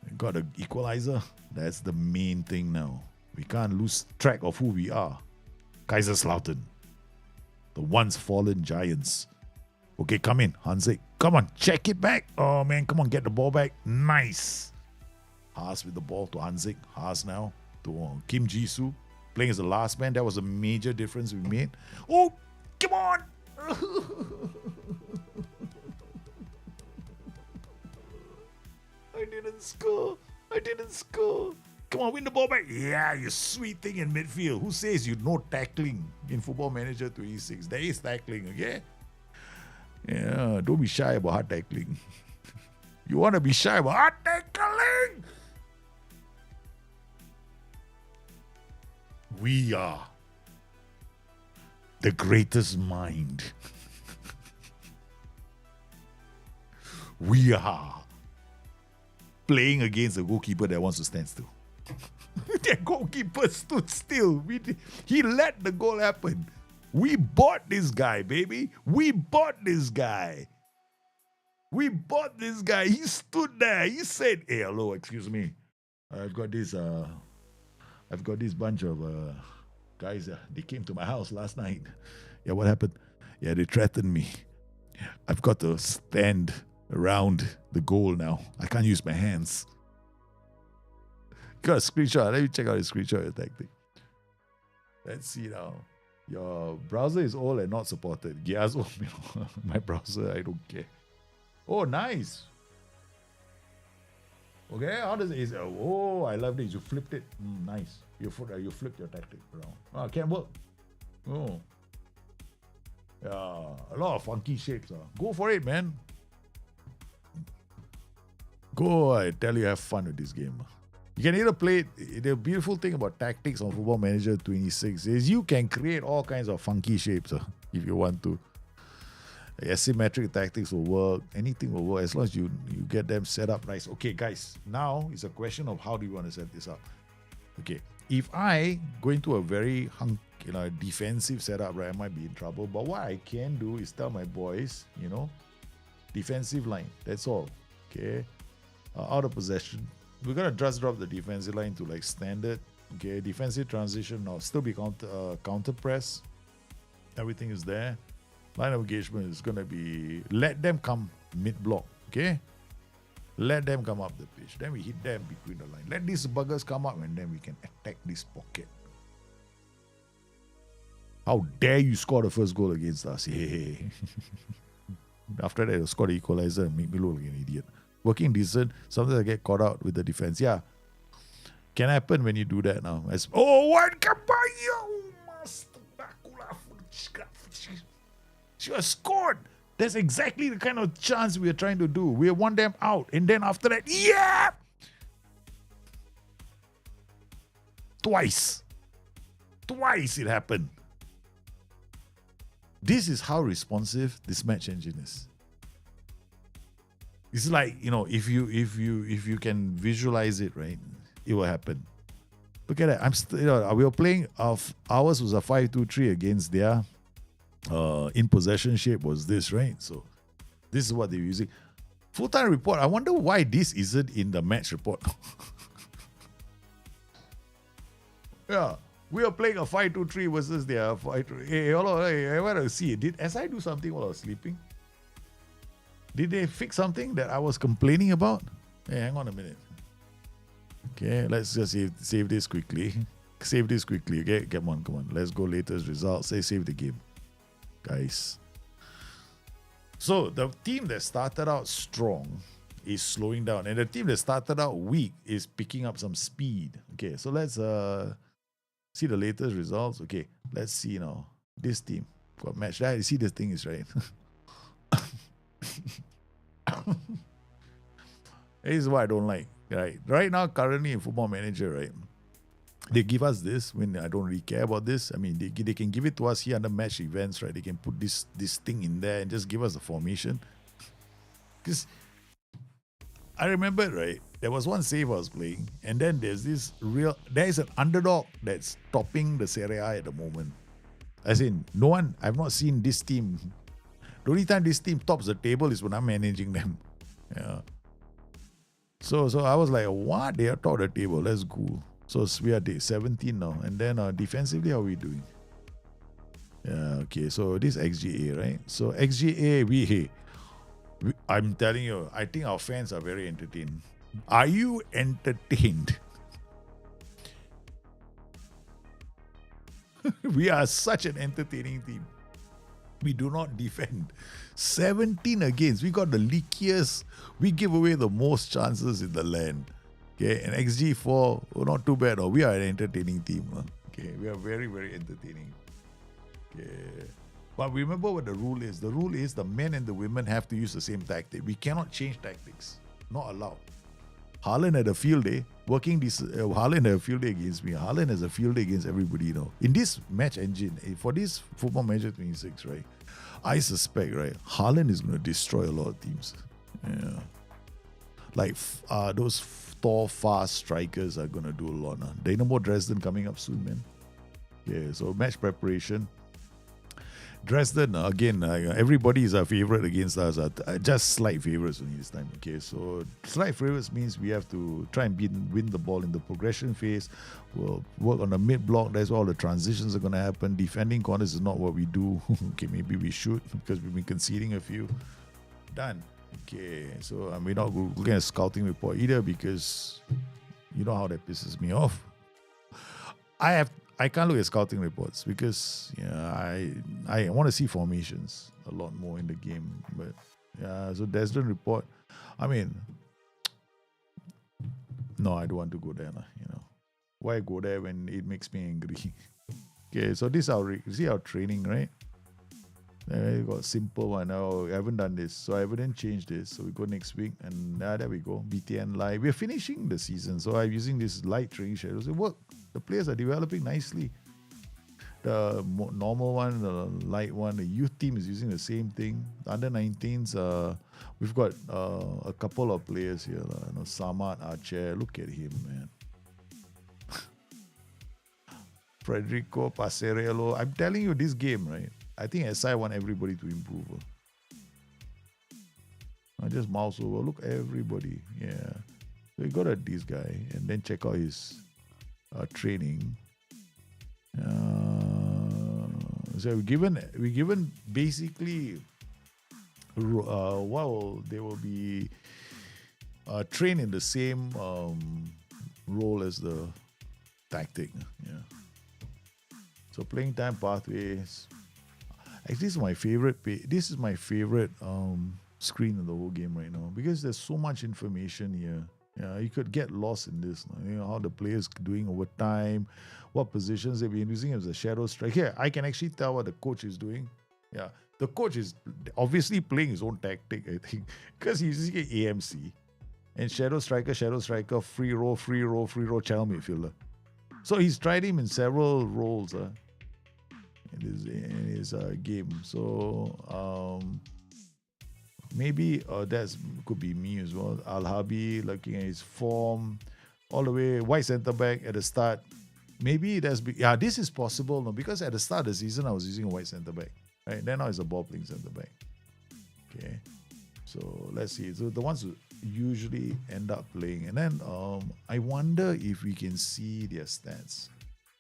We got an equalizer. That's the main thing now. We can't lose track of who we are. Kaiserslautern. The once fallen giants. Okay, come in, Hanzik. Come on, check it back. Oh, man, come on, get the ball back. Nice. Haas with the ball to Hanzik. Haas now to Kim Jisoo. Playing as the last man. That was a major difference we made. Oh, come on. I didn't score. Come on, win the ball back. Yeah, you sweet thing in midfield. Who says you no tackling in Football Manager 26? There is tackling, okay? Yeah, don't be shy about hard tackling. You want to be shy about hard tackling? We are the greatest mind. We are playing against a goalkeeper that wants to stand still. That goalkeeper stood still. He let the goal happen. We bought this guy, baby. We bought this guy. He stood there. He said, "Hey, hello, excuse me. I've got this bunch of guys. They came to my house last night. Yeah, what happened? Yeah, they threatened me. I've got to stand around the goal now. I can't use my hands." Got a screenshot. Let me check out the screenshot of the tactic. Let's see now. Your browser is old and not supported. Yes, my browser, I don't care. Oh, nice. Okay, how does it? Oh, I love this. You flipped it. Nice. You flipped your tactic around. Oh, it can work. Oh. Yeah, a lot of funky shapes. Go for it, man. Go, I tell you, have fun with this game. You can either play it. The beautiful thing about tactics on Football Manager 26 is you can create all kinds of funky shapes if you want to. Asymmetric tactics will work. Anything will work as long as you get them set up nice. Okay, guys. Now it's a question of how do you want to set this up. Okay, if I go into a very defensive setup, right, I might be in trouble. But what I can do is tell my boys, defensive line. That's all. Okay, out of possession. We're gonna just drop the defensive line to like standard. Okay, defensive transition now still be counter press. Everything is there. Line of engagement is gonna be let them come mid block. Okay, let them come up the pitch. Then we hit them between the line. Let these buggers come up and then we can attack this pocket. How dare you score the first goal against us? Hey. After that, they'll score the equalizer and make me look like an idiot. Working decent, sometimes I get caught out with the defense. Yeah, can happen when you do that now. One Caballo! She has scored. That's exactly the kind of chance we are trying to do. We want them out. And then after that, yeah! Twice it happened. This is how responsive this match engine is. It's like, if you can visualize it, right, it will happen. Look at that. We were playing ours was a 5-2-3 against their in possession shape was this, right? So this is what they're using. Full-time report. I wonder why this isn't in the match report. Yeah. We are playing a 5-2-3 versus their 5-2. Hey, I want to see. Did SI do something while I was sleeping? Did they fix something that I was complaining about? Hey, hang on a minute. Okay, let's just save this quickly. Save this quickly. Okay, come on. Let's go latest results. Save the game, guys. So the team that started out strong is slowing down, and the team that started out weak is picking up some speed. Okay, so let's see the latest results. Okay, let's see now. This team got matched. You see this thing is right. This is what I don't like. Right now, currently in Football Manager, right, they give us this when I don't really care about this. I mean, they can give it to us here under match events, right? They can put this thing in there and just give us the formation. Because I remember, right, there was one save I was playing, and then there is an underdog that's topping the Serie A at the moment. As in, I've not seen this team. The only time this team tops the table is when I'm managing them. Yeah. So I was like, what? They are top of the table. That's cool. So we are day 17 now. And then defensively, how are we doing? Yeah, okay. So this XGA, right? So XGA, I'm telling you, I think our fans are very entertained. Are you entertained? We are such an entertaining team. We do not defend. 17 against. We got the leakiest. We give away the most chances in the land. Okay, and XG4, not too bad. We are an entertaining team. Okay, we are very, very entertaining. Okay. But remember what the rule is. The rule is the men and the women have to use the same tactic. We cannot change tactics. Not allowed. Haaland had a field day. Haaland had a field day against me. Haaland has a field day against everybody, In this match engine, for this Football Manager 26, right, I suspect, right, Haaland is going to destroy a lot of teams. Yeah. Like those tall, fast strikers are going to do a lot. Dynamo Dresden coming up soon, man. Yeah, so match preparation. Dresden, again, everybody is our favorite against us. Just slight favorites only this time. Okay, so slight favorites means we have to try and win the ball in the progression phase. We'll work on the mid block. That's where all the transitions are going to happen. Defending corners is not what we do. Okay, maybe we should because we've been conceding a few. Done. Okay, so we're not looking at a scouting report either because you know how that pisses me off. I can't look at scouting reports because I want to see formations a lot more in the game. But yeah, so Dresden report. I mean, no, I don't want to go there. Why go there when it makes me angry? Okay, so this is our training, right? We got simple one. Oh, I haven't done this, so I haven't changed this. So we go next week, and there we go. BTN live. We're finishing the season, so I'm using this light training schedule. It worked. The players are developing nicely. The normal one, the light one, the youth team is using the same thing. Under 19s, we've got a couple of players here. Samad Archer, look at him, man. Federico Passerello. I'm telling you, this game, right? I think SI want everybody to improve. I just mouse over. Look, everybody. Yeah. So you got at this guy and then check out his training. So we given basically they will be trained in the same role as the tactic. Yeah. So playing time pathways. Actually, this is my favorite screen in the whole game right now because there's so much information here. Yeah, you could get lost in this. You know how the players doing over time, what positions they've been using as a shadow strike. Here, I can actually tell what the coach is doing. Yeah, the coach is obviously playing his own tactic, I think, because he's using AMC and shadow striker, free roll, channel midfielder. So he's tried him in several roles in his game. So maybe that could be me as well. Al-Habi, looking at his form, all the way white centre back at the start. Maybe this is possible, no? Because at the start of the season I was using a white centre back, right? Then now it's a ball playing centre back. Okay, so let's see. So the ones who usually end up playing, and then I wonder if we can see their stats.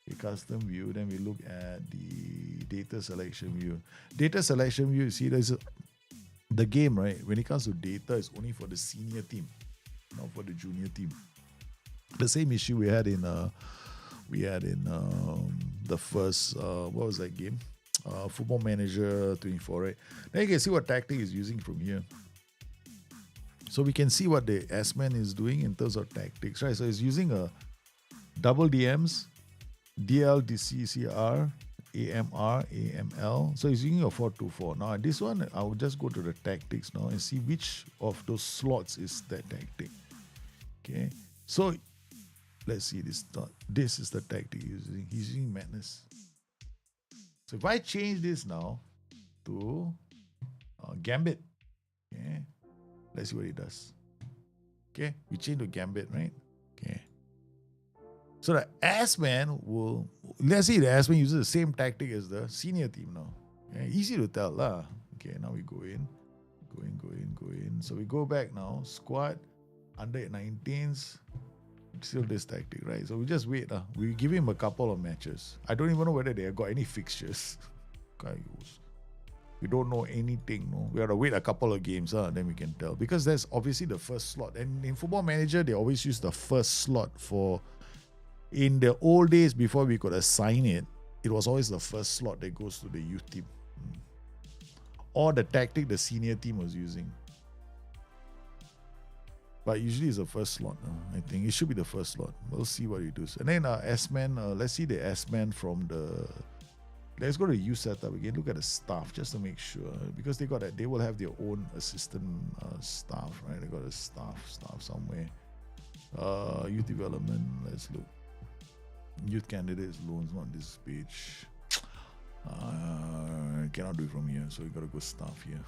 Okay, custom view. Then we look at the data selection view. Data selection view. You see, the game, right? When it comes to data, it's only for the senior team, not for the junior team. The same issue we had in the first what was that game? Football Manager 24, right? Then you can see what tactic is using from here. So we can see what the S-Man is doing in terms of tactics, right? So it's using a double DMs, DL, DCCR, AMR, AML. So he's using a 4-2-4. Now this one, I will just go to the tactics now and see which of those slots is that tactic. Okay. So let's see this. This is the tactic he's using. He's using Madness. So if I change this now to Gambit, okay, let's see what it does. Okay, we change to Gambit, right? Okay. So the S-Man will, let's say the S-Man uses the same tactic as the senior team now. Okay, easy to tell lah. Okay, now we go in. So we go back now. Squad, under 19s. Still this tactic, right? So we just wait. We give him a couple of matches. I don't even know whether they have got any fixtures. We don't know anything. No, we have to wait a couple of games. Then we can tell, because that's obviously the first slot. And in Football Manager, they always use the first slot for. In the old days, before we could assign it, it was always the first slot that goes to the youth team, or the tactic the senior team was using. But usually it's the first slot. I think it should be the first slot. We'll see what he does. And then S-Man, let's see the S-Man from the. Let's go to youth setup again. Look at the staff just to make sure, because they got that. They will have their own assistant staff, right? They got a staff somewhere. Youth development. Let's look. Youth candidates loans, not this page. Cannot do it from here, so we gotta go staff here.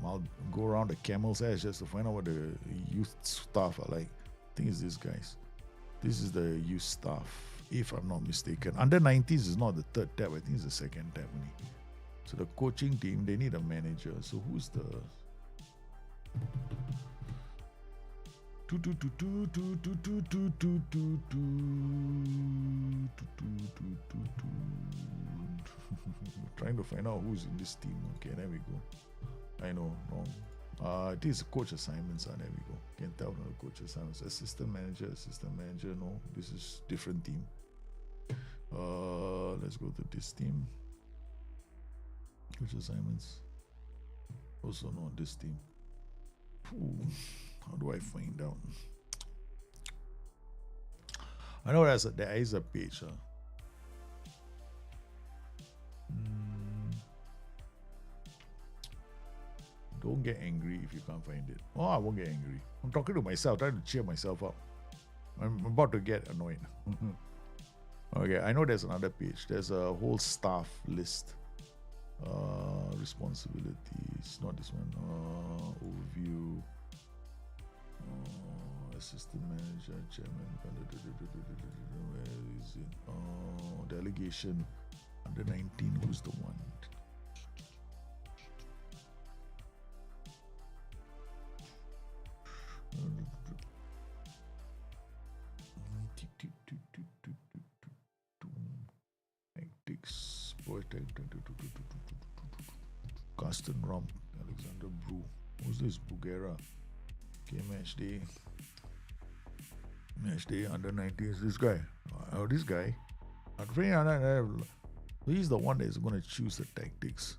I'll go around the camel's ass just to find out what the youth staff are like. I think it's this, guys. This is the youth staff, if I'm not mistaken. Under 90s is not the third tab, I think it's the second tab only. So the coaching team, they need a manager. So who's the trying to find out who's in this team. Okay, there we go. I know, wrong. This is coach assignments. There we go. Can tell from the coach assignments. Assistant manager. No, this is different team. Let's go to this team. Coach assignments. Also not this team. Ooh, how do I find out? I know there is a page. Don't get angry if you can't find it. Oh, I won't get angry. I'm talking to myself, trying to cheer myself up. I'm about to get annoyed. Okay, I know there's another page. There's a whole staff list. Responsibilities, not this one. Overview. Assistant manager, chairman. Where is it? Delegation. Under 19, who's the one? Tactics. Carsten Rump, Alexander Brew. Who's this? Bugera. Okay, match day. Match day under 19 is this guy. Oh, this guy. He's the one that is going to choose the tactics.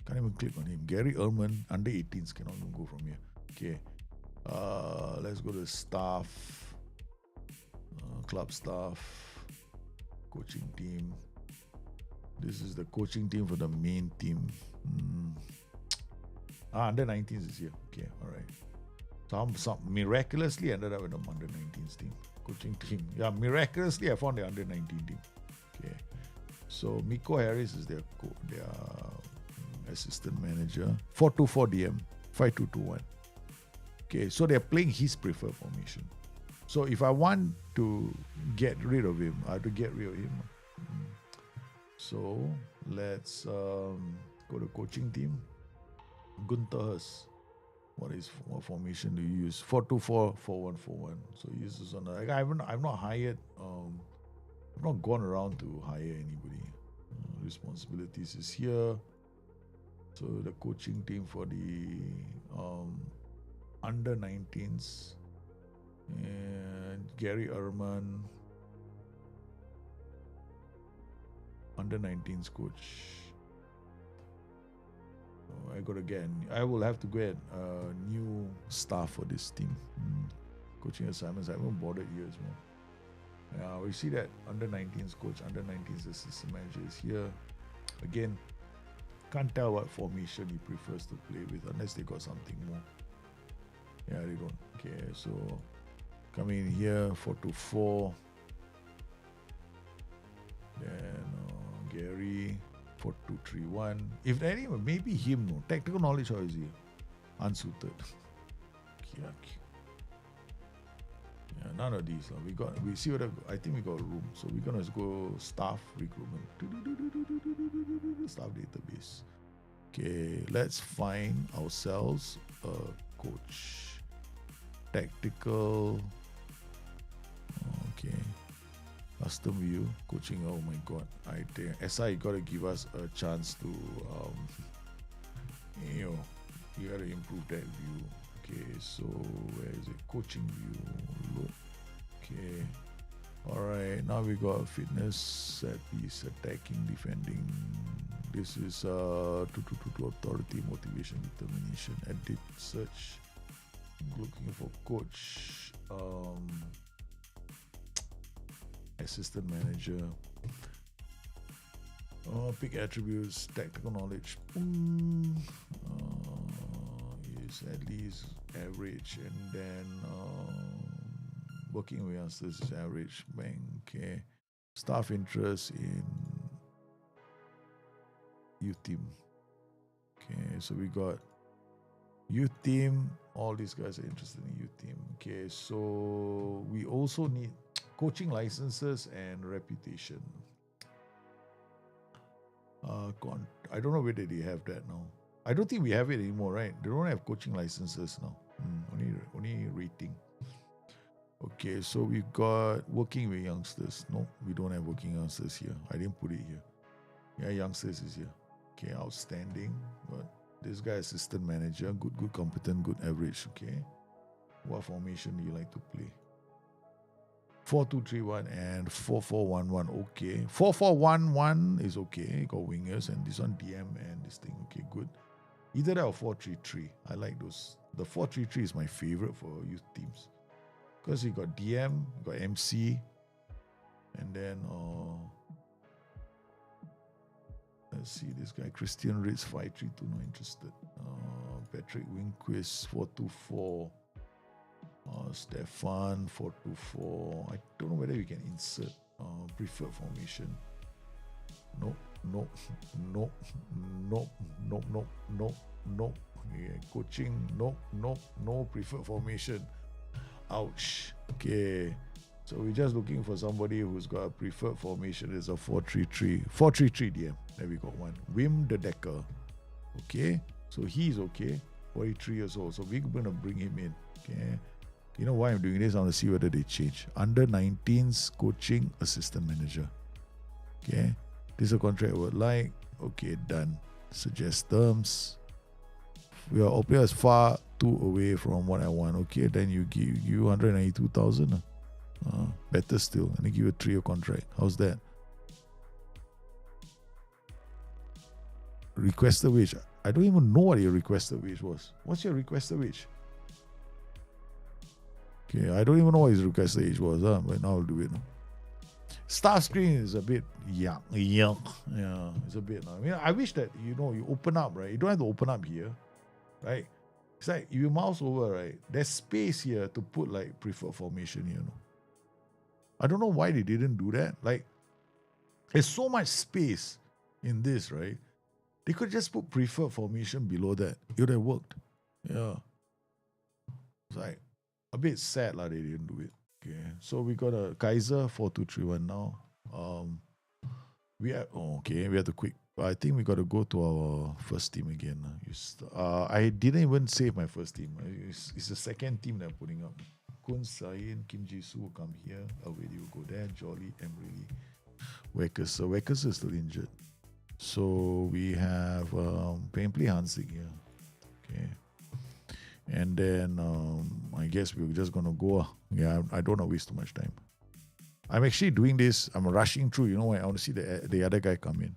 Can't even click on him. Gary Ehrman, under 18s, cannot even go from here. Okay. Let's go to staff. Club staff. Coaching team. This is the coaching team for the main team. Under 19s is here. Okay, all right. Some miraculously ended up with the under 19s team. Coaching team. Yeah, miraculously I found the under 19 team. Okay. So Miko Harris is their assistant manager. 4-2-4 DM. 5-2-2-1. Okay, so they're playing his preferred formation. So if I want to get rid of him, I have to get rid of him. So let's go to coaching team. Gunther Hurst. What formation do you use? 4-2-4, 4-1-4-1. So he uses on. I've not hired. I've not gone around to hire anybody. Responsibilities is here. So the coaching team for the under 19s. And Gary Ehrman, under 19s coach. I will have to get new staff for this team. Coaching assignments, I haven't bothered years more. We see that under 19s coach, under 19s assistant manager is here. Again, can't tell what formation he prefers to play with unless they got something more. Yeah, they don't. Okay, so coming in here, 4-2-4. Then Gary, 4-2-3-1. If anyway, maybe him, no. Tactical knowledge, how is he? Unsuited. Yeah, none of these. We see what I think we got room. So we're gonna go staff recruitment. Staff database. Okay, let's find ourselves a coach. Tactical. Okay. Custom view. Coaching. Oh my god. I think SI gotta give us a chance to you gotta improve that view. Okay, so where is it? Coaching view. Look. Okay. Alright, now we got fitness, set piece, attacking, defending. This is authority, motivation, determination, edit, search. Looking for coach, assistant manager. Pick attributes, tactical knowledge. Is at least average, and then working with us, this is average. Bank. Okay. Staff interest in youth team. Okay, so we got youth team. All these guys are interested in youth team. Okay, so we also need coaching licenses and reputation. I don't know whether they have that now. I don't think we have it anymore, right? They don't have coaching licenses now. Only rating. Okay, so we got working with youngsters. No, we don't have working youngsters here. I didn't put it here. Yeah, youngsters is here. Okay, outstanding. But this guy, assistant manager, good, competent, good, average. Okay. What formation do you like to play? 4-2-3-1 and 4-4-1-1. Okay. 4-4-1-1 is okay. Got wingers and this one DM and this thing. Okay, good. Either that or 4-3-3. I like those. The 4-3-3 is my favorite for youth teams. Because you got DM, you got MC, and then let's see this guy, Christian Ritz, 5-3-2, not interested. Patrick Winquist, 4-2-4. Stefan 424. I don't know whether we can insert preferred formation. No. Yeah, coaching. No preferred formation. Ouch. Okay. So we're just looking for somebody who's got a preferred formation. It's a 4-3-3. 4-3-3 DM. There we got one. Wim the Decker. Okay. So he's okay. 43 years old. So we're going to bring him in. Okay. You know why I'm doing this? I want to see whether they change. Under 19s coaching assistant manager. Okay. This is a contract I would like. Okay, done. Suggest terms. We are opening as far too away from what I want. Okay, then you give you 192,000. Better still. And I give you a 3-year contract. How's that? Requested wage. I don't even know what your requested wage was. What's your requested wage? Okay, I don't even know what his requested wage was. But now I'll do it. Staff screen is a bit young. Yeah, it's a bit. I mean, I wish that you open up, right? You don't have to open up here, right? It's like if you mouse over, right? There's space here to put like preferred formation. I don't know why they didn't do that. Like, there's so much space in this, right? They could just put preferred formation below that. It would have worked. Yeah. It's like a bit sad they didn't do it. Okay, so we got a Kaiser 4231 now. We have to quick. I think we got to go to our first team again. I didn't even save my first team. It's the second team that I'm putting up. Kun Sain, Kim Ji-soo will come here. Already will go there. Jolly, Emily, Weckers. So Weckers is still injured. So we have Painplay Hansik here. Okay. And then I guess we're just going to go. Yeah, I don't want to waste too much time. I'm actually doing this. I'm rushing through. You know why? I want to see the other guy come in.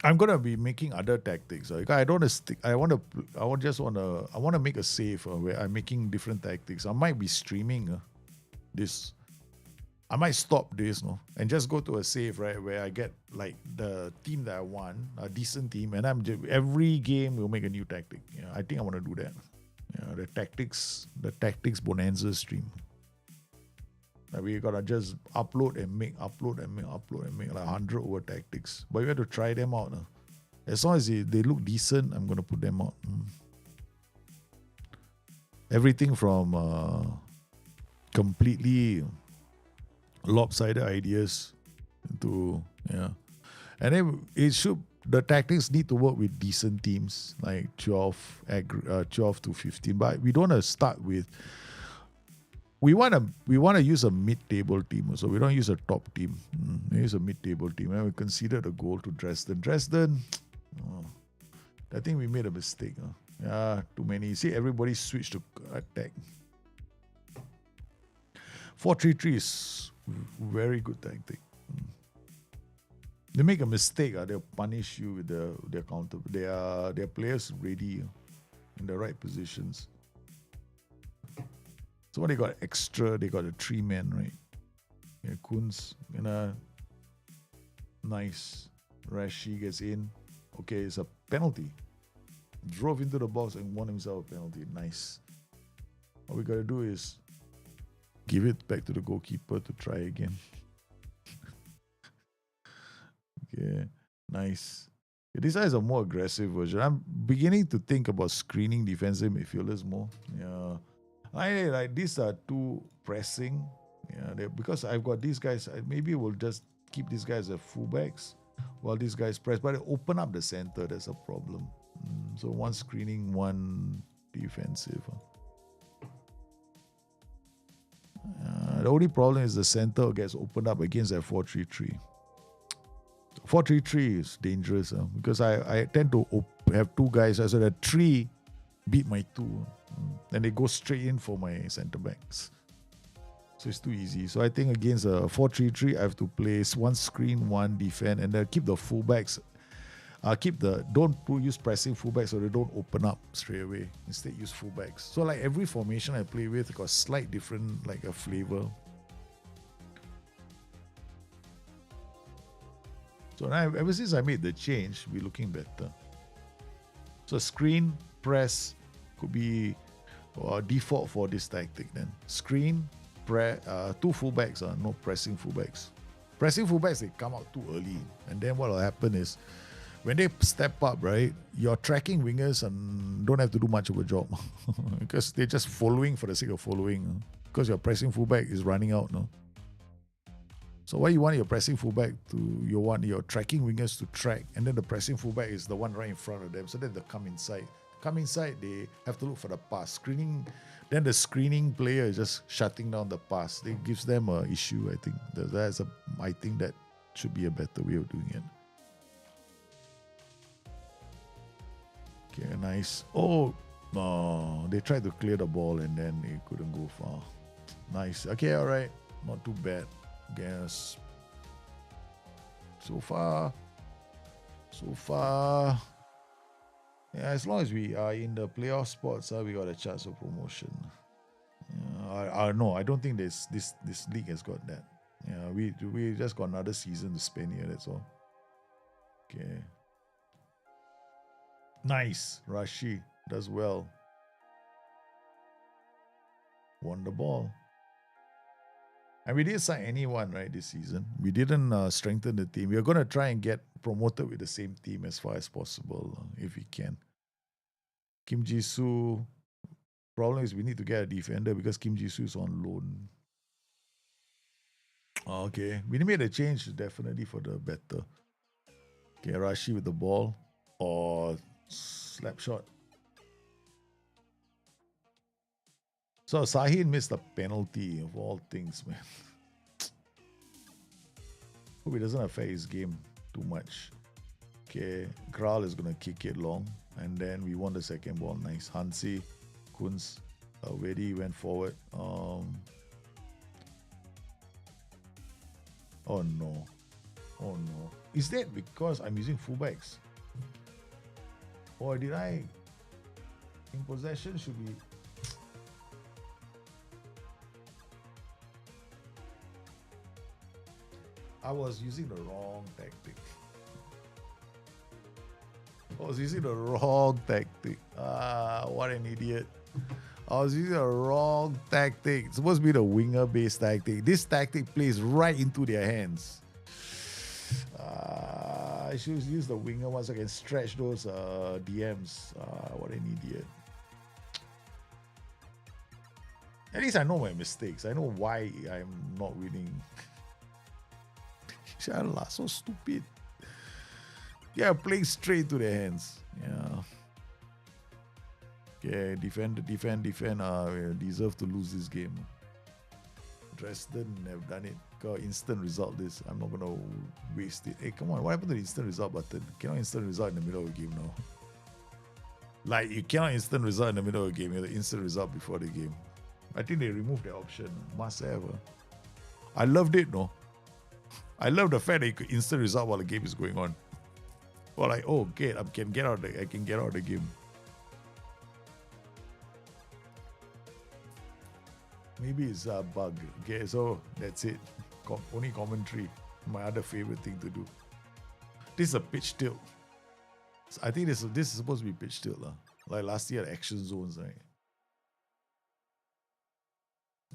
I'm going to be making other tactics. I don't want to stick. I want to make a save where I'm making different tactics. I might be streaming this. I might stop this, and just go to a save, right, where I get like the team that I want, a decent team, and every game we'll make a new tactic. Yeah, I think I want to do that. Yeah, the tactics bonanza stream. Like we gotta just upload and make like 100 over tactics. But you have to try them out. As long as they look decent, I'm gonna put them out. Everything from completely lopsided ideas to and then the tactics need to work with decent teams like 12 to 15, but we don't want to start with we want to use a mid-table team, so we don't use a top team. We use a mid-table team, and we considered a goal to Dresden. I think we made a mistake. Too many. See, everybody switched to attack. 4-3-3 is very good tactic. They make a mistake, they'll punish you with their counter. Their players ready in the right positions. So what they got extra? They got a 3-man, right? Yeah, Kunz, nice. Rashi gets in. Okay, it's a penalty. Drove into the box and won himself a penalty. Nice. What we gotta do is give it back to the goalkeeper to try again. Okay, nice. This is a more aggressive version. I'm beginning to think about screening defensive midfielders more. Yeah, like these are too pressing. Yeah, because I've got these guys. Maybe we'll just keep these guys as fullbacks while these guys press. But they open up the center. That's a problem. So one screening, one defensive. The only problem is the center gets opened up against that 4-3-3. 4-3-3 is dangerous because I tend to have two guys, so that 3 beat my 2. Then they go straight in for my centre backs. So it's too easy. So I think against a 4-3-3, I have to place one screen, one defend, and then keep the fullbacks. Don't use pressing fullbacks so they don't open up straight away. Instead, use fullbacks. So like every formation I play with got slight different like a flavor. So now, ever since I made the change, we're looking better. So screen, press could be default for this tactic then. Screen, two fullbacks, no pressing fullbacks. Pressing fullbacks, they come out too early. And then what will happen is, when they step up, right, your tracking wingers don't have to do much of a job because they're just following for the sake of following. Because your pressing fullback is running out, no? So what you want your pressing fullback to, you want your tracking wingers to track, and then the pressing fullback is the one right in front of them, so that they come inside. Come inside, they have to look for the pass. Screening, then the screening player is just shutting down the pass. It gives them an issue, I think. I think that should be a better way of doing it. Okay, nice. Oh, no, they tried to clear the ball and then they couldn't go far. Nice. Okay, all right. Not too bad. Guess. So far. Yeah, as long as we are in the playoff spots, we got a chance of promotion. No, I don't think this league has got that. Yeah, we just got another season to spend here. That's all. Okay. Nice. Rashi does well. Won the ball. And we didn't sign anyone, right, this season. We didn't strengthen the team. We are going to try and get promoted with the same team as far as possible, if we can. Kim Ji-soo. Problem is we need to get a defender because Kim Ji-soo is on loan. Okay. We made a change definitely for the better. Okay, Rashi with the ball. Or slap shot. So Sahin missed a penalty of all things, man. Hope it doesn't affect his game too much. Okay, Kral is gonna kick it long, and then we won the second ball. Nice. Hansi, Kunz, already went forward. Oh no. Is that because I'm using fullbacks? Or did I? In possession should be. I was using the wrong tactic. What an idiot. I was using the wrong tactic. It's supposed to be the winger-based tactic. This tactic plays right into their hands. I should use the winger one so I can stretch those DMs. What an idiot. At least I know my mistakes. I know why I'm not winning. Inshallah, so stupid. Yeah, playing straight to their hands. Yeah. Okay, defend. We deserve to lose this game. Dresden have done it. Got instant result this. I'm not gonna waste it. Hey, come on, what happened to the instant result button? Cannot instant result in the middle of the game now. Like, you cannot instant result in the middle of the game. You have the instant result before the game. I think they removed that option. Must have. I loved it, no? I love the fact that you could instant result while the game is going on. Well, like, oh, okay, I can get out of the game. Maybe it's a bug. Okay, so that's it. Only commentary. My other favorite thing to do. This is a pitch tilt. I think this is supposed to be pitch tilt. Like last year, action zones, right?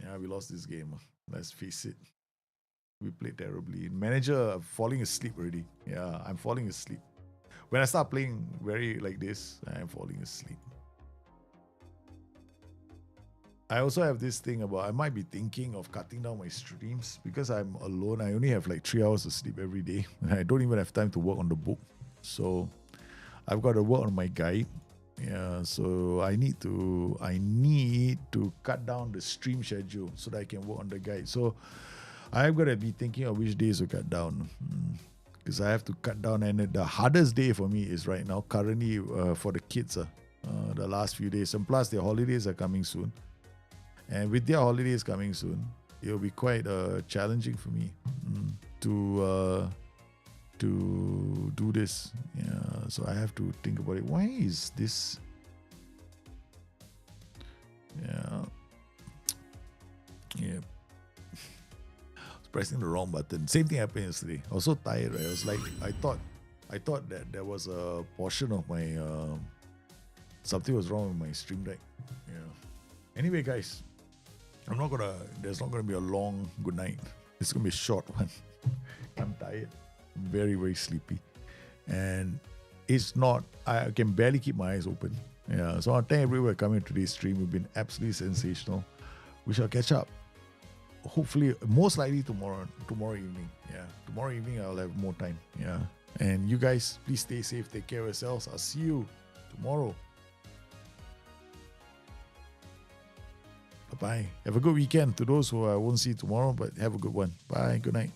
Yeah, we lost this game. Let's face it. We played terribly. Manager falling asleep already. Yeah, I'm falling asleep. When I start playing very like this, I'm falling asleep. I also have this thing about I might be thinking of cutting down my streams because I'm alone. I only have like 3 hours of sleep every day. And I don't even have time to work on the book. So I've got to work on my guide. Yeah, so I need to cut down the stream schedule so that I can work on the guide. So I'm going to be thinking of which days to cut down. Because I have to cut down. And the hardest day for me is right now, currently for the kids, the last few days. And plus, their holidays are coming soon. And with their holidays coming soon, it will be quite challenging for me to do this. Yeah, so I have to think about it. Why is this? Yeah. Pressing the wrong button. Same thing happened yesterday. I was so tired, right? I was like, I thought that there was a portion of my Something was wrong with my stream deck. Yeah. Anyway, guys, there's not gonna be a long good night. It's gonna be a short one. I'm tired. I'm very, very sleepy. And I can barely keep my eyes open. Yeah. So I thank everyone for coming to today's stream. We've been absolutely sensational. We shall catch up. Hopefully, most likely tomorrow evening. Yeah. Tomorrow evening I'll have more time. Yeah. And you guys, please stay safe, take care of yourselves. I'll see you tomorrow. Bye-bye. Have a good weekend to those who I won't see tomorrow, but have a good one. Bye. Good night.